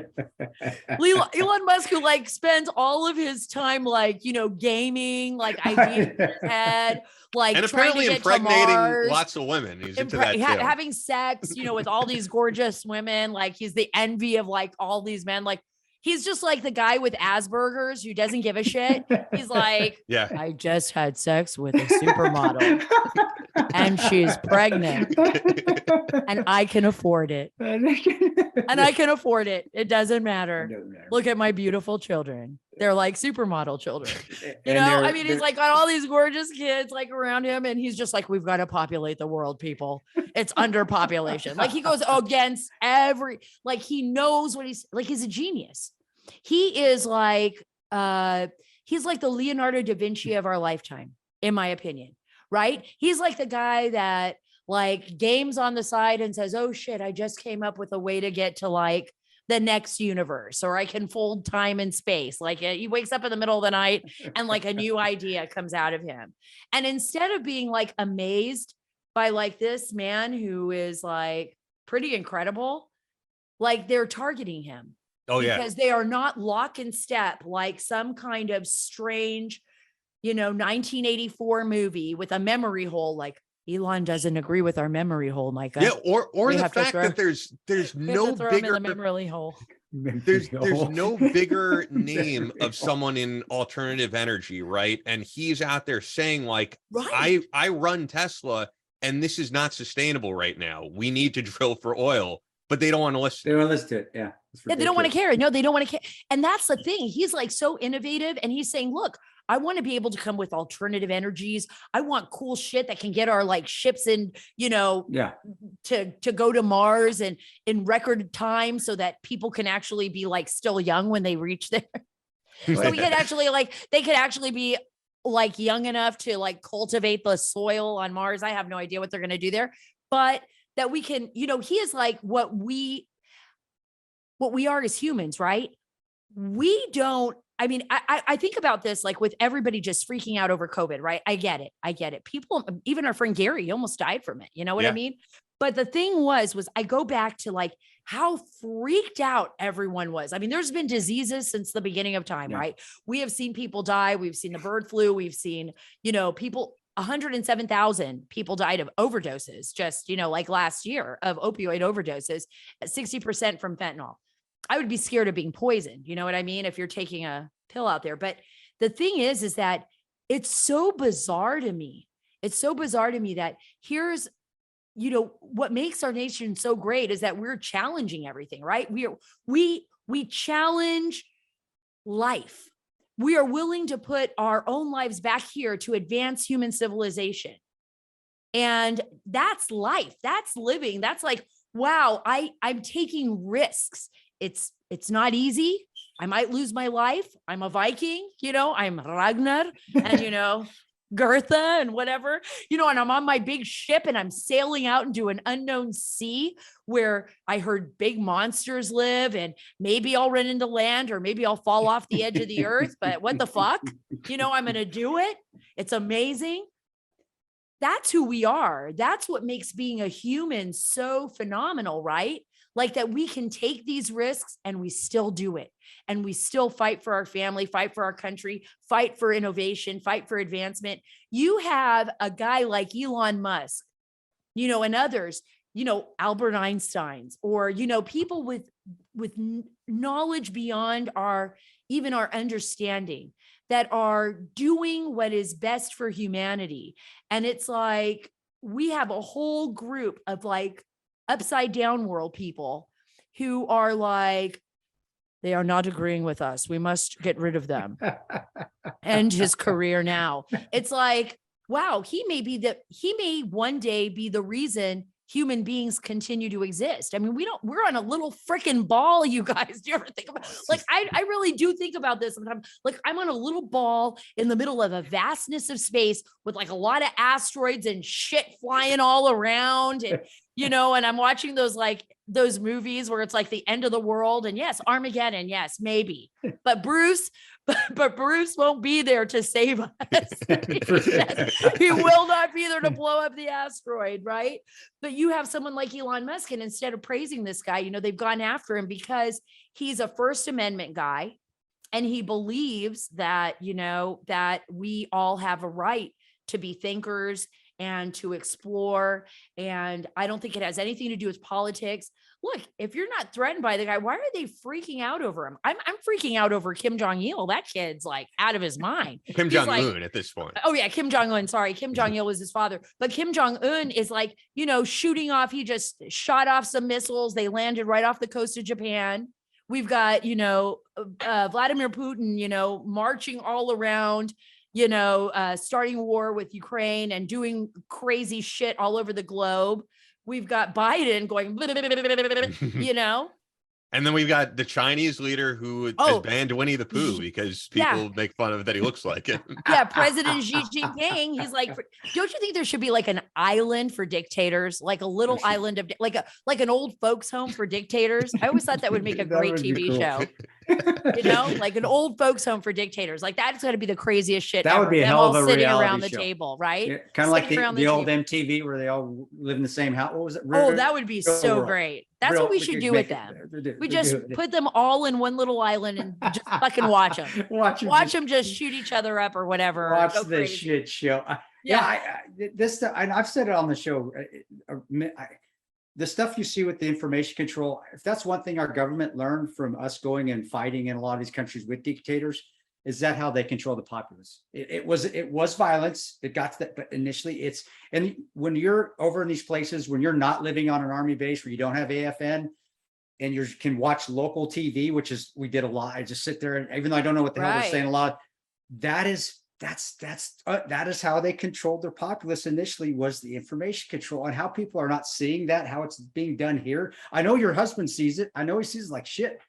Elon Musk, who like spends all of his time like, gaming, like ideas in his head, like, and trying apparently to get impregnating to Mars, lots of women. He's into that too. Having sex, with all these gorgeous women. Like, he's the envy of like all these men. Like, he's just like the guy with Asperger's who doesn't give a shit. He's like, I just had sex with a supermodel and she's pregnant and I can afford it. It doesn't matter. Look at my beautiful children. They're like supermodel children. I mean, he's like got all these gorgeous kids like around him, and he's just like, we've got to populate the world, people. It's underpopulation. Like, he goes against like, he knows what he's like. He's a genius. He is like, he's like the Leonardo da Vinci of our lifetime, in my opinion, right? He's like the guy that like games on the side and says, oh shit, I just came up with a way to get to like the next universe, or I can fold time and space. Like, he wakes up in the middle of the night and like a new idea comes out of him. And instead of being like amazed by like this man who is like pretty incredible, like they're targeting him. Because they are not lock and step like some kind of strange, 1984 movie with a memory hole. Like, Elon doesn't agree with our memory hole, Micah. Yeah, or the fact that there's no bigger memory hole. There's no bigger name of someone in alternative energy, right? And he's out there saying like, I run Tesla, and this is not sustainable right now. We need to drill for oil, but they don't want to listen. They don't want to listen to it. Yeah. Yeah, they don't want to care. No, they don't want to care. And that's the thing. He's like so innovative, and he's saying, look, I want to be able to come with alternative energies. I want cool shit that can get our like ships in, to go to Mars and in record time, so that people can actually be like still young when they reach there. So we could actually they could actually be like young enough to like cultivate the soil on Mars. I have no idea what they're going to do there. but that we can, he is like what we are as humans, right? We don't, I mean, I think about this, like with everybody just freaking out over COVID, right? I get it. People, even our friend Gary, he almost died from it. You know what I mean? But the thing was I go back to like how freaked out everyone was. I mean, there's been diseases since the beginning of time, right? We have seen people die. We've seen the bird flu. We've seen, people, 107,000 people died of overdoses just, like last year of opioid overdoses, 60% from fentanyl. I would be scared of being poisoned. You know what I mean? If you're taking a pill out there. But the thing is that it's so bizarre to me. It's so bizarre to me that here's, what makes our nation so great is that we're challenging everything, right? We challenge life. We are willing to put our own lives back here to advance human civilization. And that's life. That's living. That's like, wow, I'm taking risks. It's not easy. I might lose my life. I'm a Viking, I'm Ragnar and, Gertha and whatever, and I'm on my big ship and I'm sailing out into an unknown sea where I heard big monsters live, and maybe I'll run into land or maybe I'll fall off the edge of the earth, but what the fuck, I'm going to do it. It's amazing. That's who we are. That's what makes being a human so phenomenal, right? Like that we can take these risks and we still do it. And we still fight for our family, fight for our country, fight for innovation, fight for advancement. You have a guy like Elon Musk, and others, Albert Einstein's, or, people with knowledge beyond even our understanding that are doing what is best for humanity. And it's like, we have a whole group of like upside down world people who are like, they are not agreeing with us. We must get rid of them. End his career now. It's like, wow, he may one day be the reason human beings continue to exist. I mean, we're on a little freaking ball, you guys. Do you ever think about, like, I really do think about this sometimes. Like, I'm on a little ball in the middle of a vastness of space with like a lot of asteroids and shit flying all around. And, and I'm watching those movies where it's like the end of the world, and yes, Armageddon. Yes, maybe, but Bruce won't be there to save us. He will not be there to blow up the asteroid, right? But you have someone like Elon Musk, and instead of praising this guy, they've gone after him because he's a First Amendment guy, and he believes that, that we all have a right to be thinkers and to explore. And I don't think it has anything to do with politics. Look, if you're not threatened by the guy, why are they freaking out over him? I'm freaking out over Kim Jong-il. That kid's like out of his mind. Kim Jong-un at this point. Oh yeah, Kim Jong-un. Sorry, Kim Jong-il was his father. But Kim Jong-un is like, shooting off. He just shot off some missiles. They landed right off the coast of Japan. We've got, Vladimir Putin, marching all around, starting war with Ukraine and doing crazy shit all over the globe. We've got Biden going, And then we've got the Chinese leader who has banned Winnie the Pooh because people make fun of that he looks like it. Yeah, President Xi Jinping. He's like, don't you think there should be like an island for dictators, like a little island of like an old folks home for dictators? I always thought that would make a great TV show. Like an old folks home for dictators. Like that's going to be the craziest shit. That ever. would be a Them hell of all a sitting reality around the show. table, right? Yeah, kind of like the old table. MTV where they all live in the same house. What was it? Oh, that would be so great. That's what we should do with them. We just put them all in one little island and just fucking watch them. Watch them just shoot each other up or whatever. Watch this shit show. And I've said it on the show. The stuff you see with the information control, if that's one thing our government learned from us going and fighting in a lot of these countries with dictators, is that how they control the populace? It was violence. It got to that, but initially and when you're over in these places, when you're not living on an army base where you don't have AFN and you can watch local TV, which is, we did a lot. I just sit there and even though I don't know what the hell they're saying a lot, that is how they controlled their populace initially, was the information control, and how people are not seeing that, how it's being done here. I know your husband sees it. I know he sees it like shit.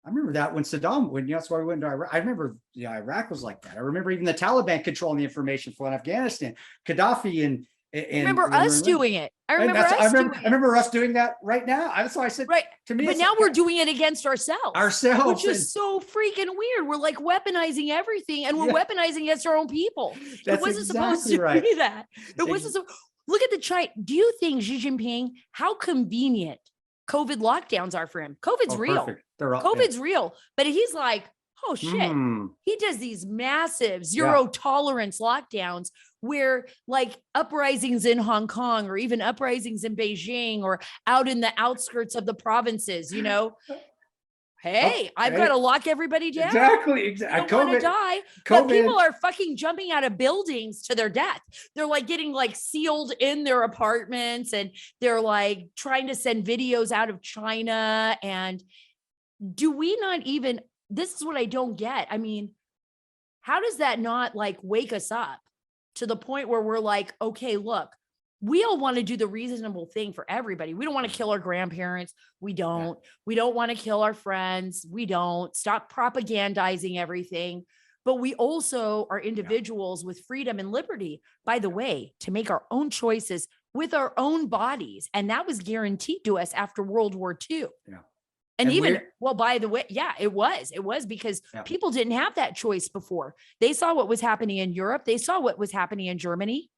I remember that when Saddam, that's why we went to Iraq. I remember Iraq was like that. I remember even the Taliban controlling the information flow in Afghanistan, Gaddafi and remember us doing it. I And remember that's- us doing I it. remember us doing that right now. That's why I said, Right. to me, But it's now like- we're doing it against ourselves. ourselves. Which is so freaking weird. We're like weaponizing everything and we're Yeah. weaponizing against our own people. It That's wasn't supposed exactly to right. be that. It wasn't so. Look at the China. Do you think Xi Jinping, how convenient COVID lockdowns are for him? COVID's Oh, real. perfect. They're all, COVID's real. But he's like, oh shit. Mm. He does these massive zero tolerance lockdowns where like uprisings in Hong Kong or even uprisings in Beijing or out in the outskirts of the provinces, hey, I've got to lock everybody down. Exactly. I don't want to die. But people are fucking jumping out of buildings to their death. They're like getting like sealed in their apartments and they're like trying to send videos out of China. And do we not even, this is what I don't get. I mean, how does that not like wake us up to the point where we're like, okay, look, we all want to do the reasonable thing for everybody. We don't want to kill our grandparents. We don't. We don't want to kill our friends. We don't. Stop propagandizing everything. But we also are individuals with freedom and liberty, by the way, to make our own choices with our own bodies. And that was guaranteed to us after World War II. Yeah. And even, we're- well, by the way, yeah, it was because people didn't have that choice before. They saw what was happening in Europe. They saw what was happening in Germany.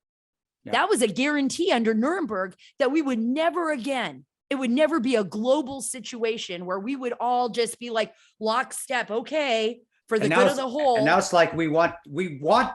Yeah. That was a guarantee under Nuremberg that we would never again, it would never be a global situation where we would all just be like lockstep, okay, for the And good now of the whole. And now it's like we want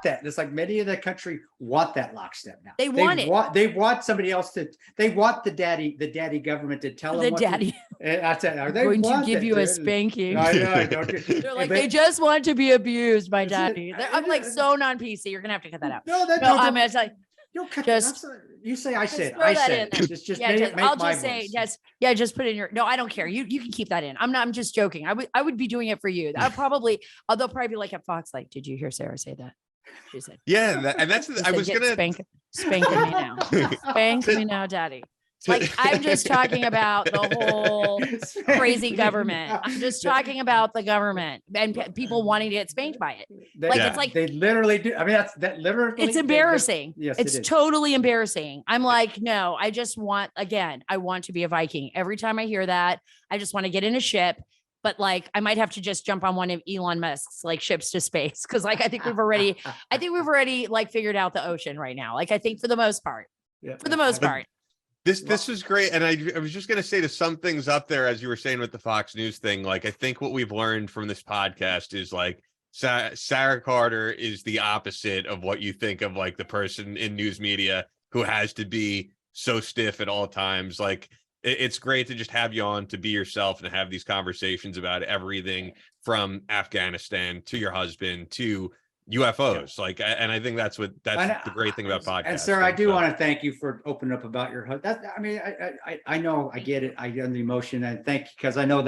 that. It's like many of the country want that lockstep now. They want it. They want somebody else to. They want the daddy government to tell them. The what daddy. I said, are they going to want give that, you a dude? spanking. I know. Don't you? They're like, But- they just want to be abused by Is it- daddy. I'm like so non-PC. You're gonna have to cut that out. No, that No, no, I'm gonna tell you. don't cut just- that. You say I just said. throw I that said. in there. Just Yeah, make I'll my just say, voice. just put in your, no, I don't care. You can keep that in. I'm just joking. I would be doing it for you. They'll probably be like at Fox, like, did you hear Sarah say that? She said, Yeah, and that's she I said, was "Get gonna spanking me now. Spank me now, daddy. Like, I'm just talking about the whole crazy government. I'm just talking about the government and people wanting to get spanked by it. Like, it's like, they literally do. I mean, that literally. it's embarrassing. Yes, it's it is. totally embarrassing. I'm like, no, I just want, again, I want to be a Viking. Every time I hear that, I just want to get in a ship. But like, I might have to just jump on one of Elon Musk's like ships to space. Cause like, I think we've already like figured out the ocean right now. Like, I think for the most part, This is great. And I was just going to say to sum things up there, as you were saying with the Fox News thing, like, I think what we've learned from this podcast is like Sara Carter is the opposite of what you think of like the person in news media who has to be so stiff at all times. Like, it's great to just have you on to be yourself and have these conversations about everything from Afghanistan to your husband to UFOs. Like, and I think that's the great thing about podcasts. And Sarah, I do want to thank you for opening up about your husband. I mean, I know, I get it. I get the emotion, and thank you, because I know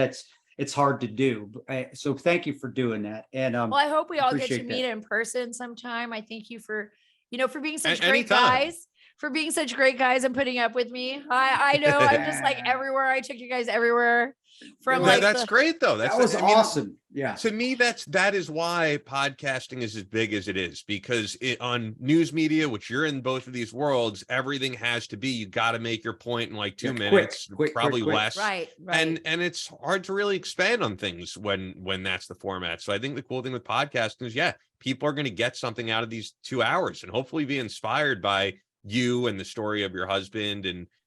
it's hard to do. So thank you for doing that. And well, I hope we all get to appreciate meet that. in person sometime. I thank you for being such great anytime. guys. For being such great guys and putting up with me. I know I'm just like everywhere. I took you guys everywhere. From like that's great though. That was awesome. Yeah. To me, that is why podcasting is as big as it is, because on news media, which you're in both of these worlds, everything has to be, you got to make your point in like 2 minutes, quick, probably less. Right. And it's hard to really expand on things when that's the format. So I think the cool thing with podcasting is, people are going to get something out of these 2 hours and hopefully be inspired by you and the story of your husband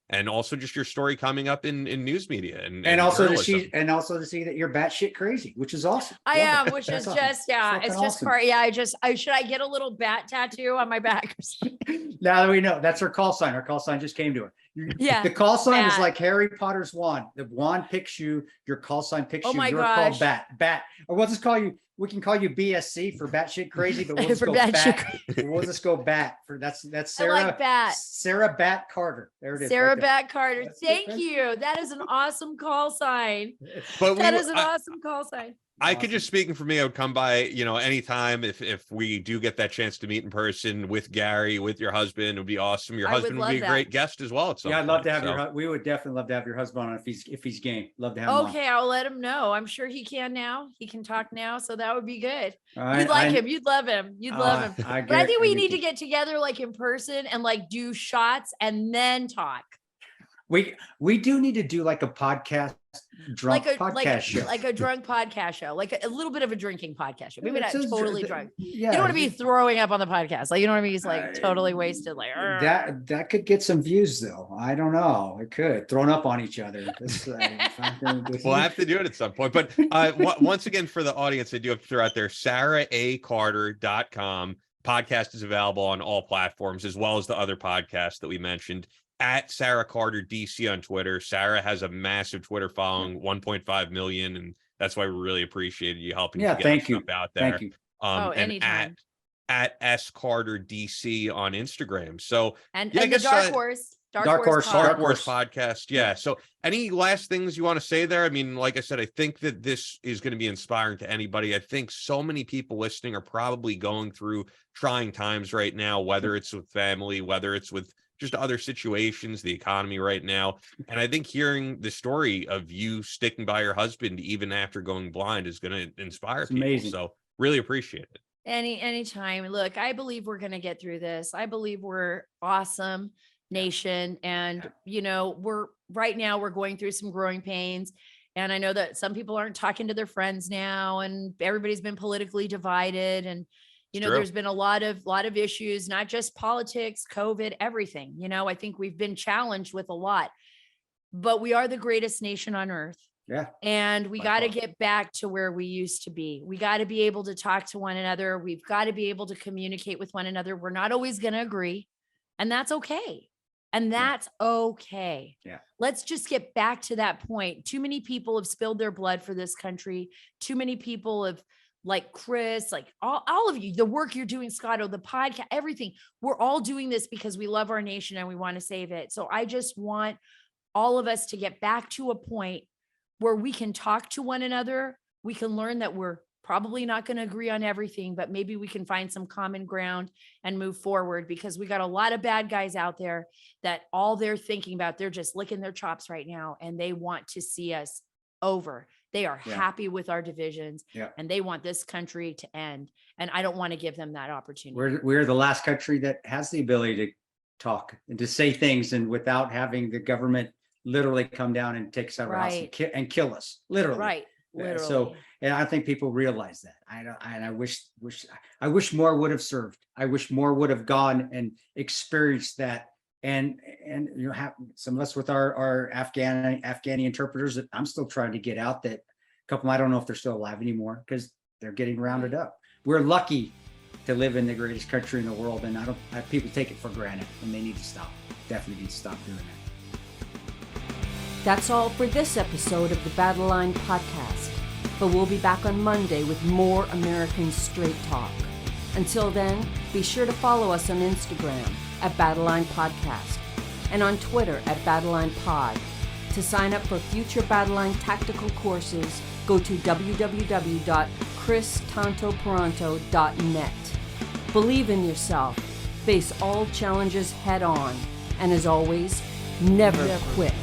and also just your story coming up in news media and also to journalism. see that you're batshit crazy, which is awesome. I Love am, it. which That's is awesome. just, it's Fucking just awesome. part. Yeah. Should I get a little bat tattoo on my back? Now that we know, that's her call sign. Her call sign just came to her. Yeah, The call sign is bat. like Harry Potter's wand. The wand picks you. Your call sign picks Oh you. my You're gosh. called Bat. Or we'll just call you. We can call you BSC for batshit crazy, but we'll just For go batshit Bat. We'll just go Bat for that's I Sarah. like bat. Sarah Bat Carter. There it is. Sarah right there. Bat Carter. That's it, Thank thank you. That is an awesome call sign. But That is an awesome call sign. I could just, speaking for me, I would come by, anytime if we do get that chance to meet in person with Gary, with your husband. It would be awesome. Your I would husband would love be a that. great guest as well. At some Yeah, I'd love to point, have so. we would definitely love to have your husband on if he's game. Love to have him on. Okay, I'll let him know. I'm sure he can now. He can talk now, so that would be good. All You'd right, like him. You'd love him. You'd love him. But I think we need to get together like in person and like do shots and then talk. We do need to do like a podcast, drunk podcast show. like a drunk podcast show, like a little bit of a drinking podcast show. Maybe not It's a- totally drunk. Yeah, You don't want to be throwing up on the podcast. Like, you know what I mean? He's like totally wasted. Like, that could get some views though. I don't know. It could thrown up on each other. We'll have to do it at some point. But once again, for the audience, I do have to throw out there, SaraACarter.com. Podcast is available on all platforms, as well as the other podcasts that we mentioned. At Sara Carter DC on Twitter. Sarah has a massive Twitter following, 1.5 million, and that's why we really appreciated you helping to get thank you. stuff out there. Thank you. And anytime. at S Carter DC on Instagram. So and I the guess, Dark Horse podcast. Yeah. So any last things you want to say there? I mean, like I said, I think that this is going to be inspiring to anybody. I think so many people listening are probably going through trying times right now, whether it's with family, whether it's with just other situations, the economy right now. And I think hearing the story of you sticking by your husband even after going blind is going to inspire people. Amazing. So really appreciate it. Anytime. Look, I believe we're going to get through this. I believe we're awesome nation. And, you know, we're going through some growing pains. And I know that some people aren't talking to their friends now, and everybody's been politically divided. And, you know, there's been a lot of issues, not just politics, COVID, everything. You know, I think we've been challenged with a lot, but we are the greatest nation on earth. Yeah. And we got to get back to where we used to be. We got to be able to talk to one another. We've got to be able to communicate with one another. We're not always going to agree, and that's okay. And that's okay. Yeah. Let's just get back to that point. Too many people have spilled their blood for this country. Too many people have, like Chris, like all of you, the work you're doing, Scotto, the podcast, everything. We're all doing this because we love our nation and we want to save it. So I just want all of us to get back to a point where we can talk to one another. We can learn that we're probably not going to agree on everything, but maybe we can find some common ground and move forward, because we got a lot of bad guys out there that all they're thinking about, they're just licking their chops right now, and they want to see us over. They are happy with our divisions, and they want this country to end. And I don't want to give them that opportunity. We're the last country that has the ability to talk and to say things, and without having the government literally come down and take us out of our house and kill us, literally. Right. Literally. So, and I think people realize that. I wish more would have served. I wish more would have gone and experienced that. And you know, have some of us with our Afghani interpreters that I'm still trying to get out, that a couple, I don't know if they're still alive anymore because they're getting rounded up. We're lucky to live in the greatest country in the world, and people take it for granted, and they need to stop. Definitely need to stop doing that. That's all for this episode of the Battle Line Podcast, but we'll be back on Monday with more American Straight Talk. Until then, be sure to follow us on Instagram at Battle Line Podcast and on Twitter at Battle Line Pod. To sign up for future Battle Line tactical courses, go to www.christantoparanto.net. Believe in yourself, face all challenges head on, and as always, never quit.